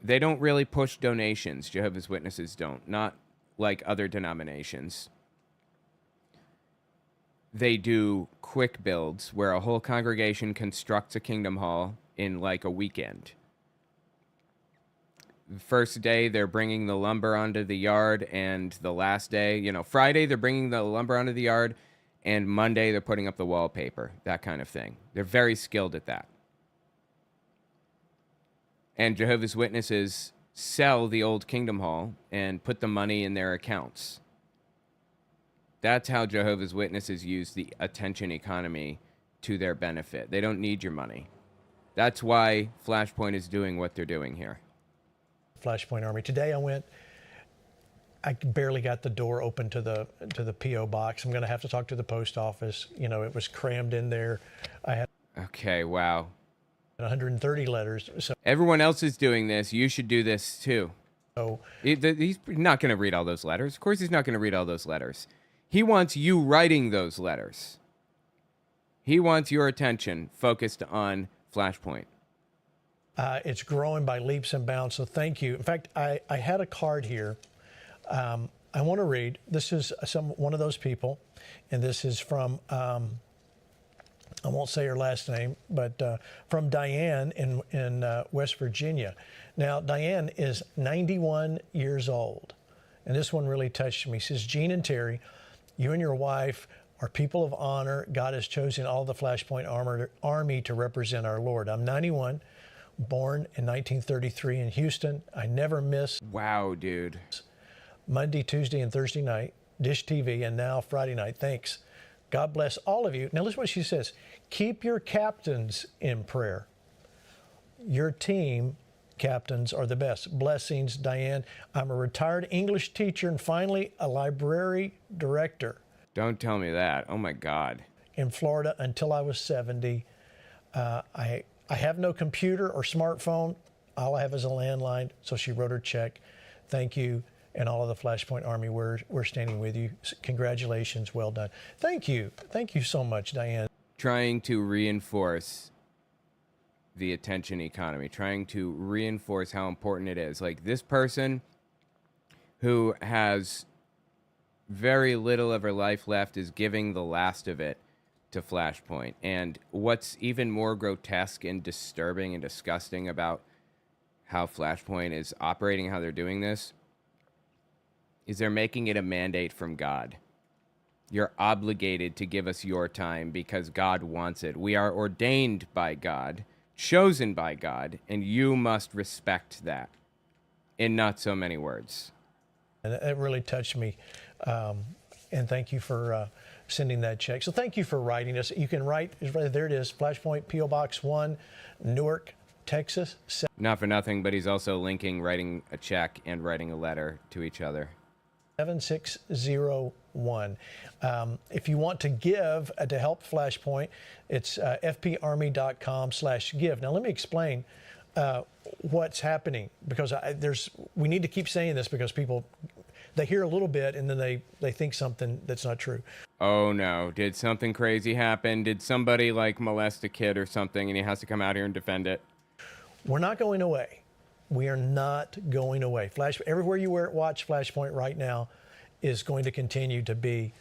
They don't really push donations, Jehovah's Witnesses don't, not like other denominations. They do quick builds where a whole congregation constructs a kingdom hall in like a weekend. The first day, they're bringing the lumber onto the yard, and the last day, Friday, they're bringing the lumber onto the yard, and Monday, they're putting up the wallpaper, that kind of thing. They're very skilled at that. And Jehovah's Witnesses sell the old kingdom hall and put the money in their accounts. That's how Jehovah's Witnesses use the attention economy to their benefit. They don't need your money. That's why Flashpoint is doing what they're doing here. Flashpoint Army. Today I barely got the door open to the P.O. box. I'm going to have to talk to the post office. It was crammed in there. I had Okay, wow. 130 letters. So everyone else is doing this. You should do this too. He's not going to read all those letters. Of course he's not going to read all those letters. He wants you writing those letters. He wants your attention focused on Flashpoint. It's growing by leaps and bounds, so thank you. In fact, I had a card here. I want to read. This is one of those people, and this is from, I won't say her last name, but from Diane in West Virginia. Now, Diane is 91 years old, and this one really touched me. She says, Gene and Terry, you and your wife are people of honor. God has chosen all the Flashpoint Army to represent our Lord. I'm 91, born in 1933 in Houston. I never miss. Wow, dude. Monday, Tuesday, and Thursday night, Dish TV, and now Friday night. Thanks. God bless all of you. Now listen what she says. Keep your captains in prayer. Your team captains are the best. Blessings, Diane. I'm a retired English teacher and finally a library director. Don't tell me that. Oh my God. In Florida until I was 70. I I have no computer or smartphone. All I have is a landline. So she wrote her check. Thank you. And all of the Flashpoint Army, we're standing with you. Congratulations. Well done. Thank you. Thank you so much, Diane. Trying to reinforce the attention economy, trying to reinforce how important it is. Like, this person who has very little of her life left is giving the last of it to Flashpoint. And what's even more grotesque and disturbing and disgusting about how Flashpoint is operating, how they're doing this, is they're making it a mandate from God. You're obligated to give us your time because God wants it. We are ordained by God, chosen by God, and you must respect that. In not so many words. And it really touched me. And thank you for sending that check. So thank you for writing us. You can write, there it is, Flashpoint, P.O. Box 1, Newark, Texas. Not for nothing, but he's also linking writing a check and writing a letter to each other. 7601. If you want to give to help Flashpoint, it's fparmy.com/give. Now let me explain what's happening, because we need to keep saying this because people, they hear a little bit and then they think something that's not true. Oh no, did something crazy happen? Did somebody like molest a kid or something and he has to come out here and defend it? We're not going away. We are not going away. Everywhere you watch Flashpoint right now is going to continue to be,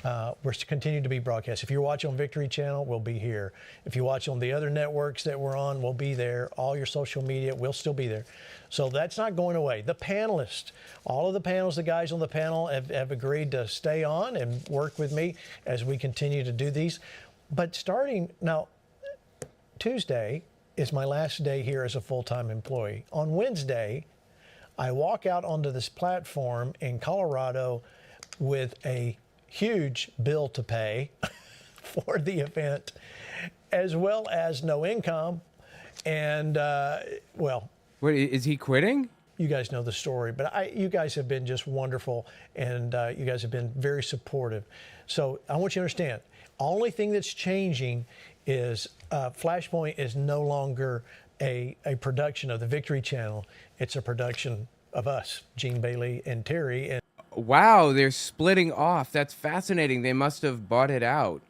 we're continuing to be broadcast. If you're watching on Victory Channel, we'll be here. If you watch on the other networks that we're on, we'll be there. All your social media, we'll still be there. So that's not going away. The panelists, all of the panels, the guys on the panel have agreed to stay on and work with me as we continue to do these. But starting now, Tuesday is my last day here as a full-time employee. On Wednesday, I walk out onto this platform in Colorado with a huge bill to pay for the event, as well as no income. And, well... Wait, is he quitting? You guys know the story, but you guys have been just wonderful, and you guys have been very supportive. So I want you to understand, only thing that's changing is Flashpoint is no longer a production of the Victory Channel. It's a production of us, Gene Bailey and Terry. And wow, they're splitting off. That's fascinating. They must have bought it out.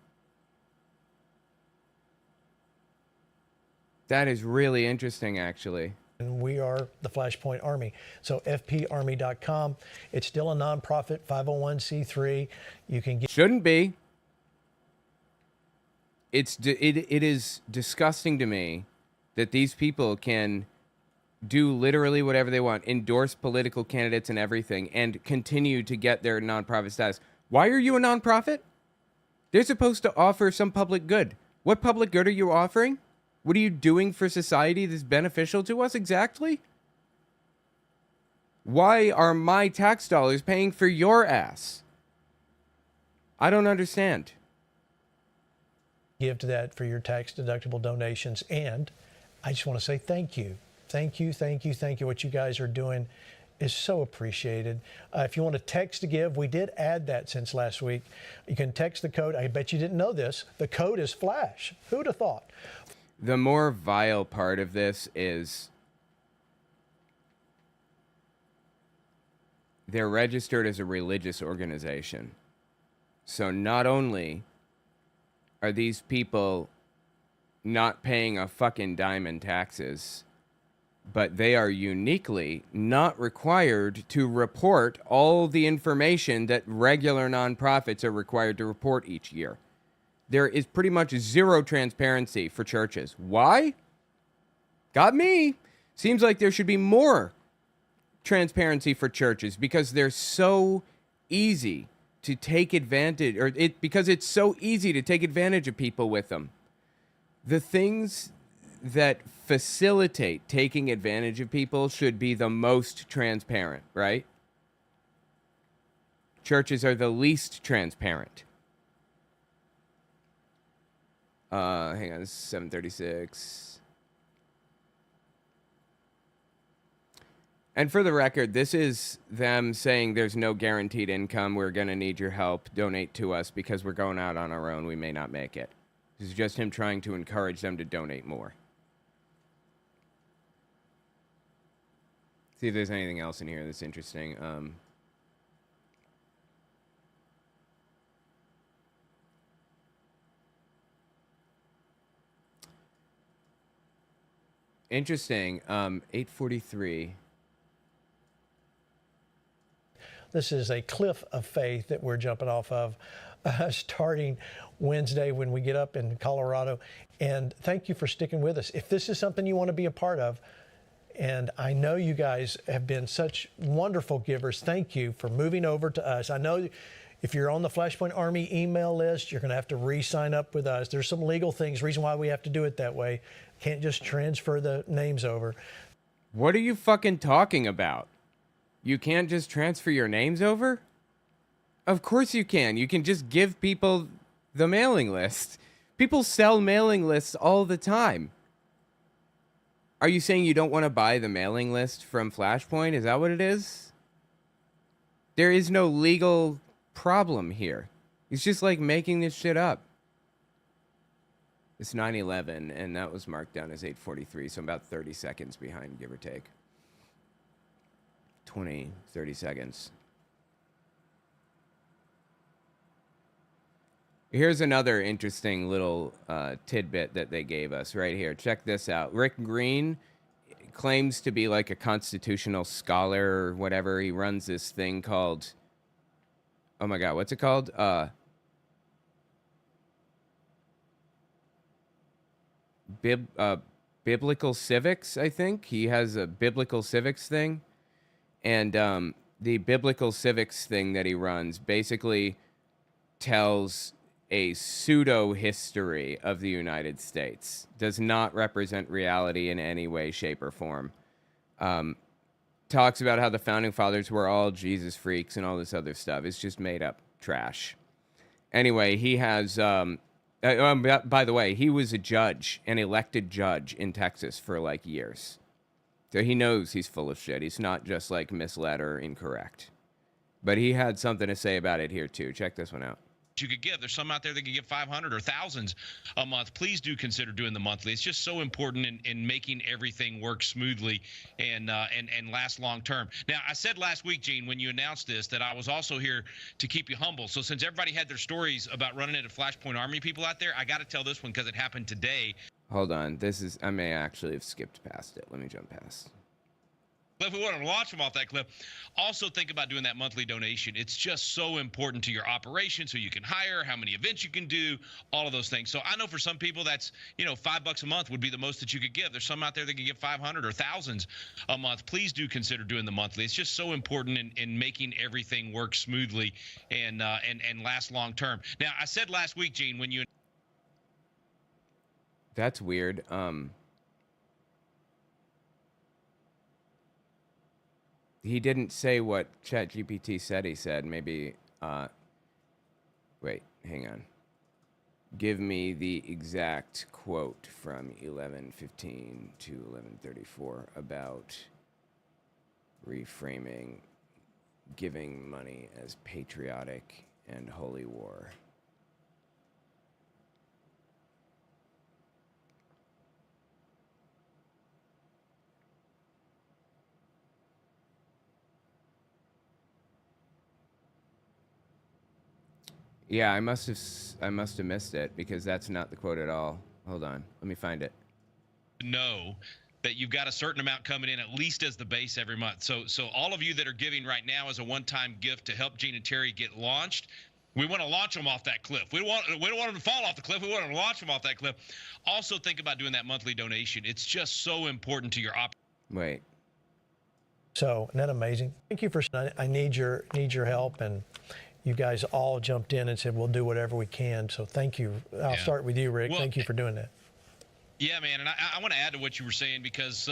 That is really interesting, actually. And we are the Flashpoint Army. So fparmy.com. It's still a nonprofit, 501c3. You can get... Shouldn't be. It is disgusting to me that these people can do literally whatever they want, endorse political candidates and everything, and continue to get their nonprofit status. Why are you a nonprofit? They're supposed to offer some public good. What public good are you offering? What are you doing for society that's beneficial to us exactly? Why are my tax dollars paying for your ass? I don't understand. Give to that for your tax-deductible donations. And I just want to say thank you. Thank you, thank you, thank you. What you guys are doing is so appreciated. If you want to text to give, we did add that since last week. You can text the code. I bet you didn't know this. The code is FLASH. Who'd have thought? The more vile part of this is they're registered as a religious organization. So not only are these people not paying a fucking dime in taxes, but they are uniquely not required to report all the information that regular nonprofits are required to report each year. There is pretty much zero transparency for churches. Why? Got me. Seems like there should be more transparency for churches because they're so easy to take advantage, because it's so easy to take advantage of people with them. The things that facilitate taking advantage of people should be the most transparent, right? Churches are the least transparent. Hang on, this is 736. And for the record, this is them saying there's no guaranteed income. We're going to need your help. Donate to us because we're going out on our own. We may not make it. This is just him trying to encourage them to donate more. See if there's anything else in here that's interesting. Interesting. 843. This is a cliff of faith that we're jumping off of starting Wednesday when we get up in Colorado. And thank you for sticking with us. If this is something you want to be a part of, and I know you guys have been such wonderful givers, thank you for moving over to us. I know if you're on the Flashpoint Army email list, you're going to have to re-sign up with us. There's some legal things, reason why we have to do it that way. Can't just transfer the names over. What are you fucking talking about? You can't just transfer your names over? Of course you can. You can just give people the mailing list. People sell mailing lists all the time. Are you saying you don't want to buy the mailing list from Flashpoint? Is that what it is? There is no legal problem here. It's just like making this shit up. It's 9/11, and that was marked down as 8:43, so I'm about 30 seconds behind, give or take. 20, 30 seconds. Here's another interesting little tidbit that they gave us right here. Check this out. Rick Green claims to be like a constitutional scholar or whatever. He runs this thing called, oh my God, what's it called? Biblical Civics, I think. He has a Biblical Civics thing. And the Biblical Civics thing that he runs basically tells a pseudo-history of the United States. Does not represent reality in any way, shape, or form. Talks about how the Founding Fathers were all Jesus freaks and all this other stuff. It's just made up trash. Anyway, he has... by the way, he was a judge, an elected judge in Texas for like years. So he knows he's full of shit. He's not just like misled or incorrect. But he had something to say about it here too. Check this one out. You could give. There's some out there that can give 500 or thousands a month. Please do consider doing the monthly. It's just so important in making everything work smoothly and last long term. Now, I said last week, Gene, when you announced this, that I was also here to keep you humble. So since everybody had their stories about running into Flashpoint Army people out there, I got to tell this one because it happened today. Hold on. This is, I may actually have skipped past it. Let me jump past. If we want to launch them off that clip, also think about doing that monthly donation. It's just so important to your operation, so you can hire, how many events you can do, all of those things. So I know for some people that's, $5 a month would be the most that you could give. There's some out there that can give 500 or thousands a month. Please do consider doing the monthly. It's just so important in making everything work smoothly and last long term. Now, I said last week, Gene, when you... That's weird. He didn't say what ChatGPT said he said. Maybe, wait, hang on. Give me the exact quote from 11:15 to 11:34 about reframing giving money as patriotic and holy war. Yeah, I must have missed it because that's not the quote at all. Hold on, let me find it. Know that you've got a certain amount coming in at least as the base every month. So all of you that are giving right now as a one-time gift to help Gene and Terry get launched, we want to launch them off that cliff. We don't want them to fall off the cliff. We want them to launch them off that cliff. Also think about doing that monthly donation. It's just so important to your Wait. So, isn't that amazing? Thank you for. I need your help, and you guys all jumped in and said we'll do whatever we can. So thank you. I'll start with you, Rick. Well, thank you for doing that. Yeah, man, and I want to add to what you were saying because,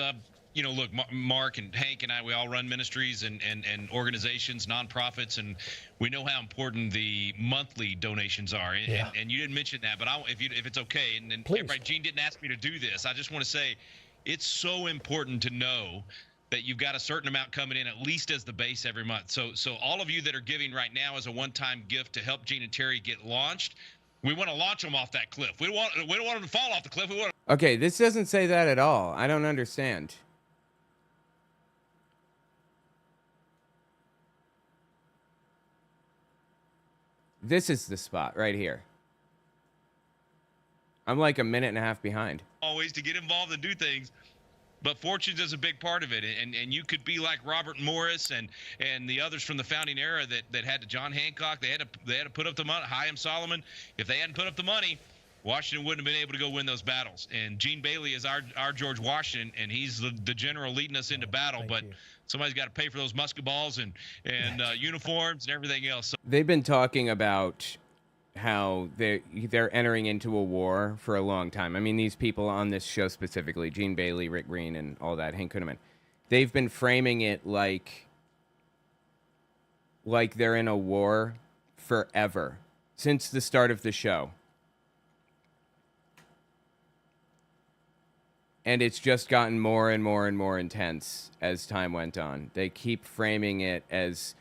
look, Mark and Hank and I, we all run ministries and organizations, nonprofits, and we know how important the monthly donations are. And you didn't mention that, but if it's okay, and everybody, Gene didn't ask me to do this. I just want to say it's so important to know that you've got a certain amount coming in at least as the base every month. So all of you that are giving right now as a one-time gift to help Gene and Terry get launched, we want to launch them off that cliff. We don't want them to fall off the cliff. Okay, this doesn't say that at all. I don't understand. This is the spot right here. I'm like a minute and a half behind. Always to get involved and do things. But fortunes is a big part of it, and you could be like Robert Morris and the others from the founding era that had to John Hancock. They had to put up the money. Chaim Solomon. If they hadn't put up the money, Washington wouldn't have been able to go win those battles. And Gene Bailey is our George Washington, and he's the general leading us into battle. But somebody's got to pay for those musket balls and uniforms and everything else. So They've been talking about how they're entering into a war for a long time. I mean, these people on this show specifically, Gene Bailey, Rick Green, and all that, Hank Kunneman, they've been framing it like they're in a war forever since the start of the show. And it's just gotten more and more and more intense as time went on. They keep framing it as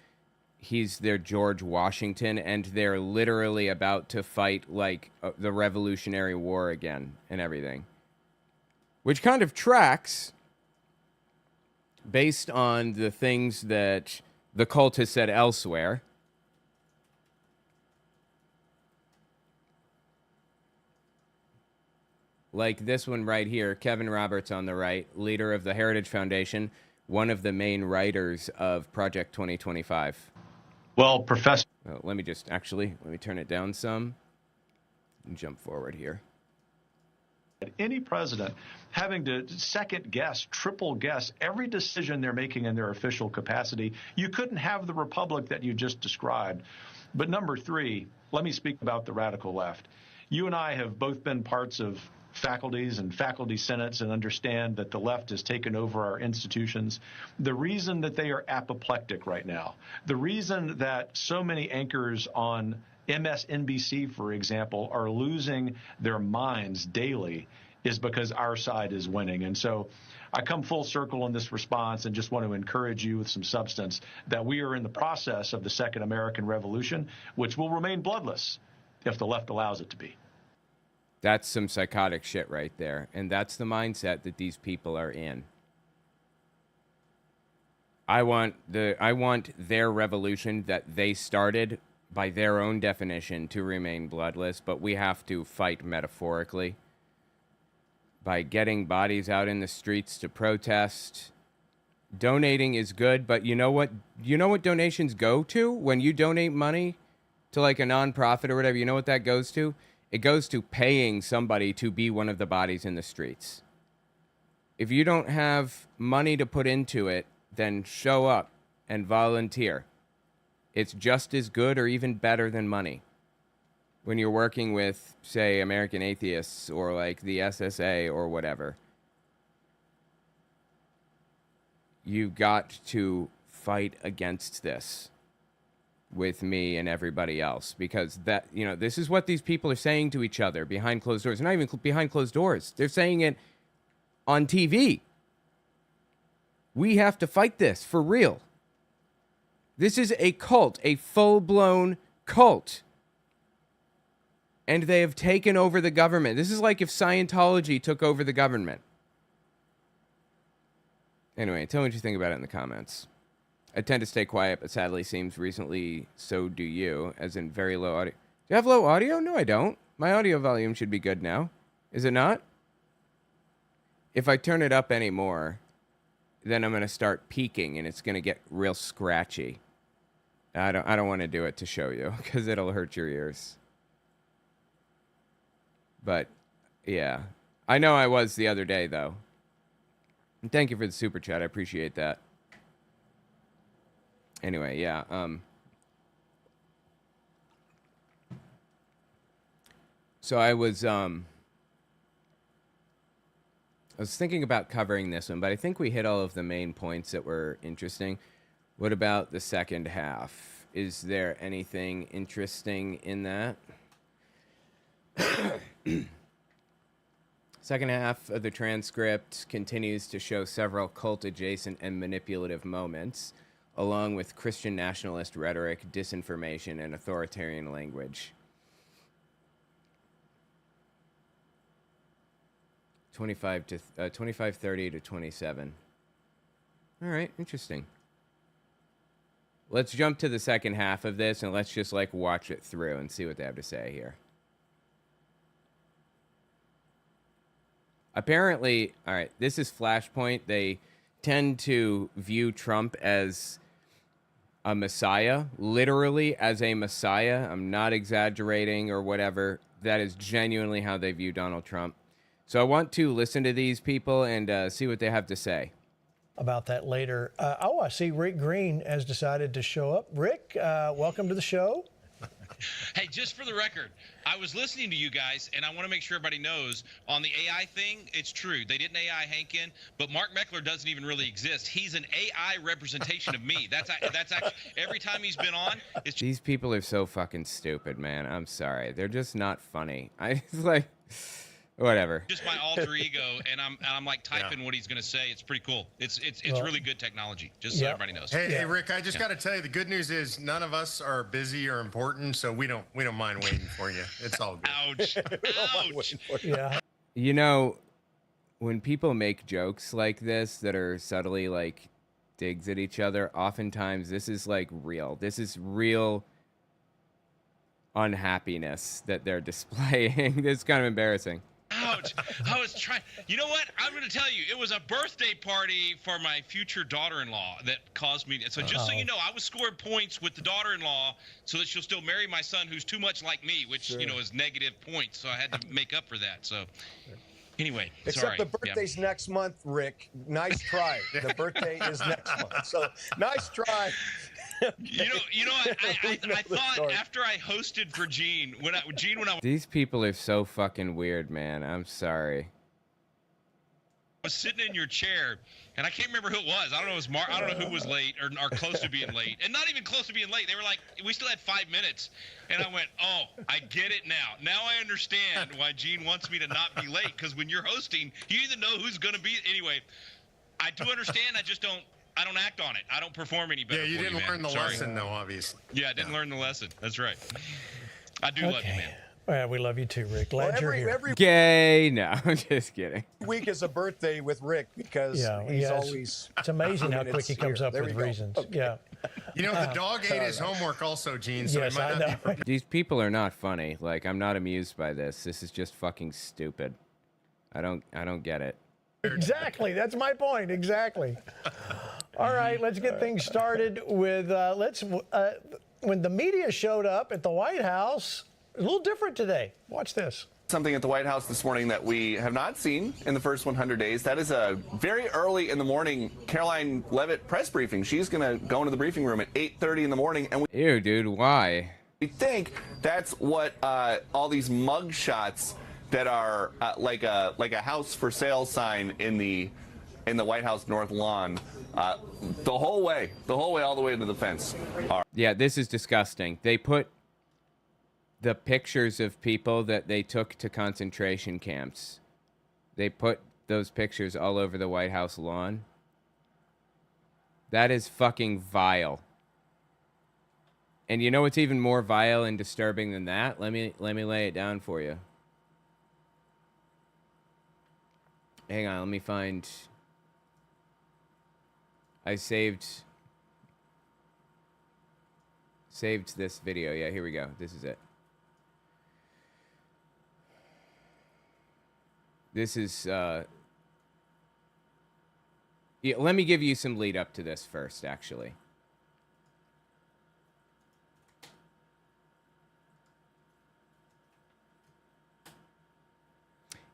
he's their George Washington, and they're literally about to fight like the Revolutionary War again and everything. Which kind of tracks based on the things that the cult has said elsewhere. Like this one right here, Kevin Roberts on the right, leader of the Heritage Foundation, one of the main writers of Project 2025. Well, Professor... let me turn it down some and jump forward here. Any president having to second guess, triple guess every decision they're making in their official capacity, you couldn't have the republic that you just described. But number three, let me speak about the radical left. You and I have both been parts of faculties and faculty senates and understand that the left has taken over our institutions. The reason that they are apoplectic right now, the reason that so many anchors on MSNBC, for example, are losing their minds daily is because our side is winning. And so I come full circle in this response and just want to encourage you with some substance that we are in the process of the Second American Revolution, which will remain bloodless if the left allows it to be. That's some psychotic shit right there. And that's the mindset that these people are in. I want their revolution that they started by their own definition to remain bloodless, but we have to fight metaphorically by getting bodies out in the streets to protest. Donating is good, but you know what donations go to? When you donate money to like a nonprofit or whatever, you know what that goes to? It goes to paying somebody to be one of the bodies in the streets. If you don't have money to put into it, then show up and volunteer. It's just as good or even better than money. When you're working with, say, American Atheists or like the SSA or whatever, you've got to fight against this with me and everybody else, because that, this is what these people are saying to each other behind closed doors. They're not even behind closed doors. They're saying it on TV. We have to fight this for real. This is a cult, a full-blown cult. And they have taken over the government. This is like if Scientology took over the government. Anyway, tell me what you think about it in the comments. I tend to stay quiet, but sadly seems recently so do you, as in very low audio. Do you have low audio? No, I don't. My audio volume should be good now. Is it not? If I turn it up anymore, then I'm going to start peaking, and it's going to get real scratchy. I don't want to do it to show you, because it'll hurt your ears. But, yeah. I know I was the other day, though. And thank you for the super chat. I appreciate that. Anyway, yeah. So I was thinking about covering this one, but I think we hit all of the main points that were interesting. What about the second half? Is there anything interesting in that? Second half of the transcript continues to show several cult-adjacent and manipulative moments, along with Christian nationalist rhetoric, disinformation, and authoritarian language. 25:30 to 27. All right, interesting. let's jump to the second half of this and let's just like watch it through and see what they have to say here. Apparently, all right, this is Flashpoint. They tend to view Trump as a messiah, literally as a messiah. I'm not exaggerating or whatever. That is genuinely how they view Donald Trump. So I want to listen to these people and see what they have to say. About that later. I see Rick Green has decided to show up. Rick, welcome to the show. Hey, just for the record, I was listening to you guys, and I want to make sure everybody knows on the AI thing, it's true. They didn't AI Hank in, but Mark Meckler doesn't even really exist. He's an AI representation of me. That's actually, every time he's been on. It's These people are so fucking stupid, man. I'm sorry. They're just not funny. It's like, whatever. just my alter ego, and I'm like typing what he's going to say. It's pretty cool. It's really good technology, just so everybody knows. Hey, Rick, I just got to tell you, the good news is none of us are busy or important, so we don't mind waiting for you. It's all good. Ouch. Ouch. Yeah. You know, when people make jokes like this that are subtly like digs at each other, oftentimes this is like real. This is real unhappiness that they're displaying. It's kind of embarrassing. Ouch. I was trying. You know what? I'm going to tell you. It was a birthday party for my future daughter-in-law that caused me. So just so you know, I was scoring points with the daughter-in-law so that she'll still marry my son, who's too much like me, which, you know, is negative points. So I had to make up for that. So anyway, Except sorry. the birthday's next month, Rick. Nice try. The birthday is next month. So nice try. You know, I thought after I hosted for Gene, when I These people are so fucking weird, man. I'm sorry. was sitting in your chair, and I can't remember who it was. I don't know, it was Mark. I don't know who was late or close to being late, and not even close to being late. They were like, we still had 5 minutes, and I went, oh, I get it now. Now I understand why Gene wants me to not be late, because when you're hosting, you either know who's going to be. Anyway, I do understand. I just don't. I don't act on it. I don't perform any better. Yeah, you didn't learn the Sorry. lesson, though, obviously. Yeah, I didn't learn the lesson. That's right. I do love you, man. Well, we love you too, Rick. Glad you're here. Every Gay? No, I'm just kidding. week is a birthday with Rick because he's always. It's amazing how quick he comes up There with we go. reasons. Okay. Yeah. You know, the dog ate his homework also, Gene, so Yes, it might I not know. be. These people are not funny. Like, I'm not amused by this. This is just fucking stupid. I don't get it. Exactly. That's my point. Exactly. All right, let's get things started with when the media showed up at the White House, a little different today. Watch this. Something at the White House this morning that we have not seen in the first 100 days. That is a very early in the morning Caroline Leavitt press briefing. She's going to go into the briefing room at 8:30 in the morning. And Ew, dude, why? we think that's what all these mug shots that are like a house for sale sign in the White House North Lawn, the whole way all the way to the fence. Yeah, this is disgusting. They put the pictures of people that they took to concentration camps. They put those pictures all over the White House lawn. That is fucking vile. And you know what's even more vile and disturbing than that? Let me lay it down for you. Hang on, let me find. I saved this video. Yeah, here we go. This is it. This is yeah, let me give you some lead up to this first, actually.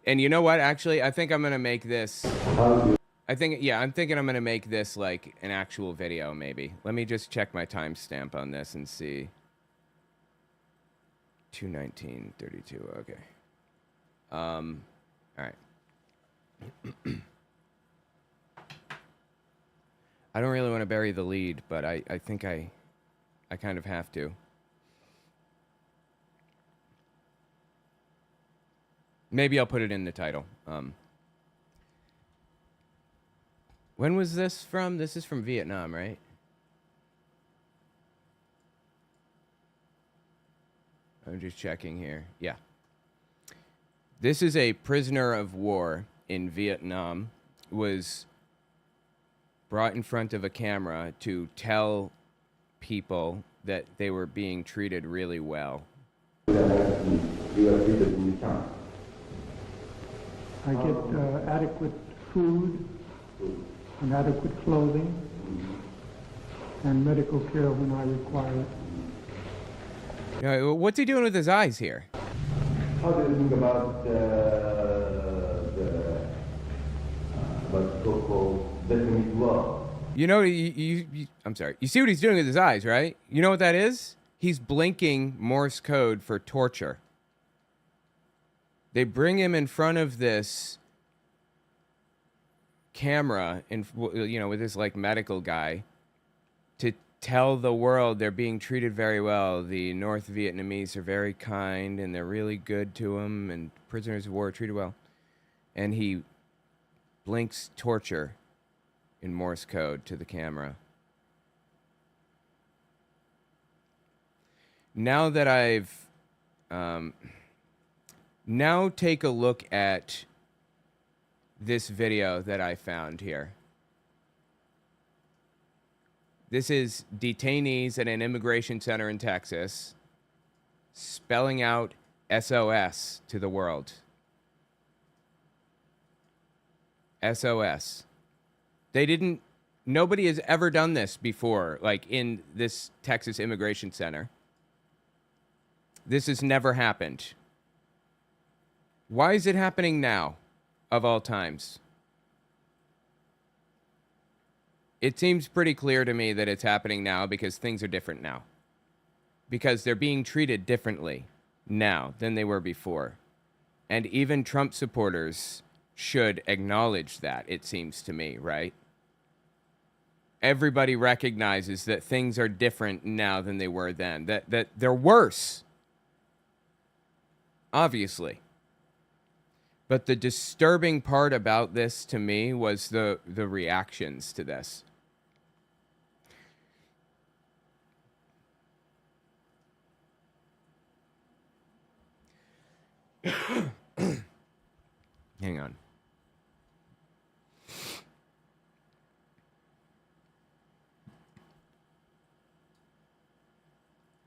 And you know what? Actually, I think I'm going to make this. I'm thinking I'm going to make this like an actual video, maybe. Let me just check my timestamp on this and see. 2:19:32. Okay. All right. I don't really want to bury the lead, but I think I kind of have to. Maybe I'll put it in the title. When was this from? This is from Vietnam, right? I'm just checking here. Yeah. This is a prisoner of war in Vietnam, was brought in front of a camera to tell people that they were being treated really well. I get adequate food and adequate clothing and medical care when I require it. What's he doing with his eyes here? How do you think about what's so-called definite love? You know, I'm sorry. You see what he's doing with his eyes, right? You know what that is? He's blinking Morse code for torture. They bring him in front of this camera, with this like medical guy, to tell the world they're being treated very well. The North Vietnamese are very kind and they're really good to him, and prisoners of war are treated well. And he blinks torture in Morse code to the camera. Now that I've now take a look at this video that I found here. This is detainees at an immigration center in Texas spelling out SOS to the world. SOS. Nobody has ever done this before, like in this Texas immigration center. This has never happened. Why is it happening now, of all times? It seems pretty clear to me that it's happening now because things are different now. Because they're being treated differently now than they were before. And even Trump supporters should acknowledge that, it seems to me, right? Everybody recognizes that things are different now than they were then. That they're worse. Obviously. But the disturbing part about this to me was the reactions to this. Hang on.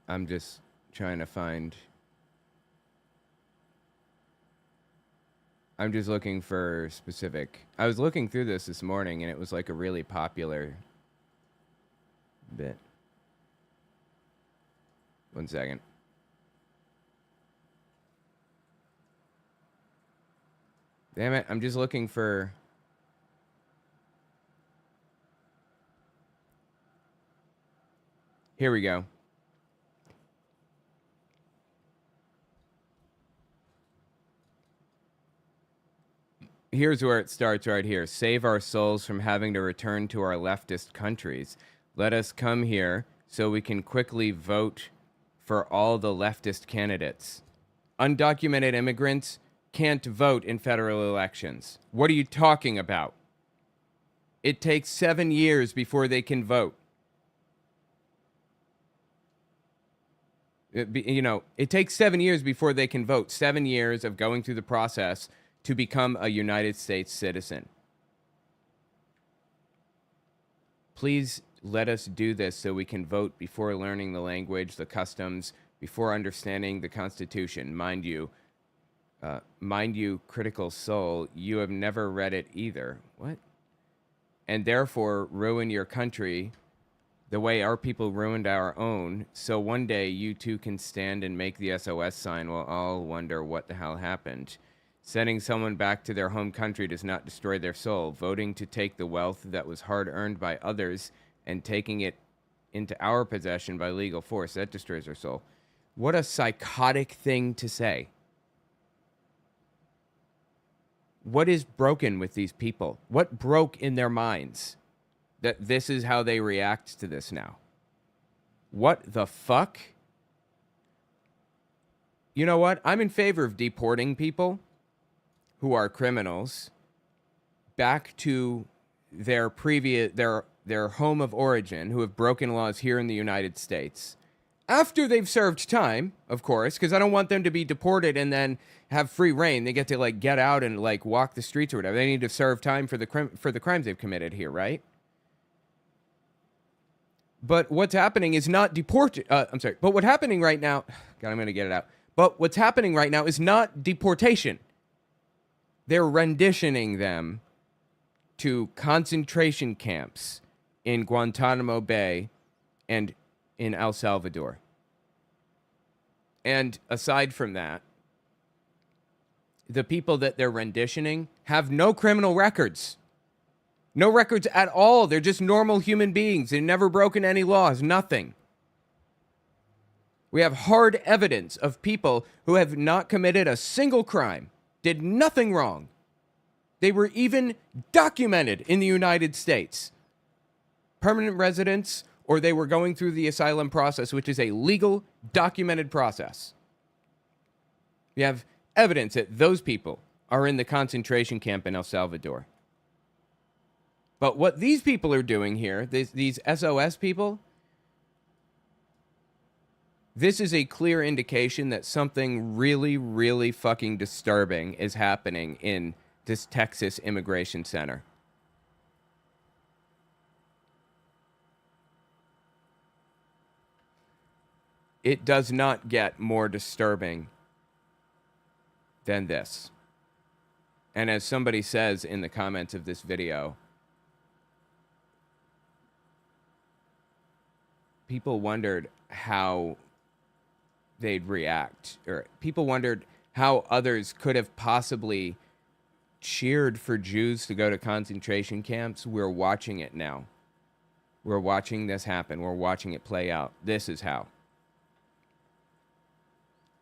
I'm just trying to find... I'm just looking for specific... I was looking through this morning, and it was like a really popular bit. One second. Damn it, I'm just looking for... Here we go. Here's where it starts right here. Save our souls from having to return to our leftist countries. Let us come here so we can quickly vote for all the leftist candidates. Undocumented immigrants can't vote in federal elections. What are you talking about? It takes 7 years before they can vote. It takes 7 years before they can vote. 7 years of going through the process to become a United States citizen. Please let us do this so we can vote before learning the language, the customs, before understanding the Constitution. Mind you, critical soul, you have never read it either. What? And therefore ruin your country the way our people ruined our own, so one day you too can stand and make the SOS sign while all wonder what the hell happened. Sending someone back to their home country does not destroy their soul. Voting to take the wealth that was hard-earned by others and taking it into our possession by legal force, that destroys our soul. What a psychotic thing to say. What is broken with these people? What broke in their minds that this is how they react to this now? What the fuck? You know what? I'm in favor of deporting people who are criminals back to their their home of origin, who have broken laws here in the United States, after they've served time, of course, because I don't want them to be deported and then have free reign. They get to get out and walk the streets or whatever. They need to serve time for the crimes they've committed here, right? But what's happening is not but what's happening right now, God, I'm going to get it out. But what's happening right now is not deportation. They're renditioning them to concentration camps in Guantanamo Bay and in El Salvador. And aside from that, the people that they're renditioning have no criminal records. No records at all. They're just normal human beings. They've never broken any laws. Nothing. We have hard evidence of people who have not committed a single crime, did nothing wrong. They were even documented in the United States. Permanent residents, or they were going through the asylum process, which is a legal, documented process. We have evidence that those people are in the concentration camp in El Salvador. But what these people are doing here, these SOS people, this is a clear indication that something really, really fucking disturbing is happening in this Texas immigration center. It does not get more disturbing than this. And as somebody says in the comments of this video, people wondered how they'd react, or people wondered how others could have possibly cheered for Jews to go to concentration camps. We're watching it now. We're watching this happen. We're watching it play out. This is how.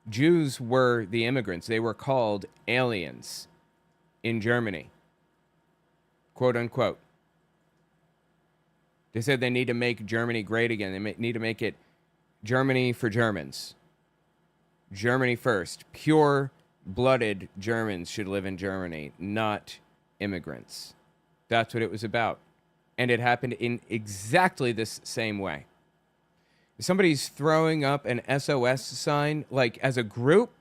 Jews were the immigrants. They were called aliens in Germany. Quote unquote. They said they need to make Germany great again. They need to make it Germany for Germans. Germany first. Pure-blooded Germans should live in Germany, not immigrants. That's what it was about. And it happened in exactly this same way. If somebody's throwing up an SOS sign, like as a group,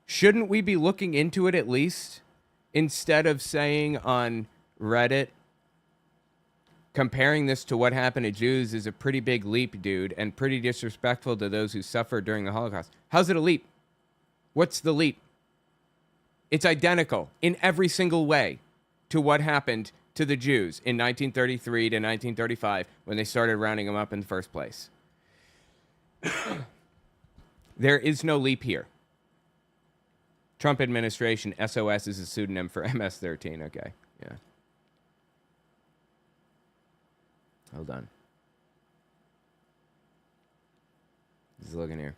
shouldn't we be looking into it at least? Instead of saying on Reddit, comparing this to what happened to Jews is a pretty big leap, dude, and pretty disrespectful to those who suffered during the Holocaust. How's it a leap? What's the leap? It's identical in every single way to what happened to the Jews in 1933 to 1935 when they started rounding them up in the first place. There is no leap here. Trump administration, SOS is a pseudonym for MS-13. Okay, yeah. Hold on. Just looking here.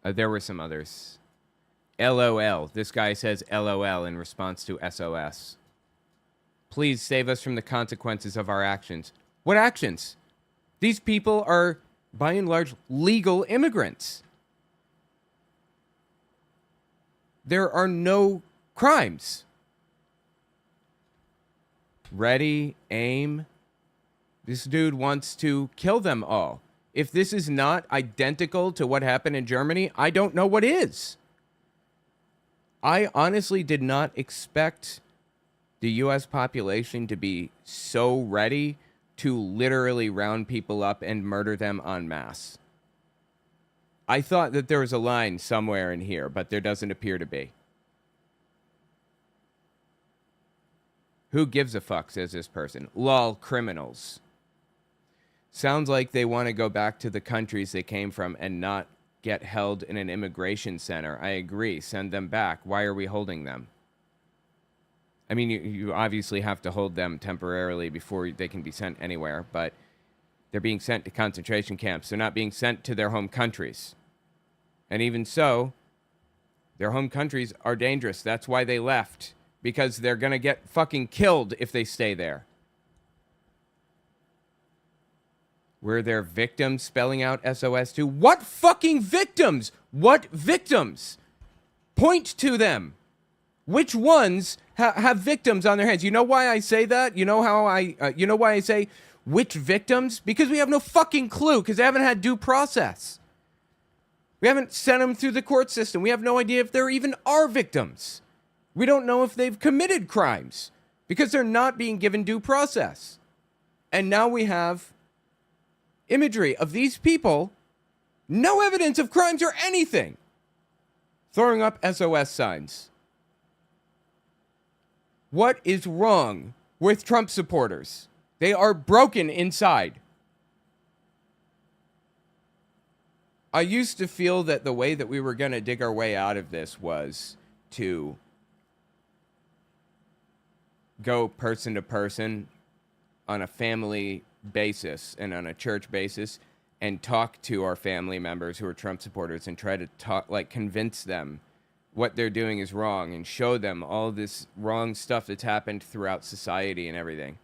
There were some others. LOL. This guy says LOL in response to SOS. Please save us from the consequences of our actions. What actions? These people are, by and large, legal immigrants. There are no crimes. Ready, aim. This dude wants to kill them all. If this is not identical to what happened in Germany, I don't know what is. I honestly did not expect the U.S. population to be so ready to literally round people up and murder them en masse. I thought that there was a line somewhere in here, but there doesn't appear to be. Who gives a fuck, says this person. Lol, criminals. Sounds like they want to go back to the countries they came from and not get held in an immigration center. I agree. Send them back. Why are we holding them? I mean, you obviously have to hold them temporarily before they can be sent anywhere, but they're being sent to concentration camps. They're not being sent to their home countries. And even so, their home countries are dangerous. That's why they left, because they're going to get fucking killed if they stay there. Were there victims spelling out SOS too? What fucking victims? What victims? Point to them. Which ones have victims on their hands? You know why I say that? You know why I say which victims? Because we have no fucking clue, because they haven't had due process. We haven't sent them through the court system. We have no idea if there even are victims. We don't know if they've committed crimes, because they're not being given due process. And now we have imagery of these people, no evidence of crimes or anything, throwing up SOS signs. What is wrong with Trump supporters? They are broken inside. I used to feel that the way that we were going to dig our way out of this was to go person to person on a family basis and on a church basis and talk to our family members who are Trump supporters and try to talk, like, convince them what they're doing is wrong and show them all this wrong stuff that's happened throughout society and everything.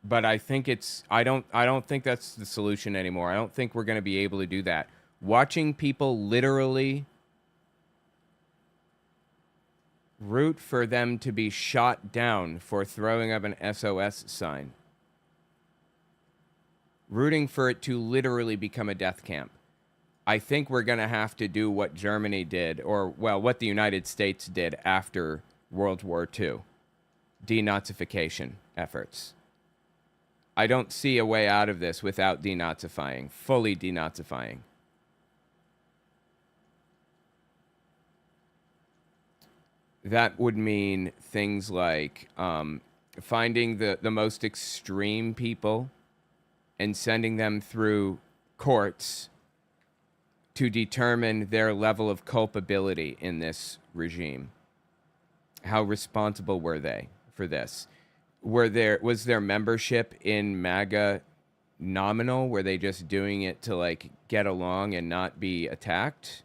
But I think I don't think that's the solution anymore. I don't think we're going to be able to do that. Watching people literally root for them to be shot down for throwing up an SOS sign. Rooting for it to literally become a death camp. I think we're going to have to do what Germany did, or, well, what the United States did after World War II. Denazification efforts. I don't see a way out of this without denazifying, fully denazifying. That would mean things like finding the most extreme people and sending them through courts to determine their level of culpability in this regime. How responsible were they for this? Was their membership in MAGA nominal? Were they just doing it to, like, get along and not be attacked?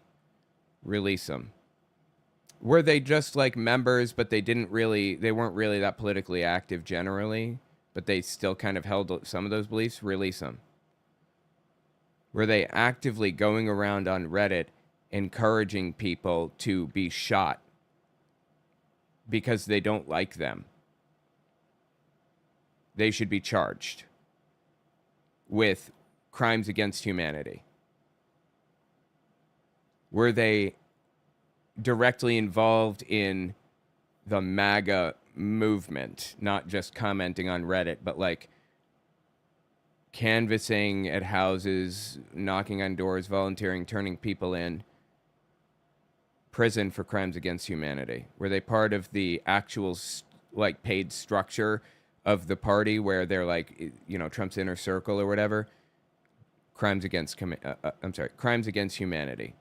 Release them. Were they just, like, members, but they weren't really that politically active generally, but they still kind of held some of those beliefs? Release them. Were they actively going around on Reddit encouraging people to be shot because they don't like them? They should be charged with crimes against humanity. Were they directly involved in the MAGA movement, not just commenting on Reddit, but, like, canvassing at houses, knocking on doors, volunteering, turning people in? Prison for crimes against humanity. Were they part of the actual, like, paid structure of the party where they're, like, you know, Trump's inner circle or whatever? Crimes against humanity.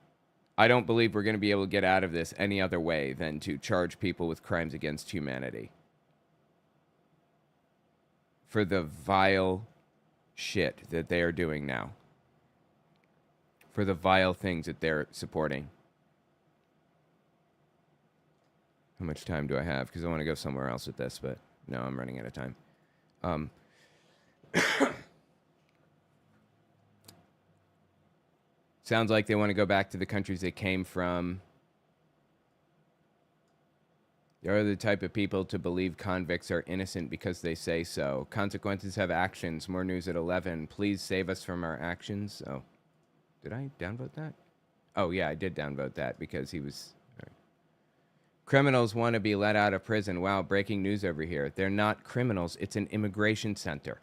I don't believe we're going to be able to get out of this any other way than to charge people with crimes against humanity for the vile shit that they are doing now, for the vile things that they're supporting. How much time do I have? Because I want to go somewhere else with this, but no, I'm running out of time. Sounds like they want to go back to the countries they came from. They're the type of people to believe convicts are innocent because they say so. Consequences have actions. More news at 11. Please save us from our actions. Oh, did I downvote that? Oh, yeah, I did downvote that because he was... Right. Criminals want to be let out of prison. Wow, breaking news over here. They're not criminals. It's an immigration center.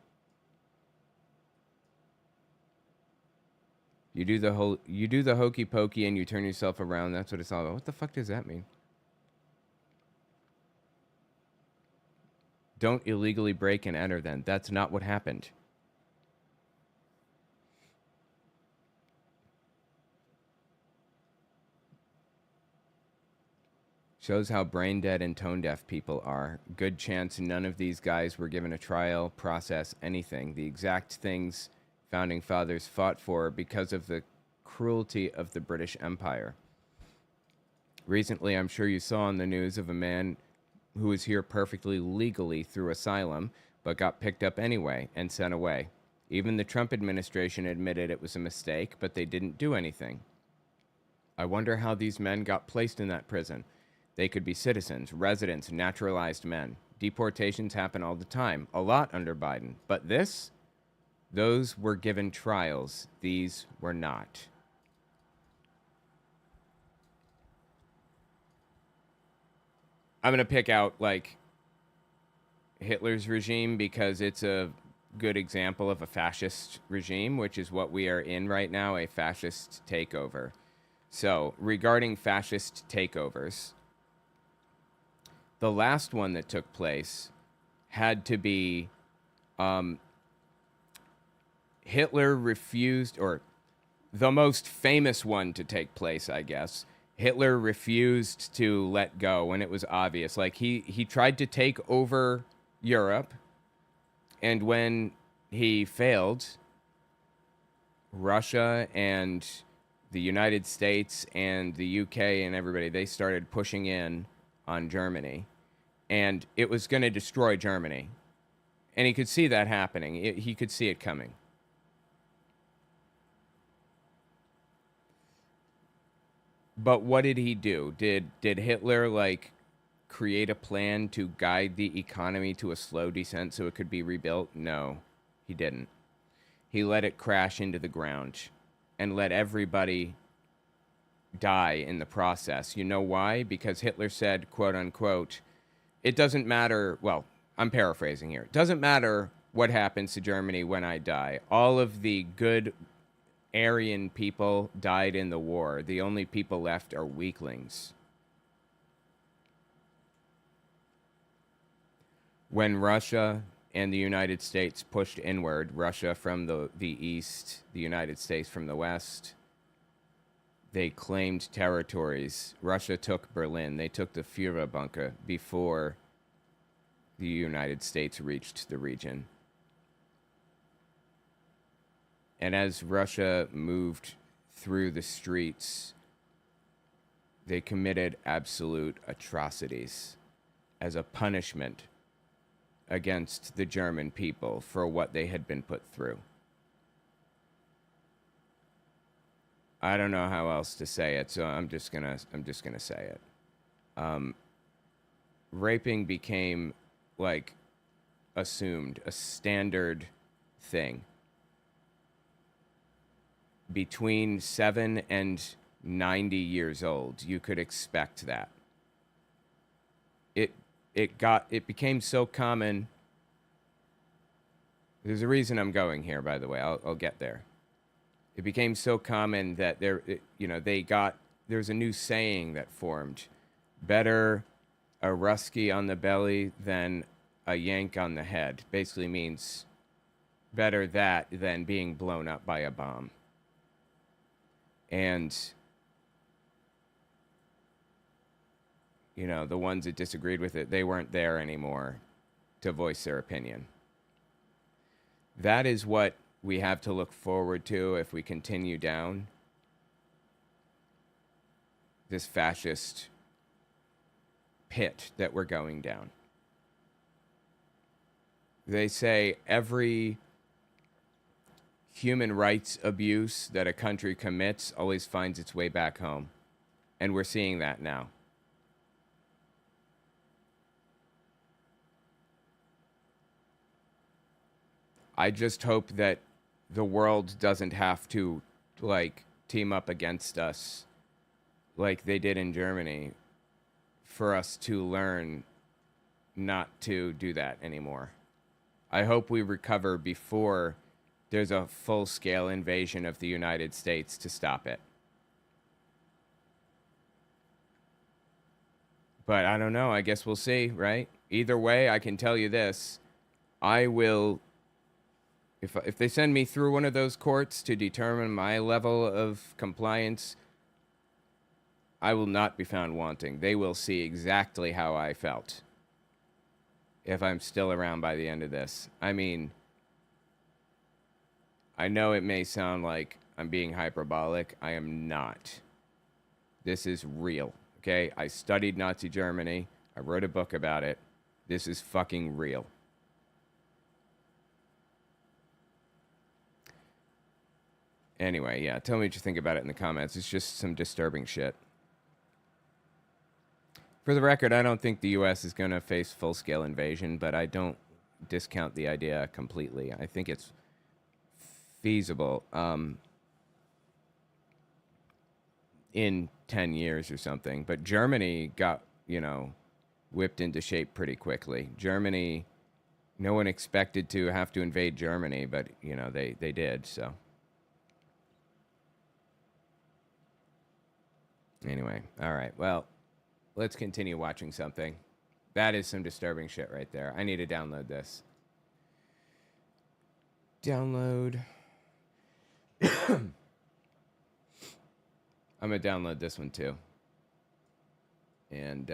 You do the hokey pokey and you turn yourself around. That's what it's all about. What the fuck does that mean? Don't illegally break and enter then. That's not what happened. Shows how brain dead and tone deaf people are. Good chance none of these guys were given a trial, process, anything. The exact things founding fathers fought for because of the cruelty of the British Empire. Recently, I'm sure you saw on the news of a man who was here perfectly legally through asylum, but got picked up anyway and sent away. Even the Trump administration admitted it was a mistake, but they didn't do anything. I wonder how these men got placed in that prison. They could be citizens, residents, naturalized men. Deportations happen all the time, a lot under Biden. But those were given trials. These were not. I'm going to pick out, like, Hitler's regime because it's a good example of a fascist regime, which is what we are in right now, a fascist takeover. So, regarding fascist takeovers, the last one that took place had to be Hitler refused, or the most famous one to take place, I guess. Hitler refused to let go, and it was obvious. Like, he tried to take over Europe, and when he failed, Russia and the United States and the UK and everybody, they started pushing in on Germany, and it was going to destroy Germany. And he could see that happening. He could see it coming. But what did he do? Did Hitler, like, create a plan to guide the economy to a slow descent so it could be rebuilt? No, he didn't. He let it crash into the ground and let everybody die in the process. You know why? Because Hitler said, quote unquote, it doesn't matter, well, I'm paraphrasing here. It doesn't matter what happens to Germany when I die. All of the good Aryan people died in the war. The only people left are weaklings. When Russia and the United States pushed inward, Russia from the east, the United States from the west, they claimed territories. Russia took Berlin. They took the Führerbunker before the United States reached the region. And as Russia moved through the streets, they committed absolute atrocities as a punishment against the German people for what they had been put through. I don't know how else to say it, so I'm just gonna say it. Raping became, like, assumed, a standard thing. Between 7 and 90 years old, you could expect that. It became so common. There's a reason I'm going here, by the way. I'll get there. It became so common that there's a new saying that formed. Better a Rusky on the belly than a yank on the head. Basically means better that than being blown up by a bomb. And, you know, the ones that disagreed with it, they weren't there anymore to voice their opinion. That is what we have to look forward to if we continue down this fascist pit that we're going down. They say every human rights abuse that a country commits always finds its way back home. And we're seeing that now. I just hope that the world doesn't have to, like, team up against us like they did in Germany for us to learn not to do that anymore. I hope we recover before there's a full-scale invasion of the United States to stop it. But I don't know. I guess we'll see, right? Either way, I can tell you this. I will... If they send me through one of those courts to determine my level of compliance, I will not be found wanting. They will see exactly how I felt if I'm still around by the end of this. I mean, I know it may sound like I'm being hyperbolic. I am not. This is real, okay? I studied Nazi Germany. I wrote a book about it. This is fucking real. Anyway, yeah, tell me what you think about it in the comments. It's just some disturbing shit. For the record, I don't think the U.S. is going to face full-scale invasion, but I don't discount the idea completely. I think it's feasible in 10 years or something. But Germany got, whipped into shape pretty quickly. Germany No one expected to have to invade Germany, but, you know, they did, so. Anyway, all right, well, let's continue watching something. That is some disturbing shit right there. I need to download this. Download. I'm going to download this one, too. And,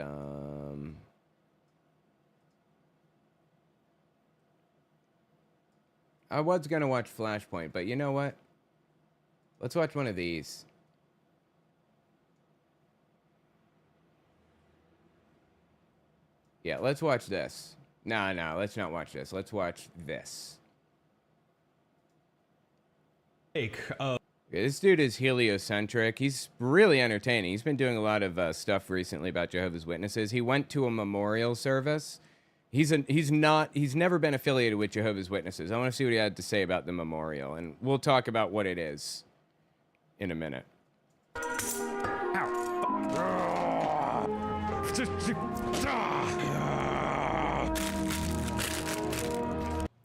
I was going to watch Flashpoint, but you know what? Let's watch one of these. Yeah, let's watch this. No, let's not watch this. Let's watch this. This dude is heliocentric. He's really entertaining. He's been doing a lot of stuff recently about Jehovah's Witnesses. He went to a memorial service. He's never been affiliated with Jehovah's Witnesses. I want to see what he had to say about the memorial, and we'll talk about what it is in a minute.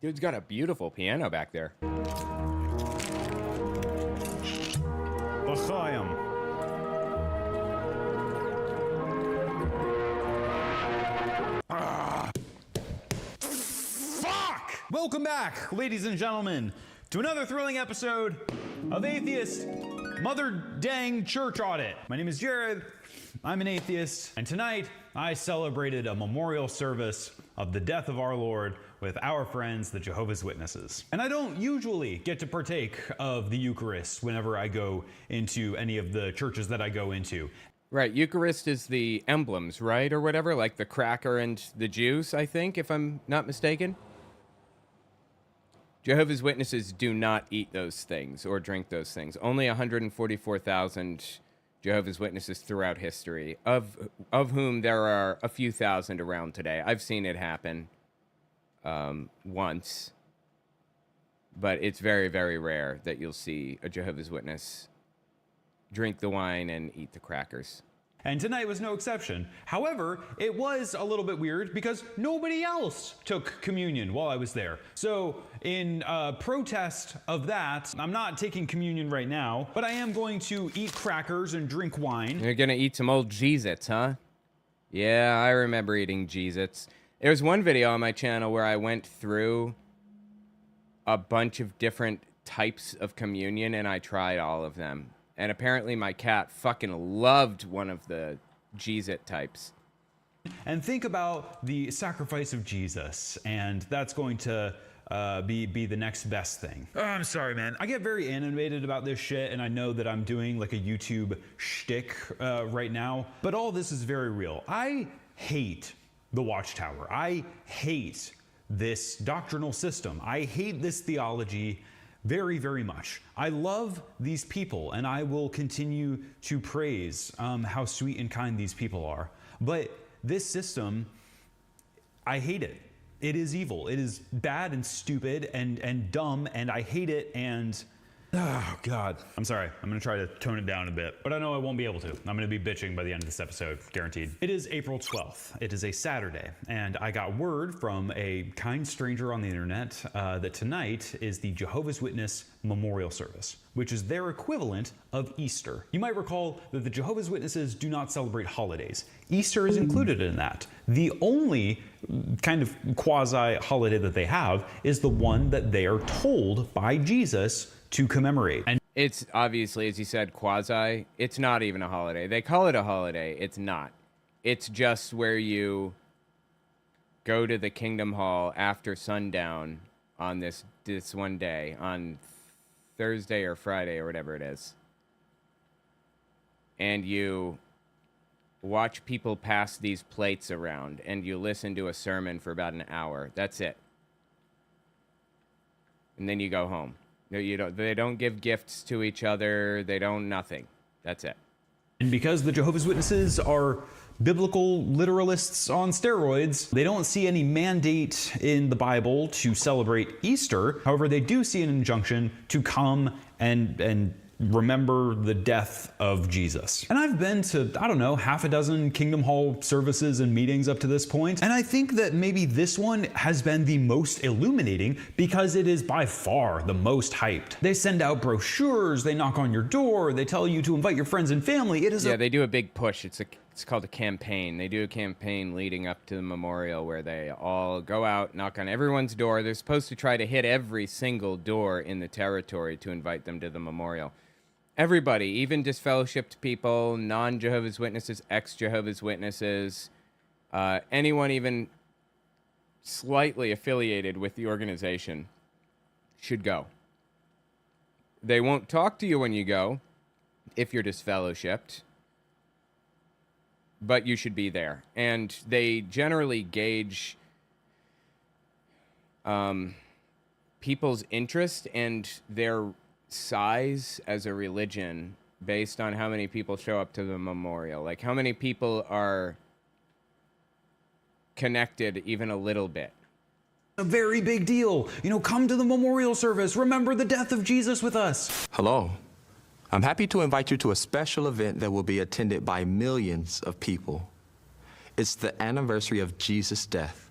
Dude's got a beautiful piano back there. Welcome back, ladies and gentlemen, to another thrilling episode of Atheist Mother Dang Church Audit. My name is Jared, I'm an atheist, and tonight I celebrated a memorial service of the death of our Lord with our friends, the Jehovah's Witnesses. And I don't usually get to partake of the Eucharist whenever I go into any of the churches that I go into. Right, Eucharist is the emblems, right, or whatever, like the cracker and the juice, I think, if I'm not mistaken. Jehovah's Witnesses do not eat those things or drink those things. Only 144,000 Jehovah's Witnesses throughout history, of whom there are a few thousand around today. I've seen it happen once, but it's very, very rare that you'll see a Jehovah's Witness drink the wine and eat the crackers. And tonight was no exception. However, it was a little bit weird because nobody else took communion while I was there. So in protest of that, I'm not taking communion right now, but I am going to eat crackers and drink wine. You're gonna eat some old Cheez-Its, huh? Yeah, I remember eating Cheez-Its. There's one video on my channel where I went through a bunch of different types of communion and I tried all of them. And apparently my cat fucking loved one of the Cheez-It types. And think about the sacrifice of Jesus, and that's going to be the next best thing. Oh, I'm sorry, man. I get very animated about this shit, and I know that I'm doing like a YouTube shtick right now, but all this is very real. I hate the Watchtower. I hate this doctrinal system. I hate this theology very, very much. I love these people, and I will continue to praise how sweet and kind these people are. But this system, I hate it. It is evil. It is bad and stupid and dumb, and I hate it, and oh, God. I'm sorry. I'm going to try to tone it down a bit, but I know I won't be able to. I'm going to be bitching by the end of this episode, guaranteed. It is April 12th. It is a Saturday, and I got word from a kind stranger on the internet that tonight is the Jehovah's Witness Memorial Service, which is their equivalent of Easter. You might recall that the Jehovah's Witnesses do not celebrate holidays. Easter is included in that. The only kind of quasi-holiday that they have is the one that they are told by Jesus to commemorate. And it's obviously, as you said, quasi. It's not even a holiday. They call it a holiday. It's not. It's just where you go to the Kingdom Hall after sundown on this one day, on Thursday or Friday or whatever it is. And you watch people pass these plates around and you listen to a sermon for about an hour. That's it. And then you go home. They don't give gifts to each other. They don't nothing. That's it. And because the Jehovah's Witnesses are biblical literalists on steroids, they don't see any mandate in the Bible to celebrate Easter. However, they do see an injunction to come and remember the death of Jesus. And I've been to, I don't know, half a dozen Kingdom Hall services and meetings up to this point, and I think that maybe this one has been the most illuminating because it is by far the most hyped. They send out brochures, they knock on your door, they tell you to invite your friends and family. It is they do a big push. It's called a campaign. They do a campaign leading up to the memorial where they all go out, knock on everyone's door. They're supposed to try to hit every single door in the territory to invite them to the memorial. Everybody, even disfellowshipped people, non-Jehovah's Witnesses, ex-Jehovah's Witnesses, anyone even slightly affiliated with the organization should go. They won't talk to you when you go if you're disfellowshipped, but you should be there. And they generally gauge people's interest and their size as a religion based on how many people show up to the memorial. Like, how many people are connected even a little bit. A very big deal. You know, come to the memorial service. Remember the death of Jesus with us. Hello. I'm happy to invite you to a special event that will be attended by millions of people. It's the anniversary of Jesus' death.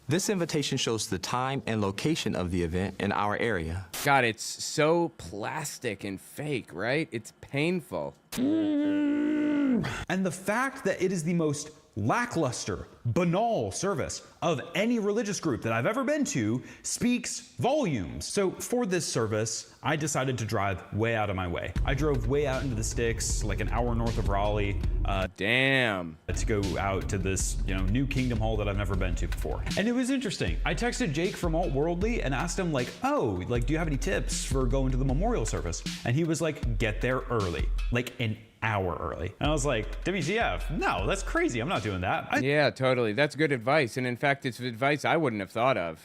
This invitation shows the time and location of the event in our area. God, it's so plastic and fake, right? It's painful. And the fact that it is the most lackluster, banal service of any religious group that I've ever been to speaks volumes. So for this service, I decided to drive way out of my way. I drove way out into the sticks, like an hour north of Raleigh. To go out to this, new Kingdom Hall that I've never been to before. And it was interesting. I texted Jake from Alt Worldly and asked him do you have any tips for going to the memorial service? And he was like, get there early, like an hour early. And I was like, WTF? No, that's crazy. I'm not doing that. Yeah, totally. That's good advice. And in fact, it's advice I wouldn't have thought of.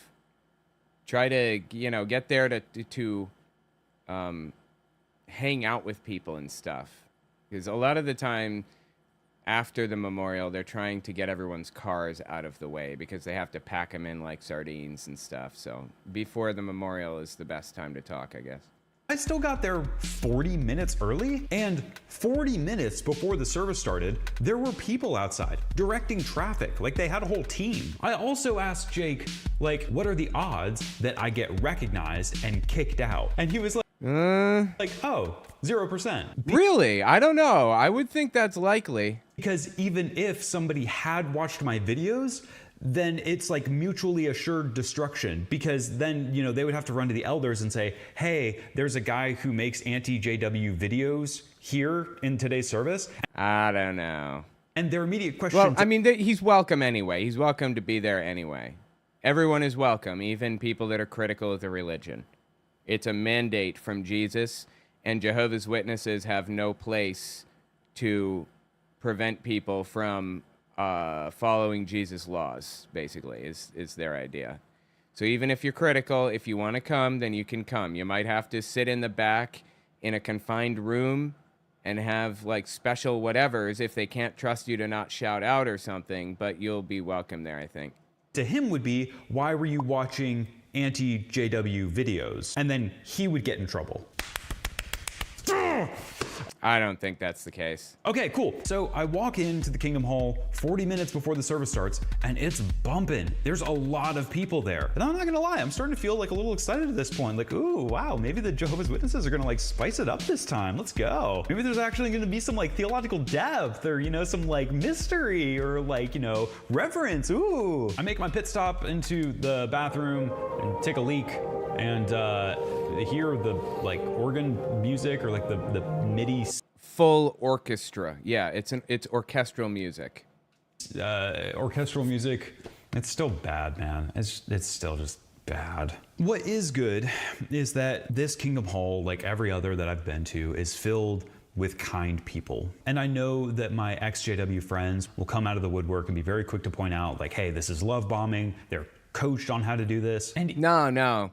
Try to, get there to hang out with people and stuff. Because a lot of the time after the memorial, they're trying to get everyone's cars out of the way because they have to pack them in like sardines and stuff. So before the memorial is the best time to talk, I guess. I still got there 40 minutes early, and 40 minutes before the service started, there were people outside directing traffic. Like, they had a whole team. I also asked Jake, what are the odds that I get recognized and kicked out? And he was like, 0%. Really? I don't know. I would think that's likely. Because even if somebody had watched my videos, then it's like mutually assured destruction, because then, they would have to run to the elders and say, hey, there's a guy who makes anti-JW videos here in today's service. I don't know. And their immediate question... Well, he's welcome anyway. He's welcome to be there anyway. Everyone is welcome, even people that are critical of the religion. It's a mandate from Jesus, and Jehovah's Witnesses have no place to prevent people from following Jesus' laws, basically, is their idea. So even if you're critical, if you want to come, then you can come. You might have to sit in the back in a confined room and have special whatevers if they can't trust you to not shout out or something, but you'll be welcome there, I think. To him would be, why were you watching anti-JW videos? And then he would get in trouble. I don't think that's the case. Okay, cool. So I walk into the Kingdom Hall 40 minutes before the service starts, and it's bumping. There's a lot of people there. And I'm not gonna lie, I'm starting to feel a little excited at this point. Ooh, wow, maybe the Jehovah's Witnesses are gonna spice it up this time. Let's go. Maybe there's actually gonna be some theological depth, or some mystery, or reverence. Ooh. I make my pit stop into the bathroom and take a leak, and hear the organ music, or the MIDI full orchestra. Yeah, it's orchestral music. Orchestral music. It's still bad, man. It's still just bad. What is good is that this Kingdom Hall, like every other that I've been to, is filled with kind people. And I know that my ex-JW friends will come out of the woodwork and be very quick to point out, hey, this is love bombing. They're coached on how to do this. And no.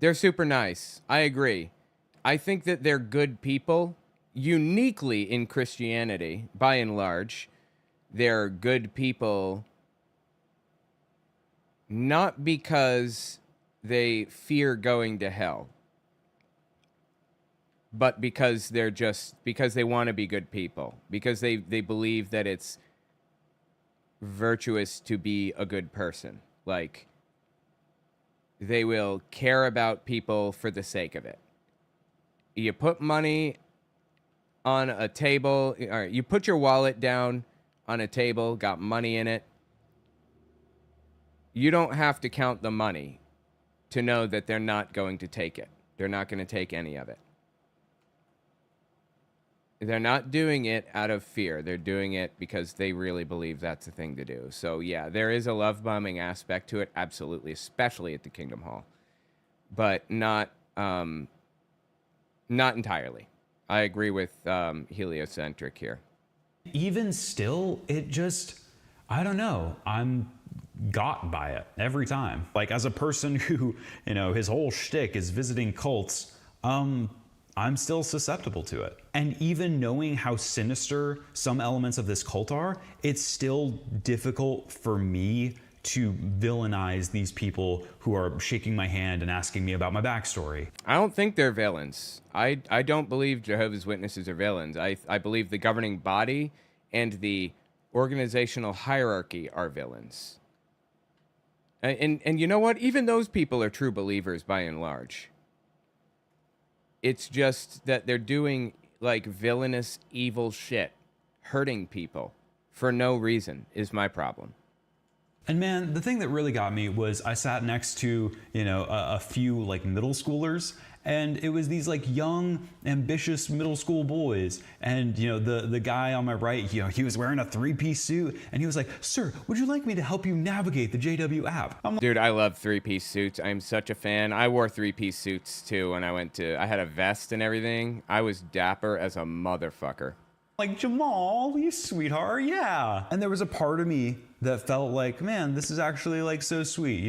They're super nice. I agree. I think that they're good people. Uniquely in Christianity, by and large, they're good people not because they fear going to hell. but because because they want to be good people, because they believe that it's virtuous to be a good person. Like, they will care about people for the sake of it. You put money on a table, or you put your wallet down on a table, got money in it. You don't have to count the money to know that they're not going to take it. They're not going to take any of it. They're not doing it out of fear. They're doing it because they really believe that's the thing to do. So, yeah, there is a love bombing aspect to it, absolutely, especially at the Kingdom Hall. But not entirely. I agree with Heliocentric here. Even still, it just, I don't know. I'm got by it every time. Like, as a person who, his whole shtick is visiting cults, I'm still susceptible to it. And even knowing how sinister some elements of this cult are, it's still difficult for me to villainize these people who are shaking my hand and asking me about my backstory. I don't think they're villains. I don't believe Jehovah's Witnesses are villains. I believe the governing body and the organizational hierarchy are villains. And you know what? Even those people are true believers by and large. It's just that they're doing, like, villainous, evil shit, hurting people for no reason is my problem. And man, the thing that really got me was I sat next to, a few like middle schoolers, and it was these like young, ambitious middle school boys. And, the guy on my right, he was wearing a 3-piece suit, and he was like, "Sir, would you like me to help you navigate the JW app?" Dude, I love 3-piece suits. I'm such a fan. I wore 3-piece suits too when I had a vest and everything. I was dapper as a motherfucker. Like, Jamal, you sweetheart, yeah. And there was a part of me that felt like, man, this is actually like so sweet.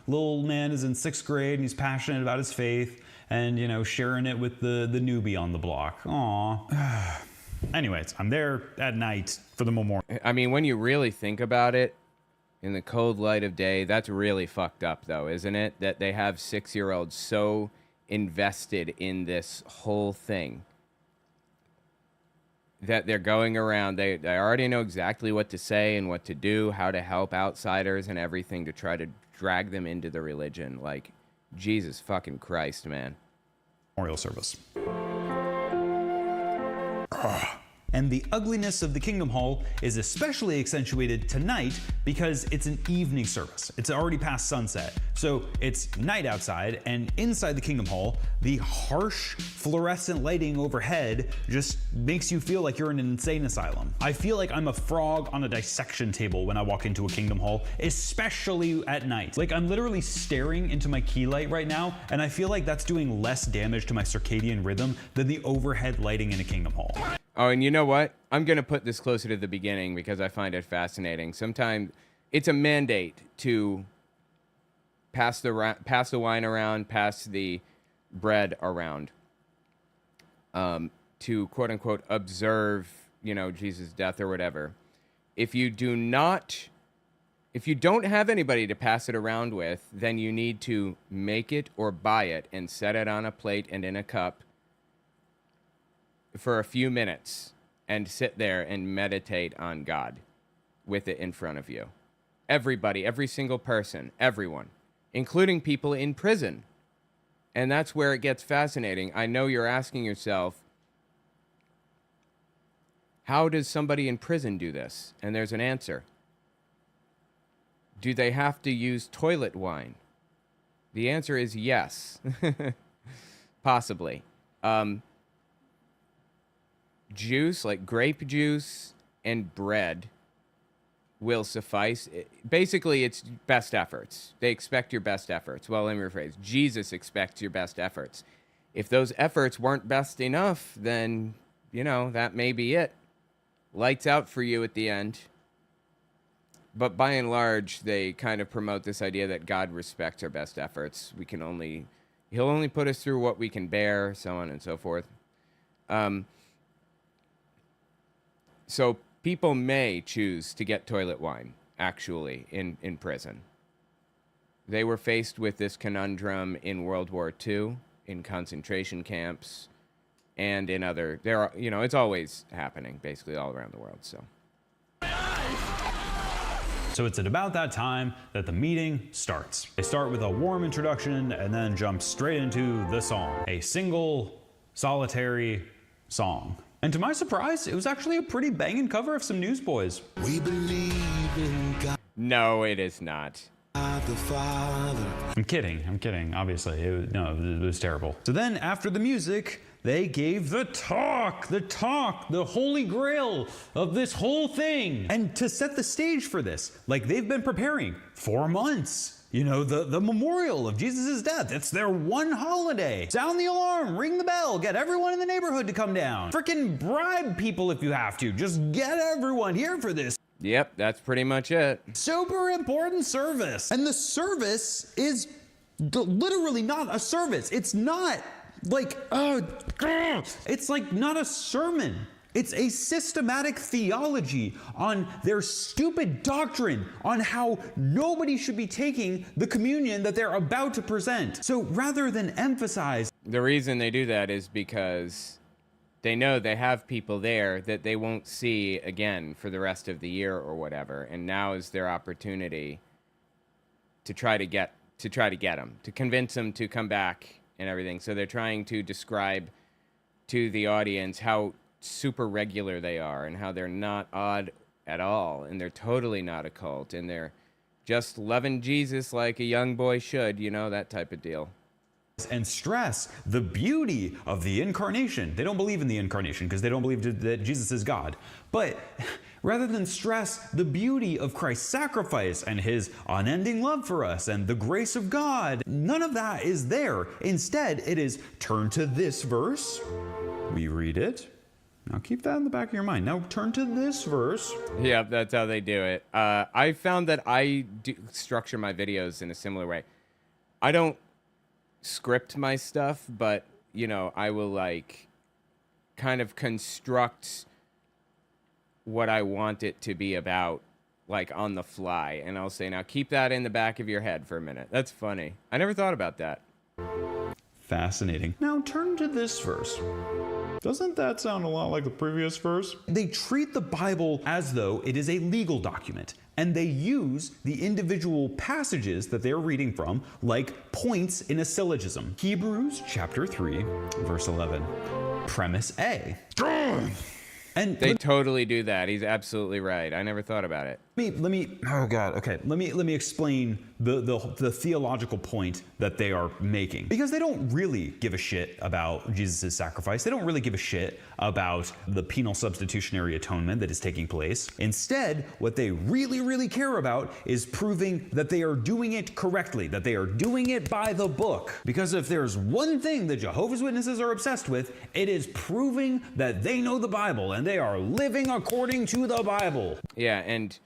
Little man is in 6th grade and he's passionate about his faith and, sharing it with the newbie on the block. Aw. Anyways, I'm there at night for the memorial. I mean, when you really think about it, in the cold light of day, that's really fucked up though, isn't it? That they have 6-year-olds so invested in this whole thing that they're going around, they already know exactly what to say and what to do, how to help outsiders and everything to try to drag them into the religion. Like, Jesus fucking Christ, man. Memorial service. And the ugliness of the Kingdom Hall is especially accentuated tonight because it's an evening service. It's already past sunset. So it's night outside, and inside the Kingdom Hall, the harsh fluorescent lighting overhead just makes you feel like you're in an insane asylum. I feel like I'm a frog on a dissection table when I walk into a Kingdom Hall, especially at night. Like, I'm literally staring into my key light right now, and I feel like that's doing less damage to my circadian rhythm than the overhead lighting in a Kingdom Hall. Oh, and you know what? I'm going to put this closer to the beginning because I find it fascinating. Sometimes it's a mandate to pass the wine around, pass the bread around, to quote unquote observe, Jesus' death or whatever. If you don't have anybody to pass it around with, then you need to make it or buy it and set it on a plate and in a cup for a few minutes and sit there and meditate on God with it in front of you. Everybody, every single person, everyone, including people in prison. And that's where it gets fascinating. I know you're asking yourself, how does somebody in prison do this? And there's an answer. Do they have to use toilet wine? The answer is yes. Possibly. Juice, like grape juice and bread, will suffice. Basically, it's best efforts. They expect your best efforts. Well, let me rephrase. Jesus expects your best efforts. If those efforts weren't best enough, then, that may be it. Lights out for you at the end. But by and large, they kind of promote this idea that God respects our best efforts. He'll only put us through what we can bear, so on and so forth. So people may choose to get toilet wine, actually, in prison. They were faced with this conundrum in World War II, in concentration camps, and in other, there are, it's always happening basically all around the world. So it's at about that time that the meeting starts. They start with a warm introduction and then jump straight into the song. A single, solitary song. And to my surprise, it was actually a pretty banging cover of some Newsboys. We believe in God. No, it is not. The Father. I'm kidding, obviously. It was terrible. So then after the music, they gave the talk, the holy grail of this whole thing. And to set the stage for this, like they've been preparing for months. The memorial of Jesus' death. It's their one holiday. Sound the alarm, ring the bell, get everyone in the neighborhood to come down. Frickin' bribe people if you have to. Just get everyone here for this. Yep, that's pretty much it. Super important service. And the service is literally not a service. It's not like, it's like not a sermon. It's a systematic theology on their stupid doctrine on how nobody should be taking the communion that they're about to present. So rather than emphasize... The reason they do that is because they know they have people there that they won't see again for the rest of the year or whatever. And now is their opportunity to try to get them, to convince them to come back and everything. So they're trying to describe to the audience how super regular they are and how they're not odd at all, and they're totally not a cult, and they're just loving Jesus like a young boy should, that type of deal. And stress the beauty of the incarnation. They don't believe in the incarnation because they don't believe that Jesus is God. But rather than stress the beauty of Christ's sacrifice and his unending love for us and the grace of God, none of that is there. Instead, it is turn to this verse, we read it. Now keep that in the back of your mind. Now turn to this verse. Yep, that's how they do it. I found that I do structure my videos in a similar way. I don't script my stuff, but, I will, kind of construct what I want it to be about, on the fly. And I'll say, now keep that in the back of your head for a minute. That's funny. I never thought about that. Fascinating. Now turn to this verse. Doesn't that sound a lot like the previous verse? They treat the Bible as though it is a legal document, and they use the individual passages that they're reading from like points in a syllogism. Hebrews chapter 3, verse 11. Premise A. And they totally do that. He's absolutely right. I never thought about it. Let me oh God, okay. Let me explain the theological point that they are making. Because they don't really give a shit about Jesus' sacrifice. They don't really give a shit about the penal substitutionary atonement that is taking place. Instead, what they really, really care about is proving that they are doing it correctly, that they are doing it by the book. Because if there's one thing that Jehovah's Witnesses are obsessed with, it is proving that they know the Bible and they are living according to the Bible. Yeah, and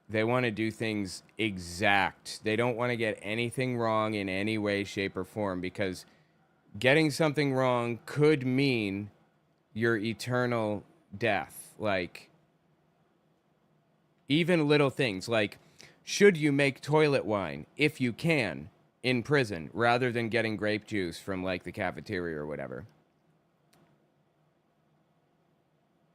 they want to do things exact. They don't want to get anything wrong in any way, shape, or form, because getting something wrong could mean your eternal death. Even little things like, should you make toilet wine, if you can, in prison, rather than getting grape juice from, the cafeteria or whatever?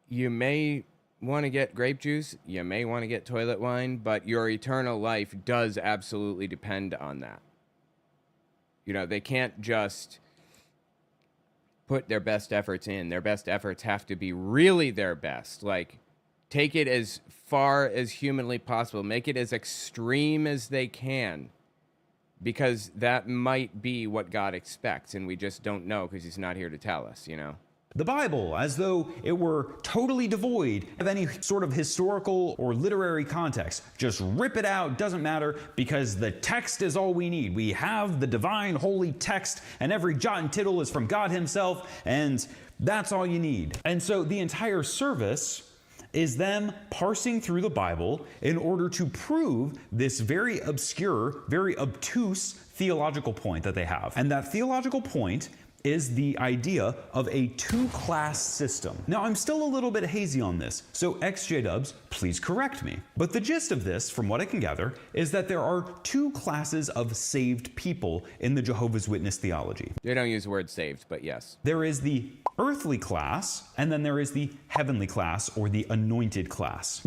You may want to get grape juice, you may want to get toilet wine, but your eternal life does absolutely depend on that. They can't just put their best efforts in. Their best efforts have to be really their best. Take it as far as humanly possible. Make it as extreme as they can, because that might be what God expects, and we just don't know because he's not here to tell us, The Bible, as though it were totally devoid of any sort of historical or literary context. Just rip it out, doesn't matter, because the text is all we need. We have the divine, holy text, and every jot and tittle is from God himself, and that's all you need. And so the entire service is them parsing through the Bible in order to prove this very obscure, very obtuse theological point that they have. And that theological point is the idea of a two-class system. Now, I'm still a little bit hazy on this, so ex-J-dubs, please correct me. But the gist of this, from what I can gather, is that there are two classes of saved people in the Jehovah's Witness theology. They don't use the word saved, but yes. There is the earthly class, and then there is the heavenly class, or the anointed class.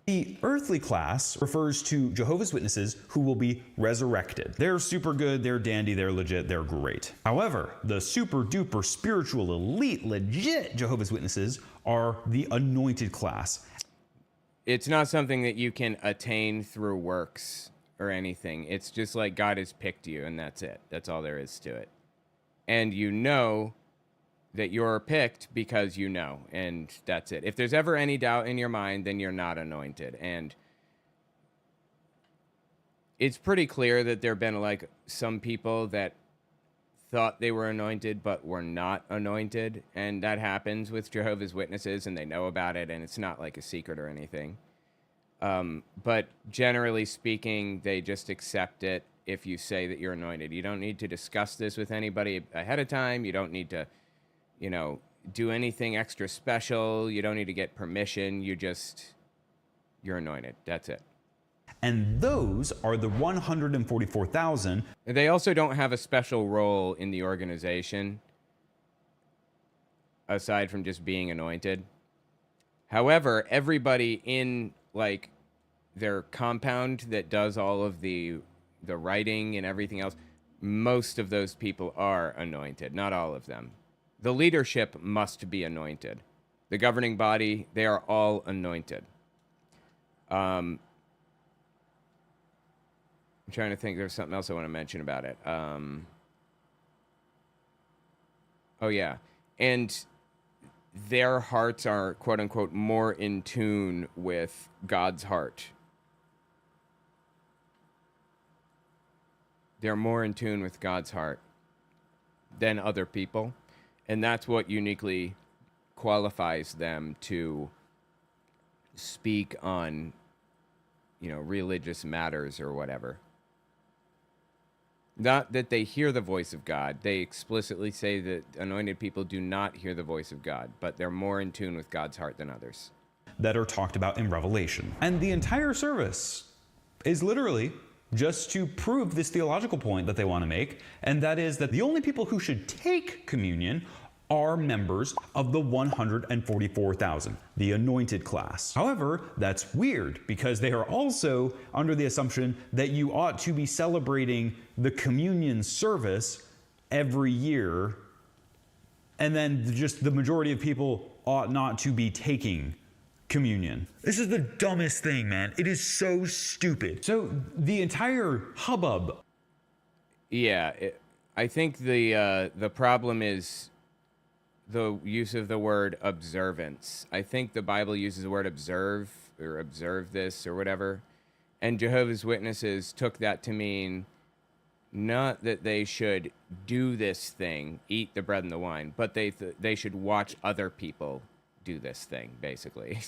The earthly class refers to Jehovah's Witnesses who will be resurrected. They're super good, they're dandy, they're legit, they're great. However, the super duper spiritual elite legit Jehovah's Witnesses are the anointed class. It's not something that you can attain through works or anything. It's just like God has picked you, and that's it. That's all there is to it. And you know that you're picked because you know, and that's it. If there's ever any doubt in your mind, then you're not anointed. And it's pretty clear that there have been like some people that thought they were anointed but were not anointed, and that happens with Jehovah's Witnesses, and they know about it, and it's not like a secret or anything. But generally speaking, they just accept it if you say that you're anointed. You don't need to discuss this with anybody ahead of time. You don't need to, you know, do anything extra special. You don't need to get permission. You're anointed. That's it. And those are the 144,000. They also don't have a special role in the organization aside from just being anointed. However, everybody in like their compound that does all of the writing and everything else, most of those people are anointed, not all of them. The leadership must be anointed. The governing body, they are all anointed. I'm trying to think. There's something else I want to mention about it. Oh, yeah. And their hearts are, quote unquote, more in tune with God's heart. They're more in tune with God's heart than other people. And that's what uniquely qualifies them to speak on, you know, religious matters or whatever. Not that they hear the voice of God. They explicitly say that anointed people do not hear the voice of God, but they're more in tune with God's heart than others. That are talked about in Revelation. And the entire service is literally just to prove this theological point that they want to make, and that is that the only people who should take communion are members of the 144,000, the anointed class. However, that's weird because they are also under the assumption that you ought to be celebrating the communion service every year, and then just the majority of people ought not to be taking communion. This is the dumbest thing, man. It is so stupid. So the entire hubbub. Yeah, I think the problem is the use of the word observance. I think the Bible uses the word observe or observe this or whatever. And Jehovah's Witnesses took that to mean not that they should do this thing, eat the bread and the wine, but they should watch other people do this thing, basically.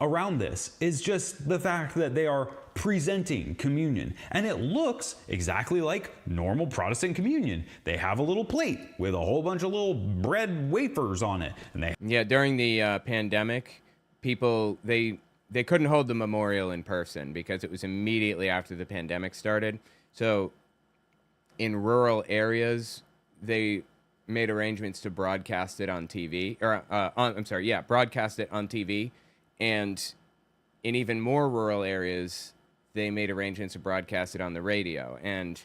Around this is just the fact that they are presenting communion, and it looks exactly like normal Protestant communion. They have a little plate with a whole bunch of little bread wafers on it, and yeah, during the pandemic, people they couldn't hold the memorial in person because it was immediately after the pandemic started. So in rural areas, they made arrangements to broadcast it on TV, or broadcast it on TV. And in even more rural areas, they made arrangements to broadcast it on the radio. And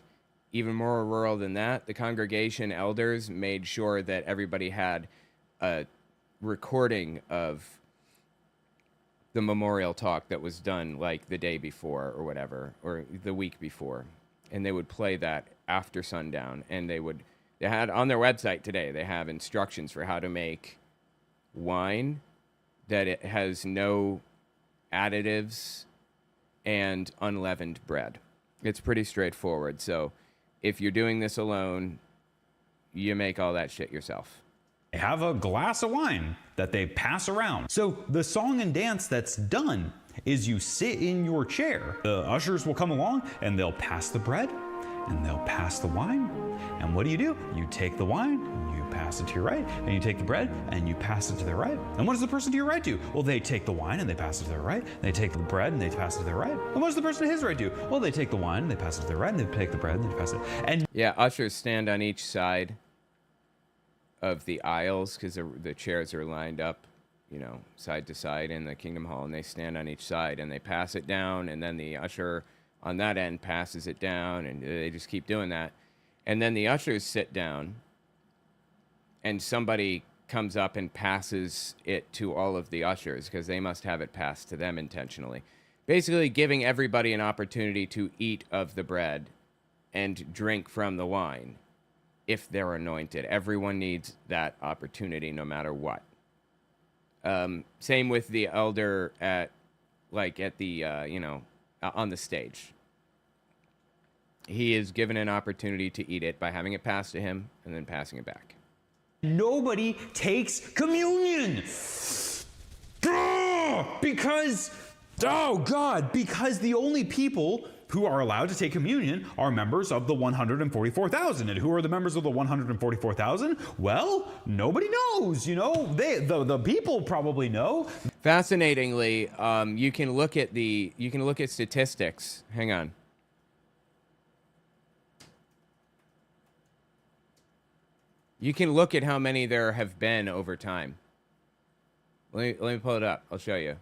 even more rural than that, the congregation elders made sure that everybody had a recording of the memorial talk that was done like the day before or whatever, or the week before. And they would play that after sundown. And they had on their website today, they have instructions for how to make wine that it has no additives and unleavened bread. It's pretty straightforward. So if you're doing this alone, you make all that shit yourself. they have a glass of wine that they pass around. So the song and dance that's done is you sit in your chair. The ushers will come along and they'll pass the bread and they'll pass the wine. And what do? You take the wine, and you pass it to your right, and you take the bread, and you pass it to their right. And what does the person to your right do? Well, they take the wine, and they pass it to their right. They take the bread, and they pass it to their right. And what does the person to his right do? Well, they take the wine, and they pass it to their right, and they take the bread, and they pass it. And yeah, ushers stand on each side of the aisles because the chairs are lined up, side to side in the Kingdom Hall, and they stand on each side, and they pass it down, and then the usher on that end passes it down, and they just keep doing that. And then the ushers sit down, and somebody comes up and passes it to all of the ushers because they must have it passed to them intentionally. Basically giving everybody an opportunity to eat of the bread and drink from the wine if they're anointed. Everyone needs that opportunity no matter what. Same with the elder at the, on the stage. He is given an opportunity to eat it by having it passed to him and then passing it back. nobody takes communion. Because the only people who are allowed to take communion are members of the 144,000. And who are the members of the 144,000? Well, nobody knows, the people probably know. Fascinatingly, you can look at statistics. Hang on. You can look at how many there have been over time. Let me pull it up. I'll show you.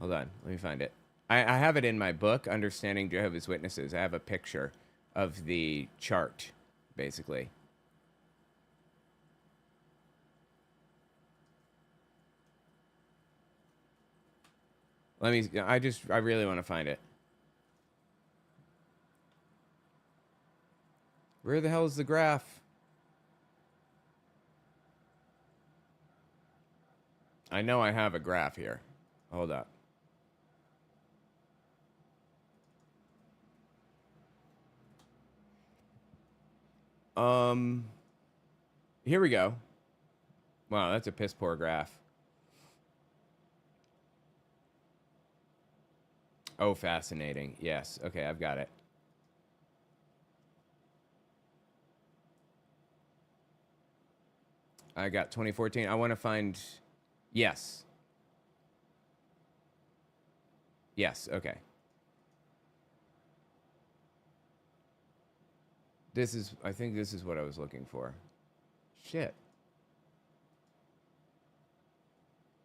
Hold on. Let me find it. I have it in my book, Understanding Jehovah's Witnesses. I have a picture of the chart, basically. I really want to find it. Where the hell is the graph? I know I have a graph here. Hold up. Here we go. Wow, that's a piss poor graph. Oh, fascinating. Yes. Okay, I've got it. I got 2014. I want to find... Yes. Yes, okay. I think this is what I was looking for. Shit.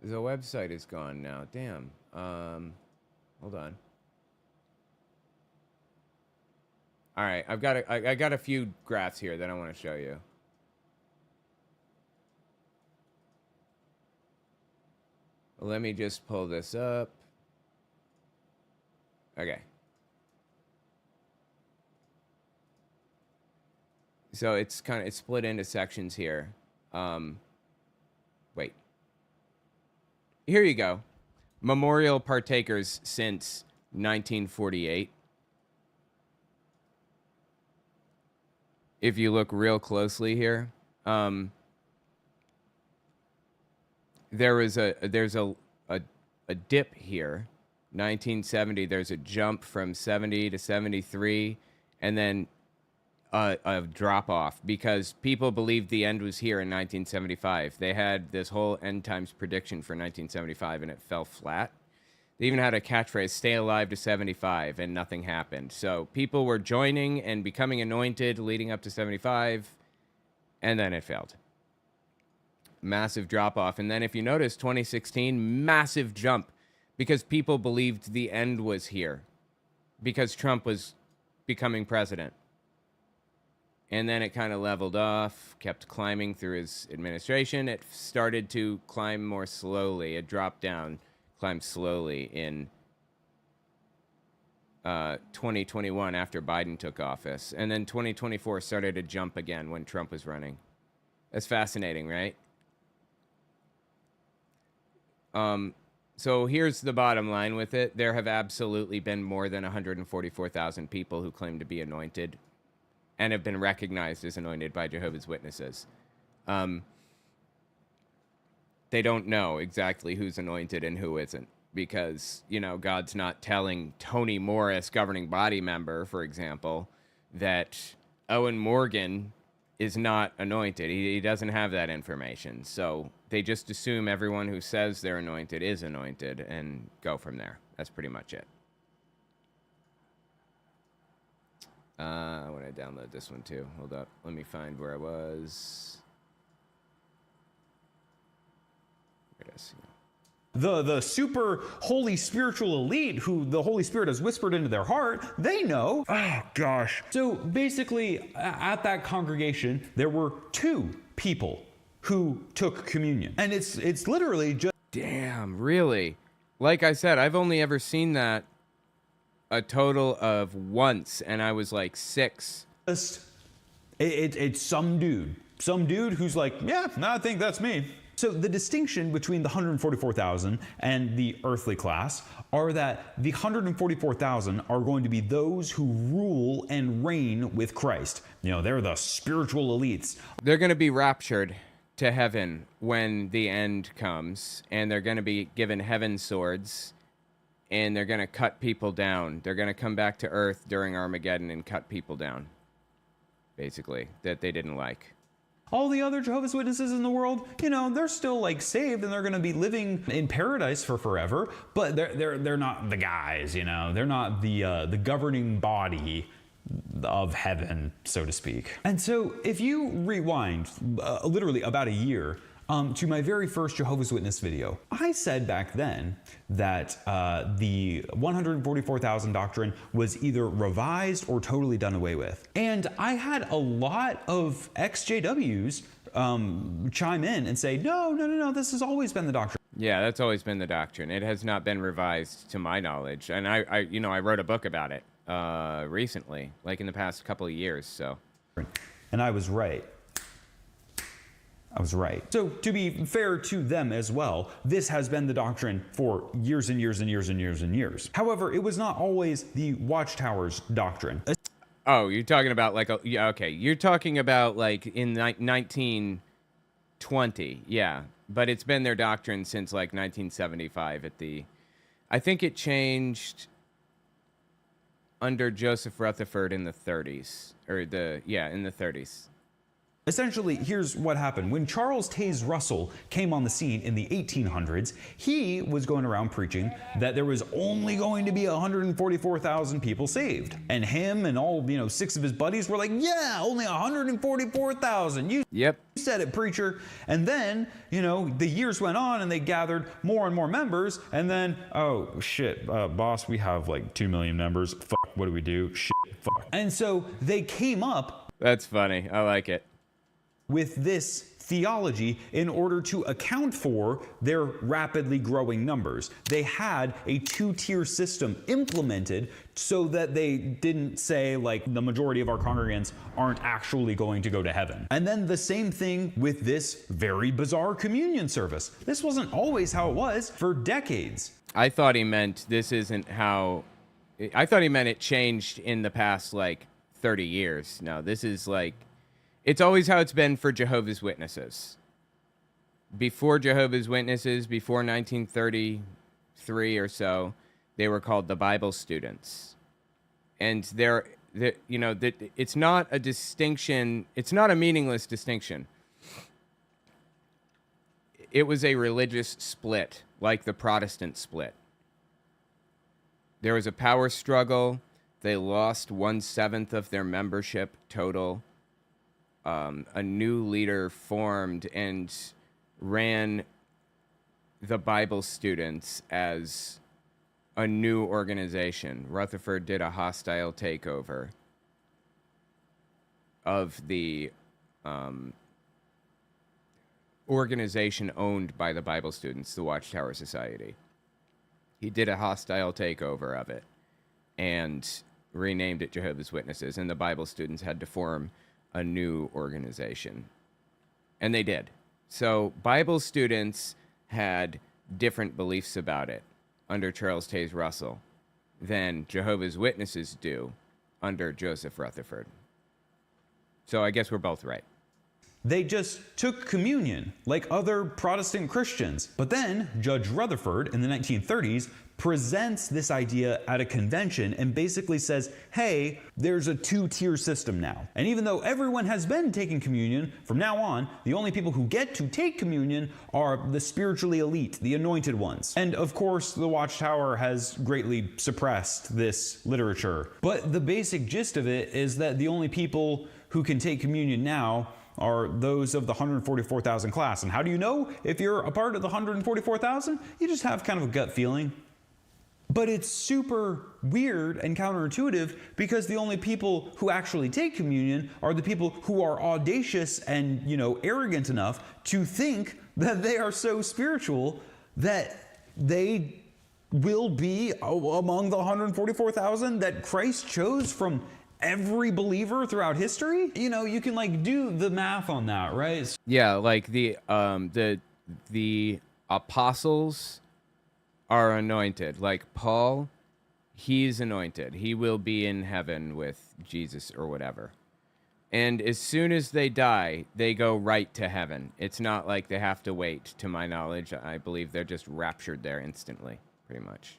The website is gone now. Damn. Hold on. All right, I got a few graphs here that I want to show you. Let me just pull this up. Okay. So it's split into sections here. Wait. Here you go. Memorial partakers since 1948. If you look real closely here, there's a dip here. 1970, there's a jump from 70 to 73, and then a drop off because people believed the end was here in 1975. They had this whole end times prediction for 1975, and it fell flat. They even had a catchphrase, "Stay alive to 75," and nothing happened. So people were joining and becoming anointed leading up to 75, and then it failed. Massive drop off. And then if you notice, 2016, massive jump because people believed the end was here because Trump was becoming president. And then it kind of leveled off, kept climbing through his administration. It started to climb more slowly. It dropped down, climbed slowly in 2021 after Biden took office. And then 2024 started to jump again when Trump was running. That's fascinating, right? So here's the bottom line with it. There have absolutely been more than 144,000 people who claim to be anointed and have been recognized as anointed by Jehovah's Witnesses. They don't know exactly who's anointed and who isn't. because, you know, God's not telling Tony Morris, governing body member, for example, that Owen Morgan is not anointed. He doesn't have that information. So they just assume everyone who says they're anointed is anointed and go from there. That's pretty much it. I want to download this one too. Hold up. Let me find where I was. There it is. The super holy spiritual elite who the Holy Spirit has whispered into their heart, they know. Oh, gosh. So basically, at that congregation, there were 2 people who took communion. And it's literally just... Damn, really? Like I said, I've only ever seen that a total of once, and I was like 6. It's some dude who's like, yeah, no, I think that's me. So the distinction between the 144,000 and the earthly class are that the 144,000 are going to be those who rule and reign with Christ. You know, they're the spiritual elites. They're going to be raptured to heaven when the end comes, and they're going to be given heaven swords, and they're going to cut people down. They're going to come back to earth during Armageddon and cut people down, basically, that they didn't like. All the other Jehovah's Witnesses in the world, you know, they're still like saved and they're going to be living in paradise for forever, but they're not the guys, you know. They're not the governing body of heaven, so to speak. And so if you rewind literally about a year to my very first Jehovah's Witness video, I said back then that the 144,000 doctrine was either revised or totally done away with. And I had a lot of ex-JWs chime in and say, no, this has always been the doctrine. Yeah, that's always been the doctrine. It has not been revised to my knowledge. And I wrote a book about it recently, like in the past couple of years, so. And I was right. So to be fair to them as well, this has been the doctrine for years and years and years and years and years. However, it was not always the Watchtower's doctrine. Oh, you're talking about like yeah, okay. You're talking about like in 1920, yeah. But it's been their doctrine since like 1975 I think it changed under Joseph Rutherford in the 30s, in the 30s. Essentially, here's what happened. When Charles Taze Russell came on the scene in the 1800s, he was going around preaching that there was only going to be 144,000 people saved. And him and all, 6 of his buddies were like, yeah, only 144,000. You said it, preacher. And then, the years went on and they gathered more and more members. And then, oh, shit, boss, we have like 2 million members. Fuck, what do we do? Shit, fuck. And so they came up. That's funny. I like it. With this theology in order to account for their rapidly growing numbers. They had a 2-tier system implemented so that they didn't say, like, the majority of our congregants aren't actually going to go to heaven. And then the same thing with this very bizarre communion service. This wasn't always how it was for decades. I thought he meant I thought he meant it changed in the past, 30 years. No, this is it's always how it's been for Jehovah's Witnesses. Before Jehovah's Witnesses, before 1933 or so, they were called the Bible students. And it's not a distinction, it's not a meaningless distinction. It was a religious split, like the Protestant split. There was a power struggle. They lost 1/7 of their membership total. A new leader formed and ran the Bible students as a new organization. Rutherford did a hostile takeover of the organization owned by the Bible students, the Watchtower Society. He did a hostile takeover of it and renamed it Jehovah's Witnesses, and the Bible students had to form a new organization. And they did. So Bible students had different beliefs about it under Charles Taze Russell than Jehovah's Witnesses do under Joseph Rutherford. So I guess we're both right. They just took communion like other Protestant Christians. But then Judge Rutherford in the 1930s presents this idea at a convention and basically says, hey, there's a two-tier system now. And even though everyone has been taking communion, from now on, the only people who get to take communion are the spiritually elite, the anointed ones. And of course, the Watchtower has greatly suppressed this literature. But the basic gist of it is that the only people who can take communion now are those of the 144,000 class. And how do you know if you're a part of the 144,000? You just have kind of a gut feeling. But it's super weird and counterintuitive because the only people who actually take communion are the people who are audacious and, arrogant enough to think that they are so spiritual that they will be among the 144,000 that Christ chose from every believer throughout history. You can do the math on that, right? Yeah, like the apostles are anointed. Like Paul, he's anointed. He will be in heaven with Jesus or whatever. And as soon as they die, they go right to heaven. It's not like they have to wait, to my knowledge. I believe they're just raptured there instantly, pretty much.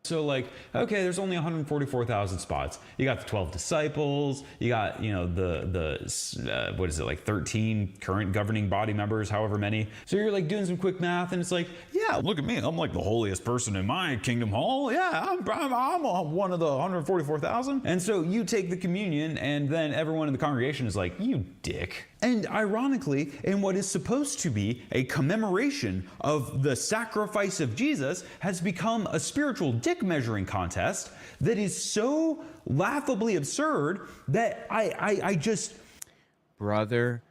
So okay, there's only 144,000 spots. You got the 12 disciples, you got, the what is it, 13 current governing body members, however many. So you're doing some quick math and it's yeah, look at me. I'm the holiest person in my kingdom hall. Yeah, I'm one of the 144,000. And so you take the communion and then everyone in the congregation is you dick. And ironically, in what is supposed to be a commemoration of the sacrifice of Jesus, has become a spiritual dick measuring contest that is so laughably absurd that I just... Brother,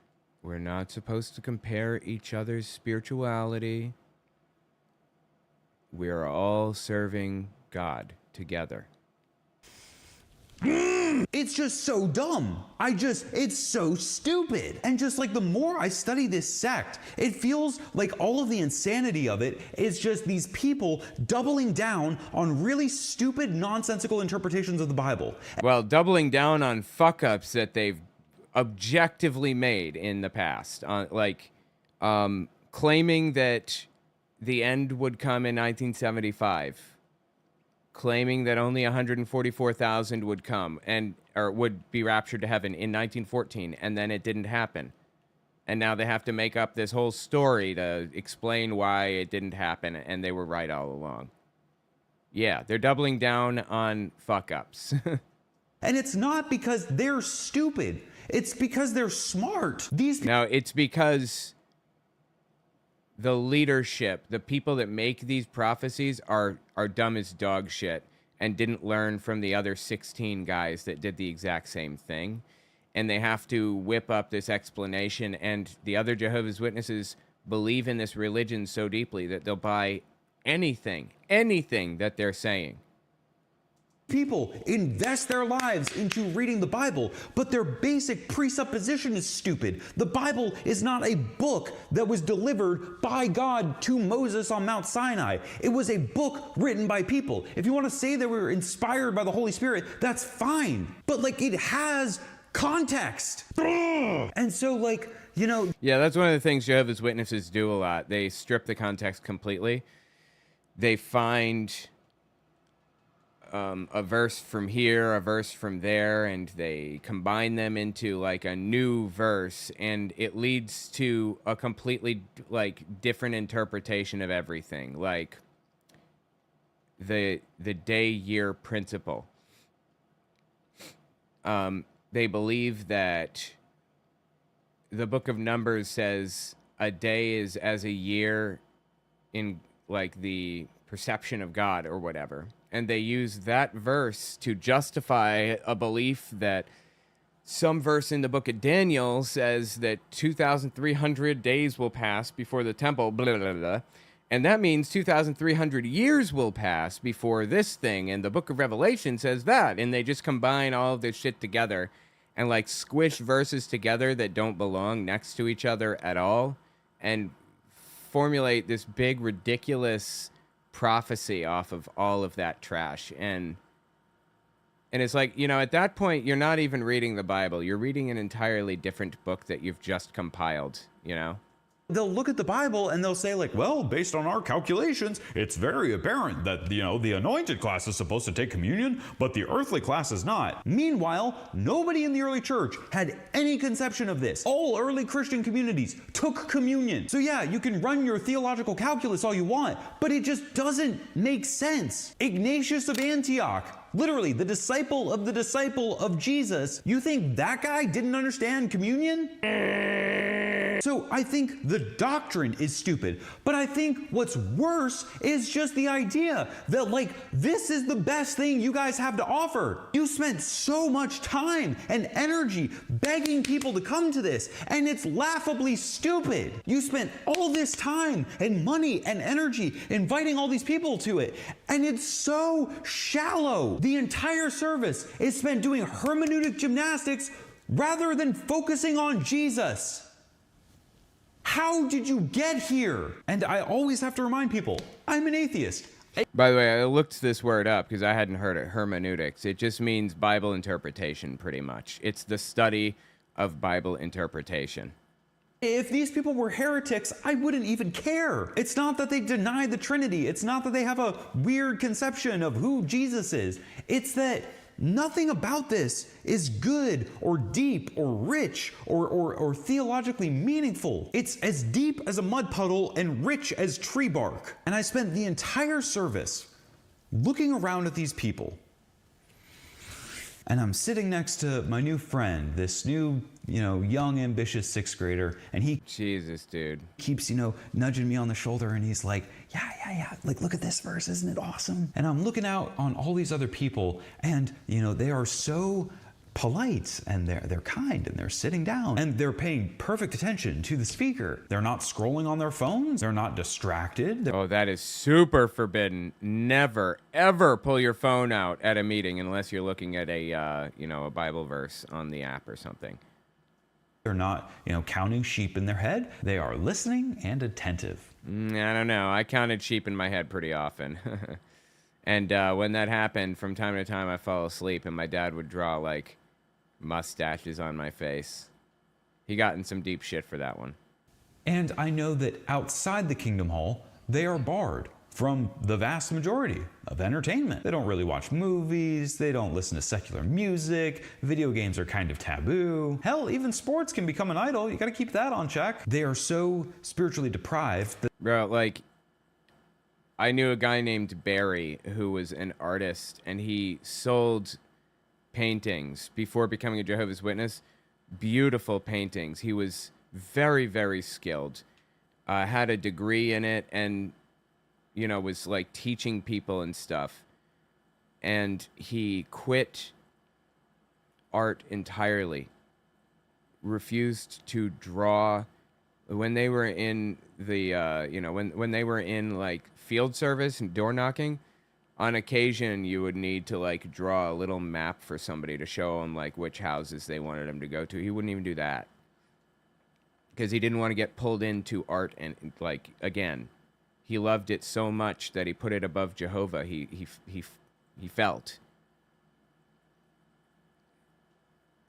we're not supposed to compare each other's spirituality. We are all serving God together. It's just so dumb. It's so stupid. And just the more I study this sect, it feels like all of the insanity of it is just these people doubling down on really stupid, nonsensical interpretations of the Bible. Well, doubling down on fuck-ups that they've objectively made in the past. Claiming that the end would come in 1975. Claiming that only 144,000 would come or would be raptured to heaven in 1914, and then it didn't happen. And now they have to make up this whole story to explain why it didn't happen, and they were right all along. Yeah, they're doubling down on fuck-ups. And it's not because they're stupid. It's because they're smart. No, it's because the leadership, the people that make these prophecies are dumb as dog shit and didn't learn from the other 16 guys that did the exact same thing. And they have to whip up this explanation, and the other Jehovah's Witnesses believe in this religion so deeply that they'll buy anything that they're saying. People invest their lives into reading the Bible, but their basic presupposition is stupid. The Bible is not a book that was delivered by God to Moses on Mount Sinai. It was a book written by people. If you want to say that we were inspired by the Holy Spirit, that's fine. But it has context. And so Yeah, that's one of the things Jehovah's Witnesses do a lot. They strip the context completely. They find a verse from here, a verse from there, and they combine them into a new verse, and it leads to a completely different interpretation of everything, the day-year principle. They believe that the book of Numbers says a day is as a year in the perception of God or whatever. And they use that verse to justify a belief that some verse in the book of Daniel says that 2,300 days will pass before the temple, blah, blah, blah. And that means 2,300 years will pass before this thing. And the book of Revelation says that. And they just combine all of this shit together and squish verses together that don't belong next to each other at all and formulate this big, ridiculous prophecy off of all of that trash. And And it's like, at that point, you're not even reading the Bible. You're reading an entirely different book that you've just compiled, They'll look at the Bible and they'll say like, well, based on our calculations, it's very apparent that, the anointed class is supposed to take communion, but the earthly class is not. Meanwhile, nobody in the early church had any conception of this. All early Christian communities took communion. So yeah, you can run your theological calculus all you want, but it just doesn't make sense. Ignatius of Antioch, literally the disciple of Jesus, you think that guy didn't understand communion? So I think the doctrine is stupid, but I think what's worse is just the idea that this is the best thing you guys have to offer. You spent so much time and energy begging people to come to this, and it's laughably stupid. You spent all this time and money and energy inviting all these people to it, and it's so shallow. The entire service is spent doing hermeneutic gymnastics rather than focusing on Jesus. How did you get here? And I always have to remind people, I'm an atheist. By the way, I looked this word up because I hadn't heard it. Hermeneutics. It just means Bible interpretation, pretty much. It's the study of Bible interpretation. If these people were heretics, I wouldn't even care. It's not that they deny the Trinity. It's not that they have a weird conception of who Jesus is. It's that nothing about this is good or deep or rich or theologically meaningful. It's as deep as a mud puddle and rich as tree bark. And I spent the entire service looking around at these people. And I'm sitting next to my new friend, this new, young, ambitious sixth grader, and he Jesus, dude. Keeps, nudging me on the shoulder, and he's like, yeah, look at this verse, isn't it awesome? And I'm looking out on all these other people, and, they are so polite, and they're kind, and they're sitting down, and they're paying perfect attention to the speaker. They're not scrolling on their phones. They're not distracted. Oh, that is super forbidden. Never, ever pull your phone out at a meeting unless you're looking at a Bible verse on the app or something. They're not, counting sheep in their head. They are listening and attentive. I don't know. I counted sheep in my head pretty often. And when that happened, from time to time, I fall asleep, and my dad would draw, mustaches on my face. He got in some deep shit for that one. And I know that outside the Kingdom Hall, they are barred from the vast majority of entertainment. They don't really watch movies. They don't listen to secular music. Video games are kind of taboo. Hell, even sports can become an idol. You got to keep that on check. They are so spiritually deprived that... Bro, I knew a guy named Barry who was an artist, and he sold paintings before becoming a Jehovah's Witness. Beautiful paintings. He was very, very skilled. Had a degree in it, and was teaching people and stuff. And he quit art entirely. Refused to draw. When they were in the when they were in field service and door knocking, on occasion you would need to draw a little map for somebody to show them which houses they wanted him to go to. He wouldn't even do that because he didn't want to get pulled into art. And again, he loved it so much that he put it above Jehovah. He felt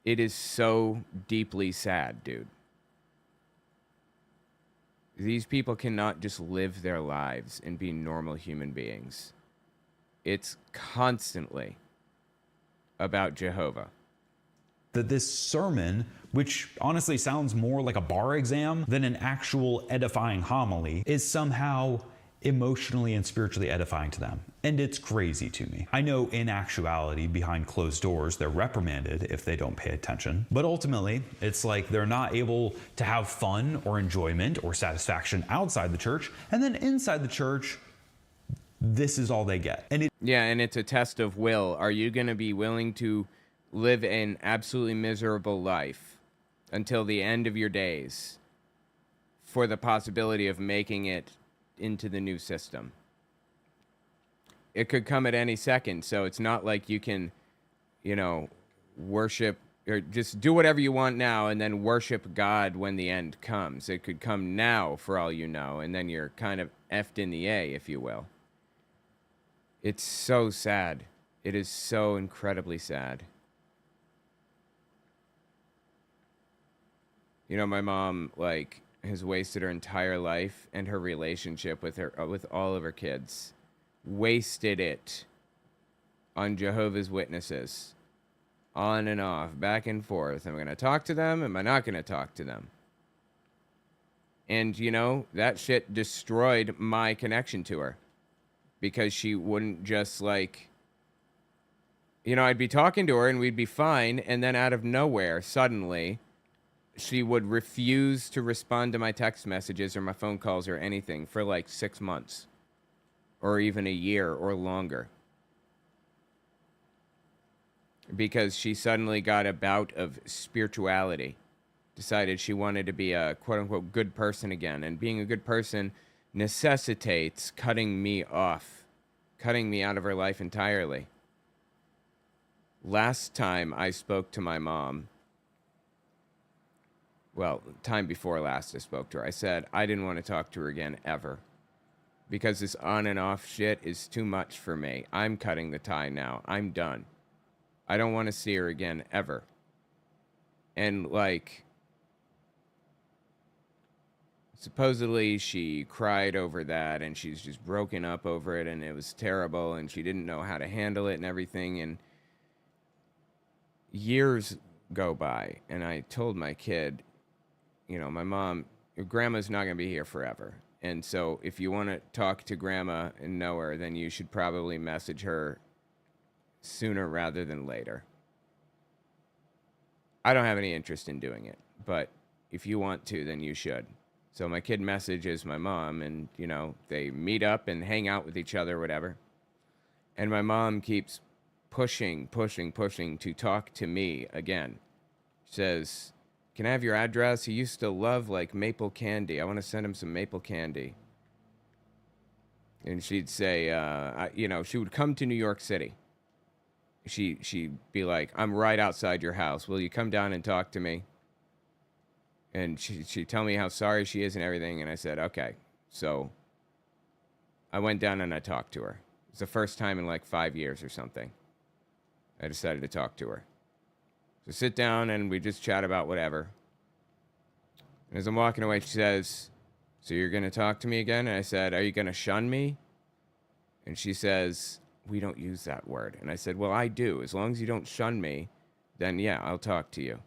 it is so deeply sad, dude. These people cannot just live their lives and be normal human beings. It's constantly about Jehovah. That this sermon, which honestly sounds more like a bar exam than an actual edifying homily, is somehow emotionally and spiritually edifying to them. And it's crazy to me. I know in actuality, behind closed doors, they're reprimanded if they don't pay attention. But ultimately, it's they're not able to have fun or enjoyment or satisfaction outside the church. And then inside the church, this is all they get. And it's a test of will. Are you going to be willing to live an absolutely miserable life until the end of your days for the possibility of making it into the new system? It could come at any second, so it's not like you can, worship or just do whatever you want now and then worship God when the end comes. It could come now for all you know, and then you're kind of effed in the A, if you will. It's so sad. It is so incredibly sad. You know, my mom, like, has wasted her entire life and her relationship with with all of her kids. Wasted it on Jehovah's Witnesses. On and off, back and forth. Am I going to talk to them? Am I not going to talk to them? And, you know, that shit destroyed my connection to her. Because she wouldn't just, like... You know, I'd be talking to her and we'd be fine. And then out of nowhere, suddenly, she would refuse to respond to my text messages or my phone calls or anything for like 6 months. Or even a year or longer. Because she suddenly got a bout of spirituality. Decided she wanted to be a quote-unquote good person again. And being a good person necessitates cutting me off. Cutting me out of her life entirely. Last time I spoke to my mom, well, time before last I spoke to her, I said I didn't want to talk to her again ever. Because this on and off shit is too much for me. I'm cutting the tie now. I'm done. I don't want to see her again ever. And, like, supposedly she cried over that and she's just broken up over it and it was terrible and she didn't know how to handle it and everything. And years go by and I told my kid, you know, my mom, your grandma's not going to be here forever. And so if you want to talk to grandma and know her, then you should probably message her sooner rather than later. I don't have any interest in doing it, but if you want to, then you should. So my kid messages my mom and, you know, they meet up and hang out with each other, whatever. And my mom keeps pushing to talk to me again. She says, can I have your address? He used to love, like, maple candy. I want to send him some maple candy. And she'd say, you know, she would come to New York City. She'd be like, I'm right outside your house. Will you come down and talk to me? And she'd tell me how sorry she is and everything. And I said, okay. So I went down and I talked to her. It's the first time in like 5 years or something. I decided to talk to her. So sit down and we just chat about whatever. And as I'm walking away, she says, so you're going to talk to me again? And I said, are you going to shun me? And she says, we don't use that word. And I said, well, I do. As long as you don't shun me, then yeah, I'll talk to you.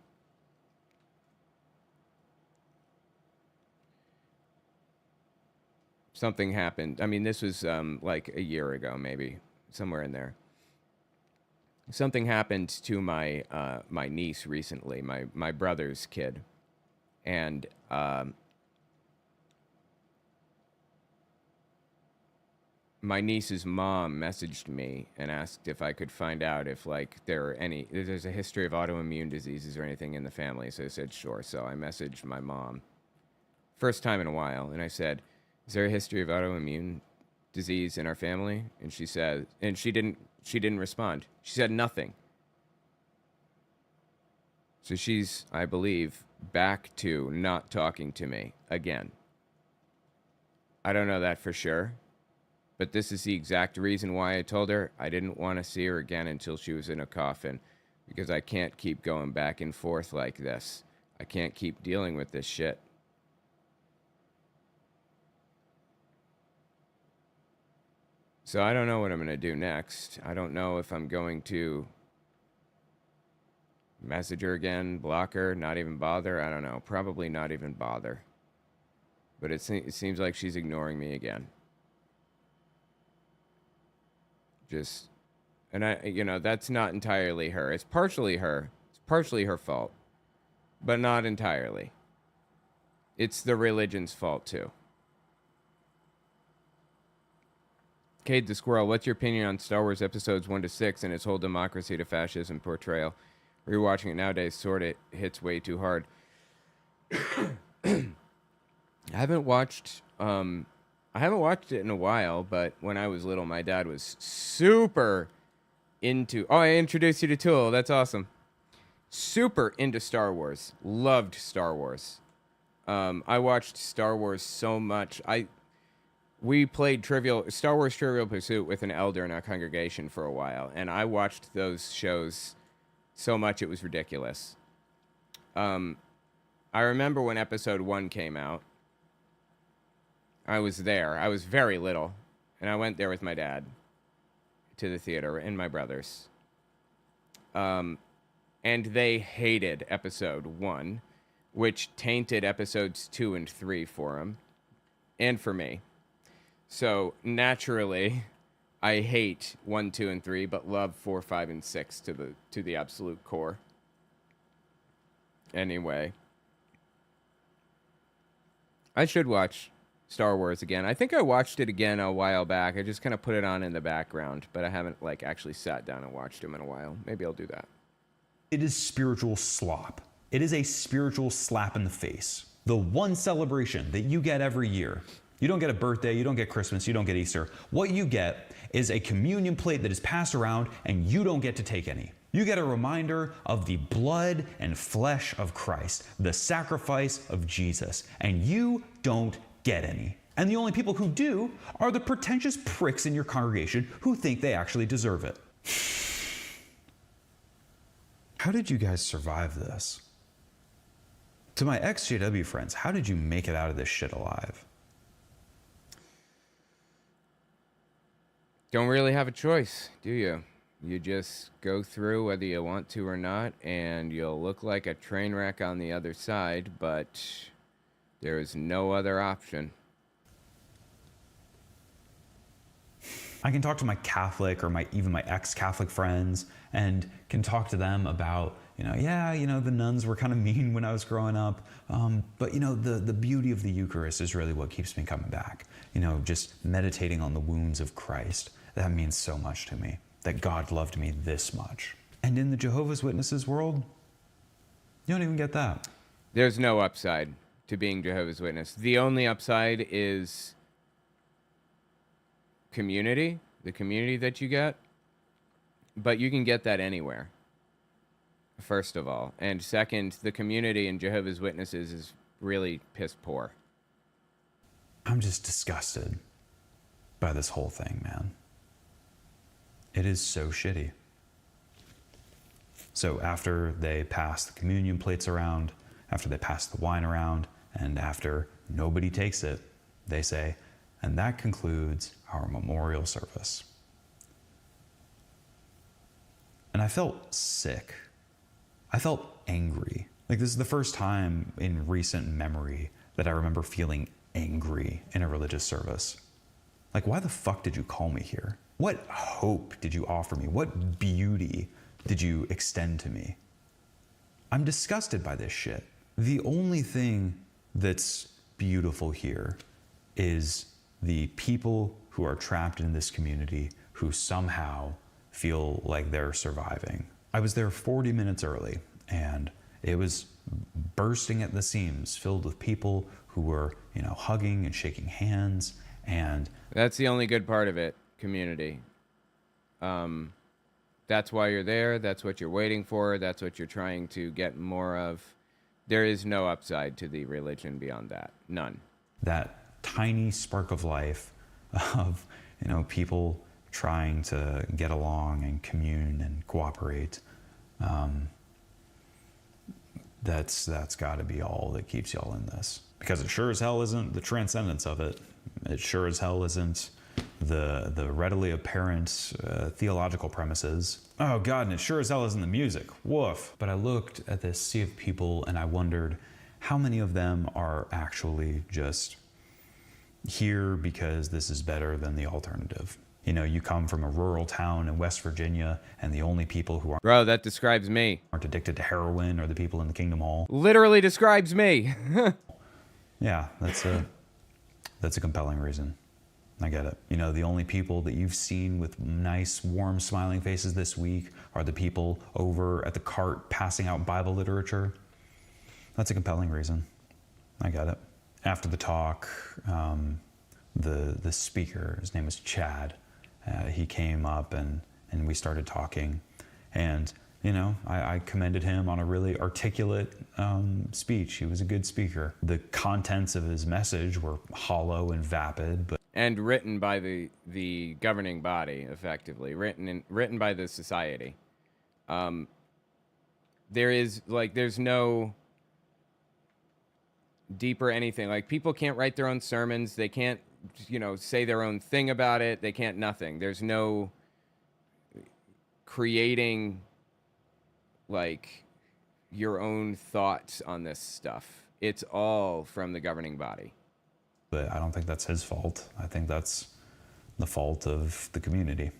Something happened. I mean, this was like a year ago, maybe, somewhere in there. Something happened to my my niece recently, my brother's kid. And my niece's mom messaged me and asked if I could find out if, like, there's a history of autoimmune diseases or anything in the family. So I said, sure. So I messaged my mom. First time in a while. And I said, is there a history of autoimmune disease in our family? And she said, and she didn't respond. She said nothing. So she's, I believe, back to not talking to me again. I don't know that for sure. But this is the exact reason why I told her I didn't want to see her again until she was in a coffin. Because I can't keep going back and forth like this. I can't keep dealing with this shit. So I don't know what I'm going to do next. I don't know if I'm going to message her again, block her, not even bother. I don't know. Probably not even bother. But it seems like she's ignoring me again. And you know, that's not entirely her. It's partially her. It's partially her fault. But not entirely. It's the religion's fault too. Cade the Squirrel, what's your opinion on Star Wars episodes 1 to 6 and its whole democracy to fascism portrayal? Rewatching it nowadays sort of hits way too hard. I haven't watched it in a while, but when I was little, my dad was super into... Oh, I introduced you to Tool. That's awesome. Super into Star Wars. Loved Star Wars. I watched Star Wars so much. we played Star Wars Trivial Pursuit with an elder in our congregation for a while, and I watched those shows so much it was ridiculous. I remember when episode 1 came out. I was there. I was very little, and I went there with my dad to the theater and my brothers. And they hated episode 1, which tainted episodes 2 and 3 for them and for me. So naturally, I hate 1, 2, and 3, but love 4, 5, and 6 to the absolute core. Anyway, I should watch Star Wars again. I think I watched it again a while back. I just kind of put it on in the background, but I haven't like actually sat down and watched them in a while. Maybe I'll do that. It is spiritual slop. It is a spiritual slap in the face. The one celebration that you get every year. You don't get a birthday, you don't get Christmas, you don't get Easter. What you get is a communion plate that is passed around and you don't get to take any. You get a reminder of the blood and flesh of Christ, the sacrifice of Jesus, and you don't get any. And the only people who do are the pretentious pricks in your congregation who think they actually deserve it. How did you guys survive this? To my ex-JW friends, how did you make it out of this shit alive? Don't really have a choice, do you? You just go through whether you want to or not, and you'll look like a train wreck on the other side, but there is no other option. I can talk to my Catholic or even my ex-Catholic friends and can talk to them about, the nuns were kind of mean when I was growing up. But the beauty of the Eucharist is really what keeps me coming back. Just meditating on the wounds of Christ. That means so much to me, that God loved me this much. And in the Jehovah's Witnesses world, you don't even get that. There's no upside to being Jehovah's Witness. The only upside is community, the community that you get, but you can get that anywhere, first of all. And second, the community in Jehovah's Witnesses is really piss poor. I'm just disgusted by this whole thing, man. It is so shitty. So after they pass the communion plates around, after they pass the wine around, and after nobody takes it, they say, and that concludes our memorial service. And I felt sick. I felt angry. Like, this is the first time in recent memory that I remember feeling angry in a religious service. Like, why the fuck did you call me here? What hope did you offer me? What beauty did you extend to me? I'm disgusted by this shit. The only thing that's beautiful here is the people who are trapped in this community who somehow feel like they're surviving. I was there 40 minutes early, and it was bursting at the seams, filled with people who were, hugging and shaking hands, and that's the only good part of it, community. That's why you're there, that's what you're waiting for, that's what you're trying to get more of. There is no upside to the religion beyond that. None. That tiny spark of life of, people trying to get along and commune and cooperate. That's got to be all that keeps y'all in this. Because it sure as hell isn't the transcendence of it. It sure as hell isn't the readily apparent theological premises. Oh God, and it sure as hell isn't the music. Woof. But I looked at this sea of people and I wondered how many of them are actually just here because this is better than the alternative. You come from a rural town in West Virginia, and the only people who Bro, that describes me. Aren't addicted to heroin are the people in the Kingdom Hall. Literally describes me. Yeah, that's a compelling reason. I get it. The only people that you've seen with nice, warm, smiling faces this week are the people over at the cart passing out Bible literature. That's a compelling reason. I get it. After the talk, the speaker, his name was Chad, he came up and we started talking. And, I commended him on a really articulate speech. He was a good speaker. The contents of his message were hollow and vapid, but and written by the governing body, effectively written by the society. There's no deeper anything. Like, people can't write their own sermons. They can't, say their own thing about it. They can't nothing. There's no creating like your own thoughts on this stuff. It's all from the governing body. But I don't think that's his fault. I think that's the fault of the community,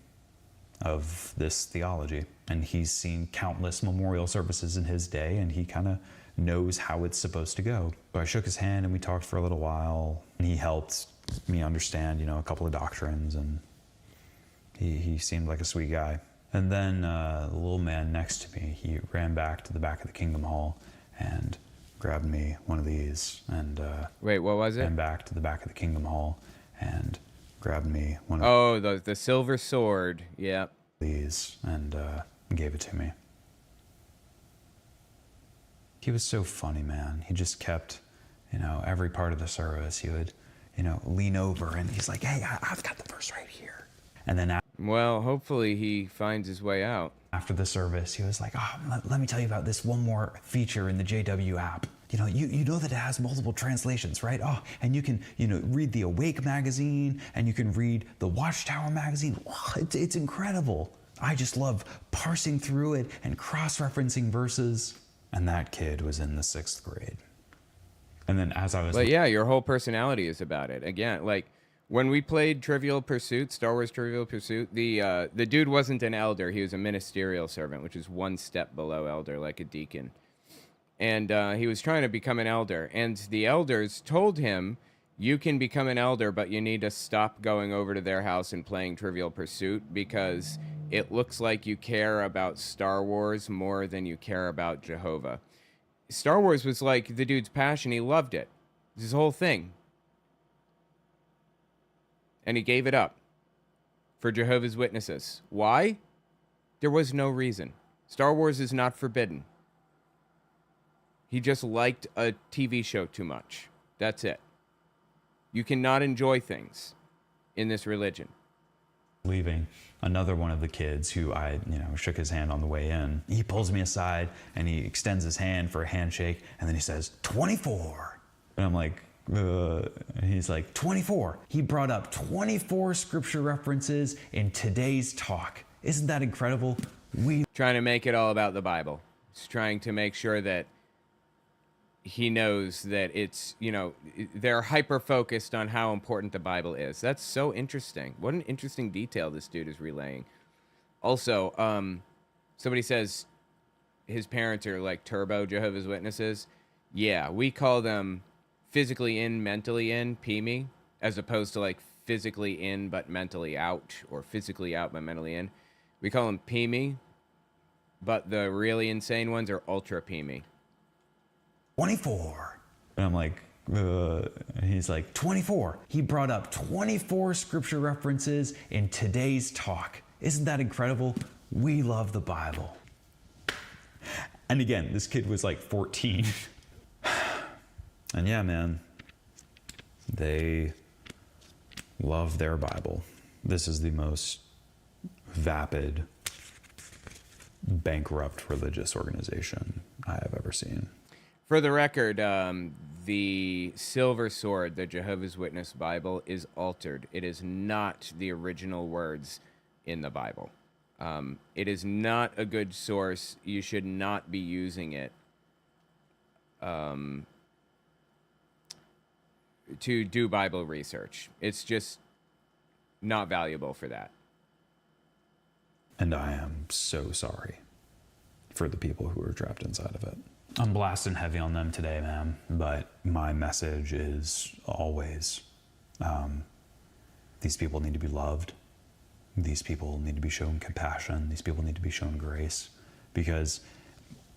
of this theology. And he's seen countless memorial services in his day, and he kind of knows how it's supposed to go. So I shook his hand and we talked for a little while, and he helped me understand, a couple of doctrines, and he seemed like a sweet guy. And then the little man next to me, he ran back to the back of the Kingdom Hall and grabbed me one of these, and wait, what was it? Ran back to the back of the Kingdom Hall and grabbed me one of the silver sword. Yeah. These, and gave it to me. He was so funny, man. He just kept, every part of the service, he would, lean over and he's like, "Hey, I've got the verse right here." And then well, hopefully he finds his way out. After the service, he was like, let me tell you about this one more feature in the JW app. You know that it has multiple translations, right? Oh, and you can, read the Awake magazine, and you can read the Watchtower magazine. Oh, it's incredible. I just love parsing through it and cross-referencing verses. And that kid was in the 6th grade. And then as I was... But yeah, your whole personality is about it. Again, like, when we played Trivial Pursuit, Star Wars Trivial Pursuit, the dude wasn't an elder. He was a ministerial servant, which is one step below elder, like a deacon. And he was trying to become an elder. And the elders told him, you can become an elder, but you need to stop going over to their house and playing Trivial Pursuit, because it looks like you care about Star Wars more than you care about Jehovah. Star Wars was like the dude's passion. He loved it. It was his whole thing. And he gave it up for Jehovah's Witnesses. Why? There was no reason. Star Wars is not forbidden. He just liked a TV show too much. That's it. You cannot enjoy things in this religion. Leaving, another one of the kids who I, shook his hand on the way in, he pulls me aside and he extends his hand for a handshake, and then he says, 24. And I'm like, he's like, 24. He brought up 24 scripture references in today's talk. Isn't that incredible? Trying to make it all about the Bible. He's trying to make sure that he knows that it's, they're hyper-focused on how important the Bible is. That's so interesting. What an interesting detail this dude is relaying. Also, somebody says his parents are like turbo Jehovah's Witnesses. Yeah, we call them physically in, mentally in, PME, as opposed to like physically in but mentally out, or physically out but mentally in. We call them PME, but the really insane ones are ultra PME. 24. And I'm like, he's like, 24. He brought up 24 scripture references in today's talk. Isn't that incredible? We love the Bible. And again, this kid was like 14. And yeah, man, they love their Bible. This is the most vapid, bankrupt religious organization I have ever seen. For the record, the silver sword, the Jehovah's Witness Bible, is altered. It is not the original words in the Bible. It is not a good source. You should not be using it to do Bible research. It's just not valuable for that. And I am so sorry for the people who are trapped inside of it. I'm blasting heavy on them today, man, but my message is always, these people need to be loved. These people need to be shown compassion. These people need to be shown grace, because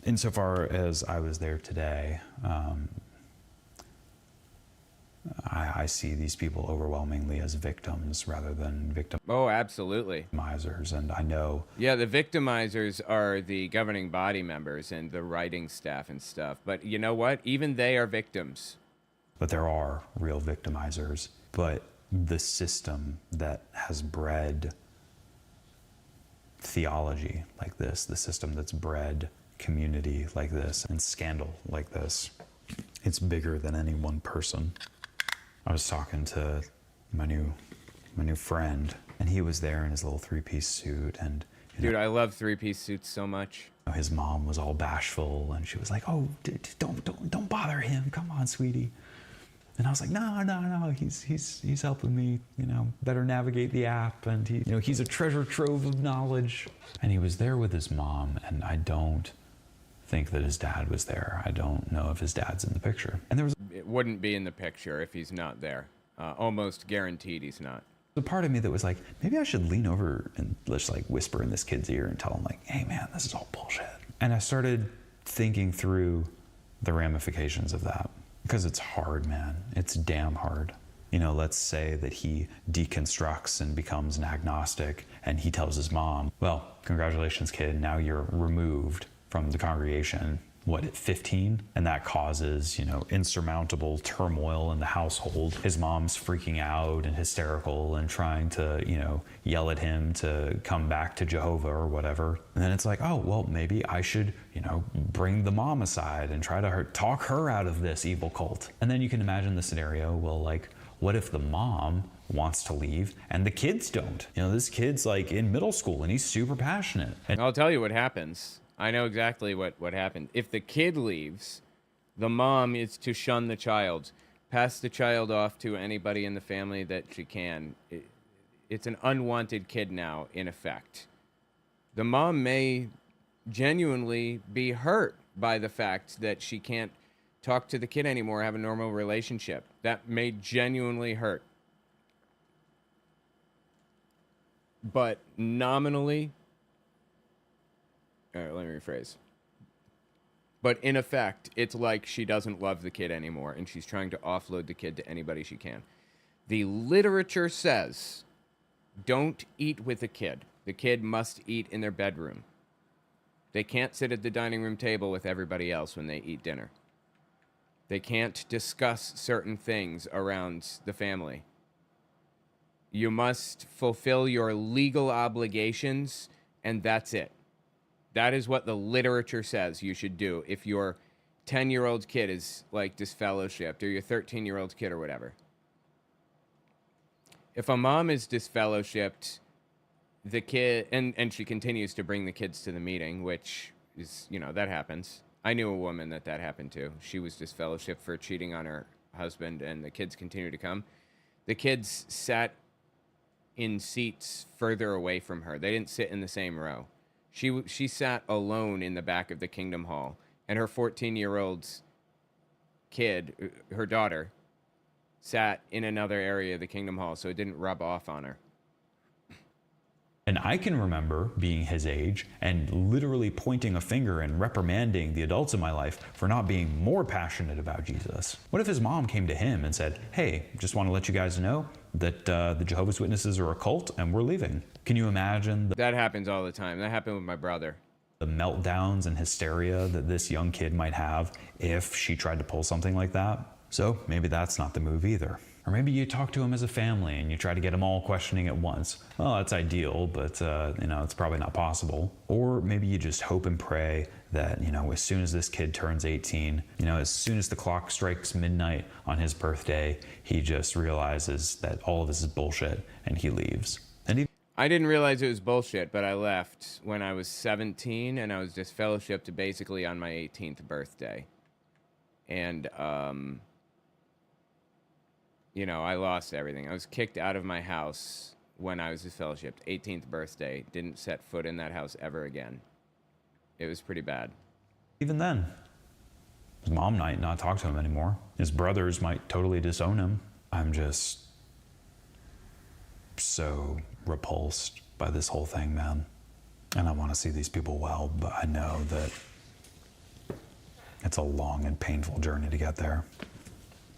insofar as I was there today, I see these people overwhelmingly as victims rather than Oh, absolutely. victimizers, and I know... Yeah, the victimizers are the governing body members and the writing staff and stuff. But you know what? Even they are victims. But there are real victimizers. But the system that has bred theology like this, the system that's bred community like this, and scandal like this, it's bigger than any one person. I was talking to my new friend, and he was there in his little three-piece suit, and dude, I love three-piece suits so much. His mom was all bashful, and she was like, "Oh, don't bother him. Come on, sweetie." And I was like, "No. He's helping me, better navigate the app, and he's a treasure trove of knowledge." And he was there with his mom, and I don't think that his dad was there. I don't know if his dad's in the picture. And it wouldn't be in the picture if he's not there. Almost guaranteed he's not. A part of me that was like, maybe I should lean over and just whisper in this kid's ear and tell him "Hey man, this is all bullshit." And I started thinking through the ramifications of that, because it's hard, man. It's damn hard. Let's say that he deconstructs and becomes an agnostic, and he tells his mom, "Well, congratulations, kid. Now you're removed from the congregation." What, at 15? And that causes, insurmountable turmoil in the household. His mom's freaking out and hysterical and trying to, yell at him to come back to Jehovah or whatever. And then it's like, oh, well, maybe I should, bring the mom aside and try to talk her out of this evil cult. And then you can imagine the scenario, well, what if the mom wants to leave and the kids don't? This kid's in middle school and he's super passionate. And I'll tell you what happens. I know exactly what happened. If the kid leaves, the mom is to shun the child, pass the child off to anybody in the family that she can. It's an unwanted kid now, in effect. The mom may genuinely be hurt by the fact that she can't talk to the kid anymore, have a normal relationship. That may genuinely hurt. But nominally, all right, let me rephrase. But in effect, it's like she doesn't love the kid anymore, and she's trying to offload the kid to anybody she can. The literature says, don't eat with a kid. The kid must eat in their bedroom. They can't sit at the dining room table with everybody else when they eat dinner. They can't discuss certain things around the family. You must fulfill your legal obligations, and that's it. That is what the literature says you should do if your 10-year-old kid is disfellowshipped, or your 13-year-old kid or whatever. If a mom is disfellowshipped, the kid, and she continues to bring the kids to the meeting, which is, that happens. I knew a woman that happened to. She was disfellowshipped for cheating on her husband, and the kids continued to come. The kids sat in seats further away from her. They didn't sit in the same row. She sat alone in the back of the Kingdom Hall, and her 14-year-old kid, her daughter, sat in another area of the Kingdom Hall, so it didn't rub off on her. And I can remember being his age and literally pointing a finger and reprimanding the adults in my life for not being more passionate about Jesus. What if his mom came to him and said, "Hey, just want to let you guys know that the Jehovah's Witnesses are a cult and we're leaving"? Can you imagine? That happens all the time. That happened with my brother. The meltdowns and hysteria that this young kid might have if she tried to pull something like that. So maybe that's not the move either. Or maybe you talk to him as a family and you try to get them all questioning at once. Well, that's ideal, but it's probably not possible. Or maybe you just hope and pray that, as soon as this kid turns 18, as soon as the clock strikes midnight on his birthday, he just realizes that all of this is bullshit and he leaves. I didn't realize it was bullshit, but I left when I was 17, and I was disfellowshipped basically on my 18th birthday. And, I lost everything. I was kicked out of my house when I was disfellowshipped. 18th birthday. Didn't set foot in that house ever again. It was pretty bad. Even then, his mom might not talk to him anymore. His brothers might totally disown him. I'm just so repulsed by this whole thing, man. And I want to see these people well, but I know that it's a long and painful journey to get there.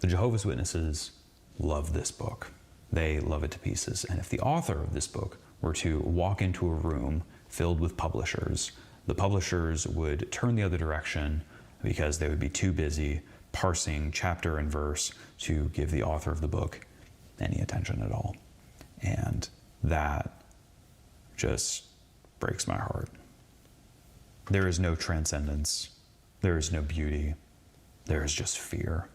The Jehovah's Witnesses love this book. They love it to pieces. And if the author of this book were to walk into a room filled with publishers, the publishers would turn the other direction because they would be too busy parsing chapter and verse to give the author of the book any attention at all. And that just breaks my heart. There is no transcendence. There is no beauty. There is just fear.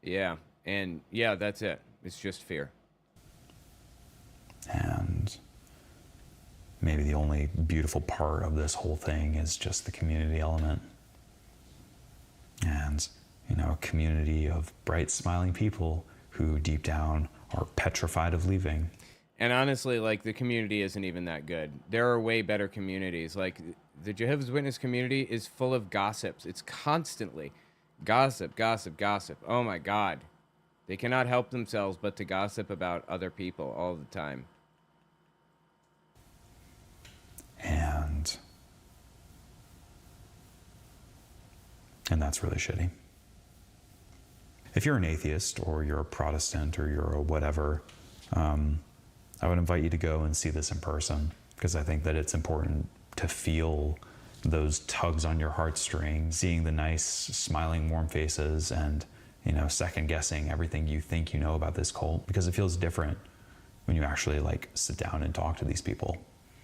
Yeah, and yeah, that's it. It's just fear. And maybe the only beautiful part of this whole thing is just the community element. And, you know, a community of bright, smiling people who deep down are petrified of leaving. And honestly, like, the community isn't even that good. There are way better communities. Like, the Jehovah's Witness community is full of gossips. It's constantly gossip, gossip, gossip. Oh my God. They cannot help themselves but to gossip about other people all the time. And that's really shitty. If you're an atheist or you're a Protestant or you're a whatever, I would invite you to go and see this in person, because I think that it's important to feel those tugs on your heartstrings, seeing the nice, smiling, warm faces, and, you know, second guessing everything you think you know about this cult, because it feels different when you actually like sit down and talk to these people.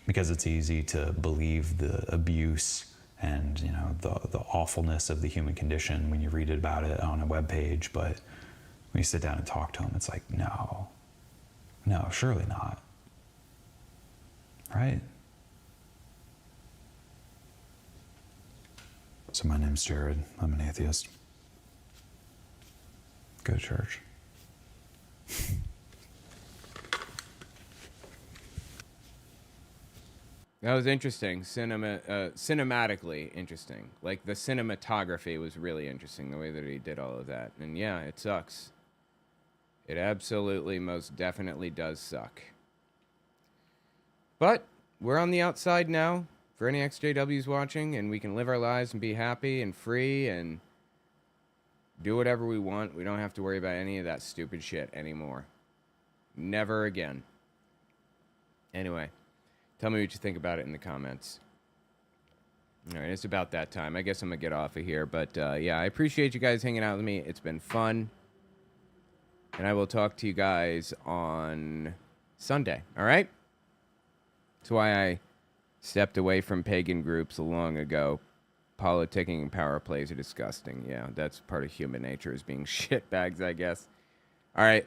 Because it's easy to believe the abuse and, you know, the awfulness of the human condition when you read about it on a webpage, but when you sit down and talk to them, it's like, no, surely not. Right? So my name's Jared. I'm an atheist. Go to church. That was interesting. Cinematically interesting. Like, the cinematography was really interesting, the way that he did all of that. And yeah, it sucks. It absolutely, most definitely does suck. But we're on the outside now, for any XJWs watching, and we can live our lives and be happy and free and do whatever we want. We don't have to worry about any of that stupid shit anymore. Never again. Anyway. Tell me what you think about it in the comments. All right, it's about that time. I guess I'm going to get off of here. But, yeah, I appreciate you guys hanging out with me. It's been fun. And I will talk to you guys on Sunday. All right? That's why I stepped away from pagan groups long ago. Politicking and power plays are disgusting. Yeah, that's part of human nature, is being shitbags, I guess. All right.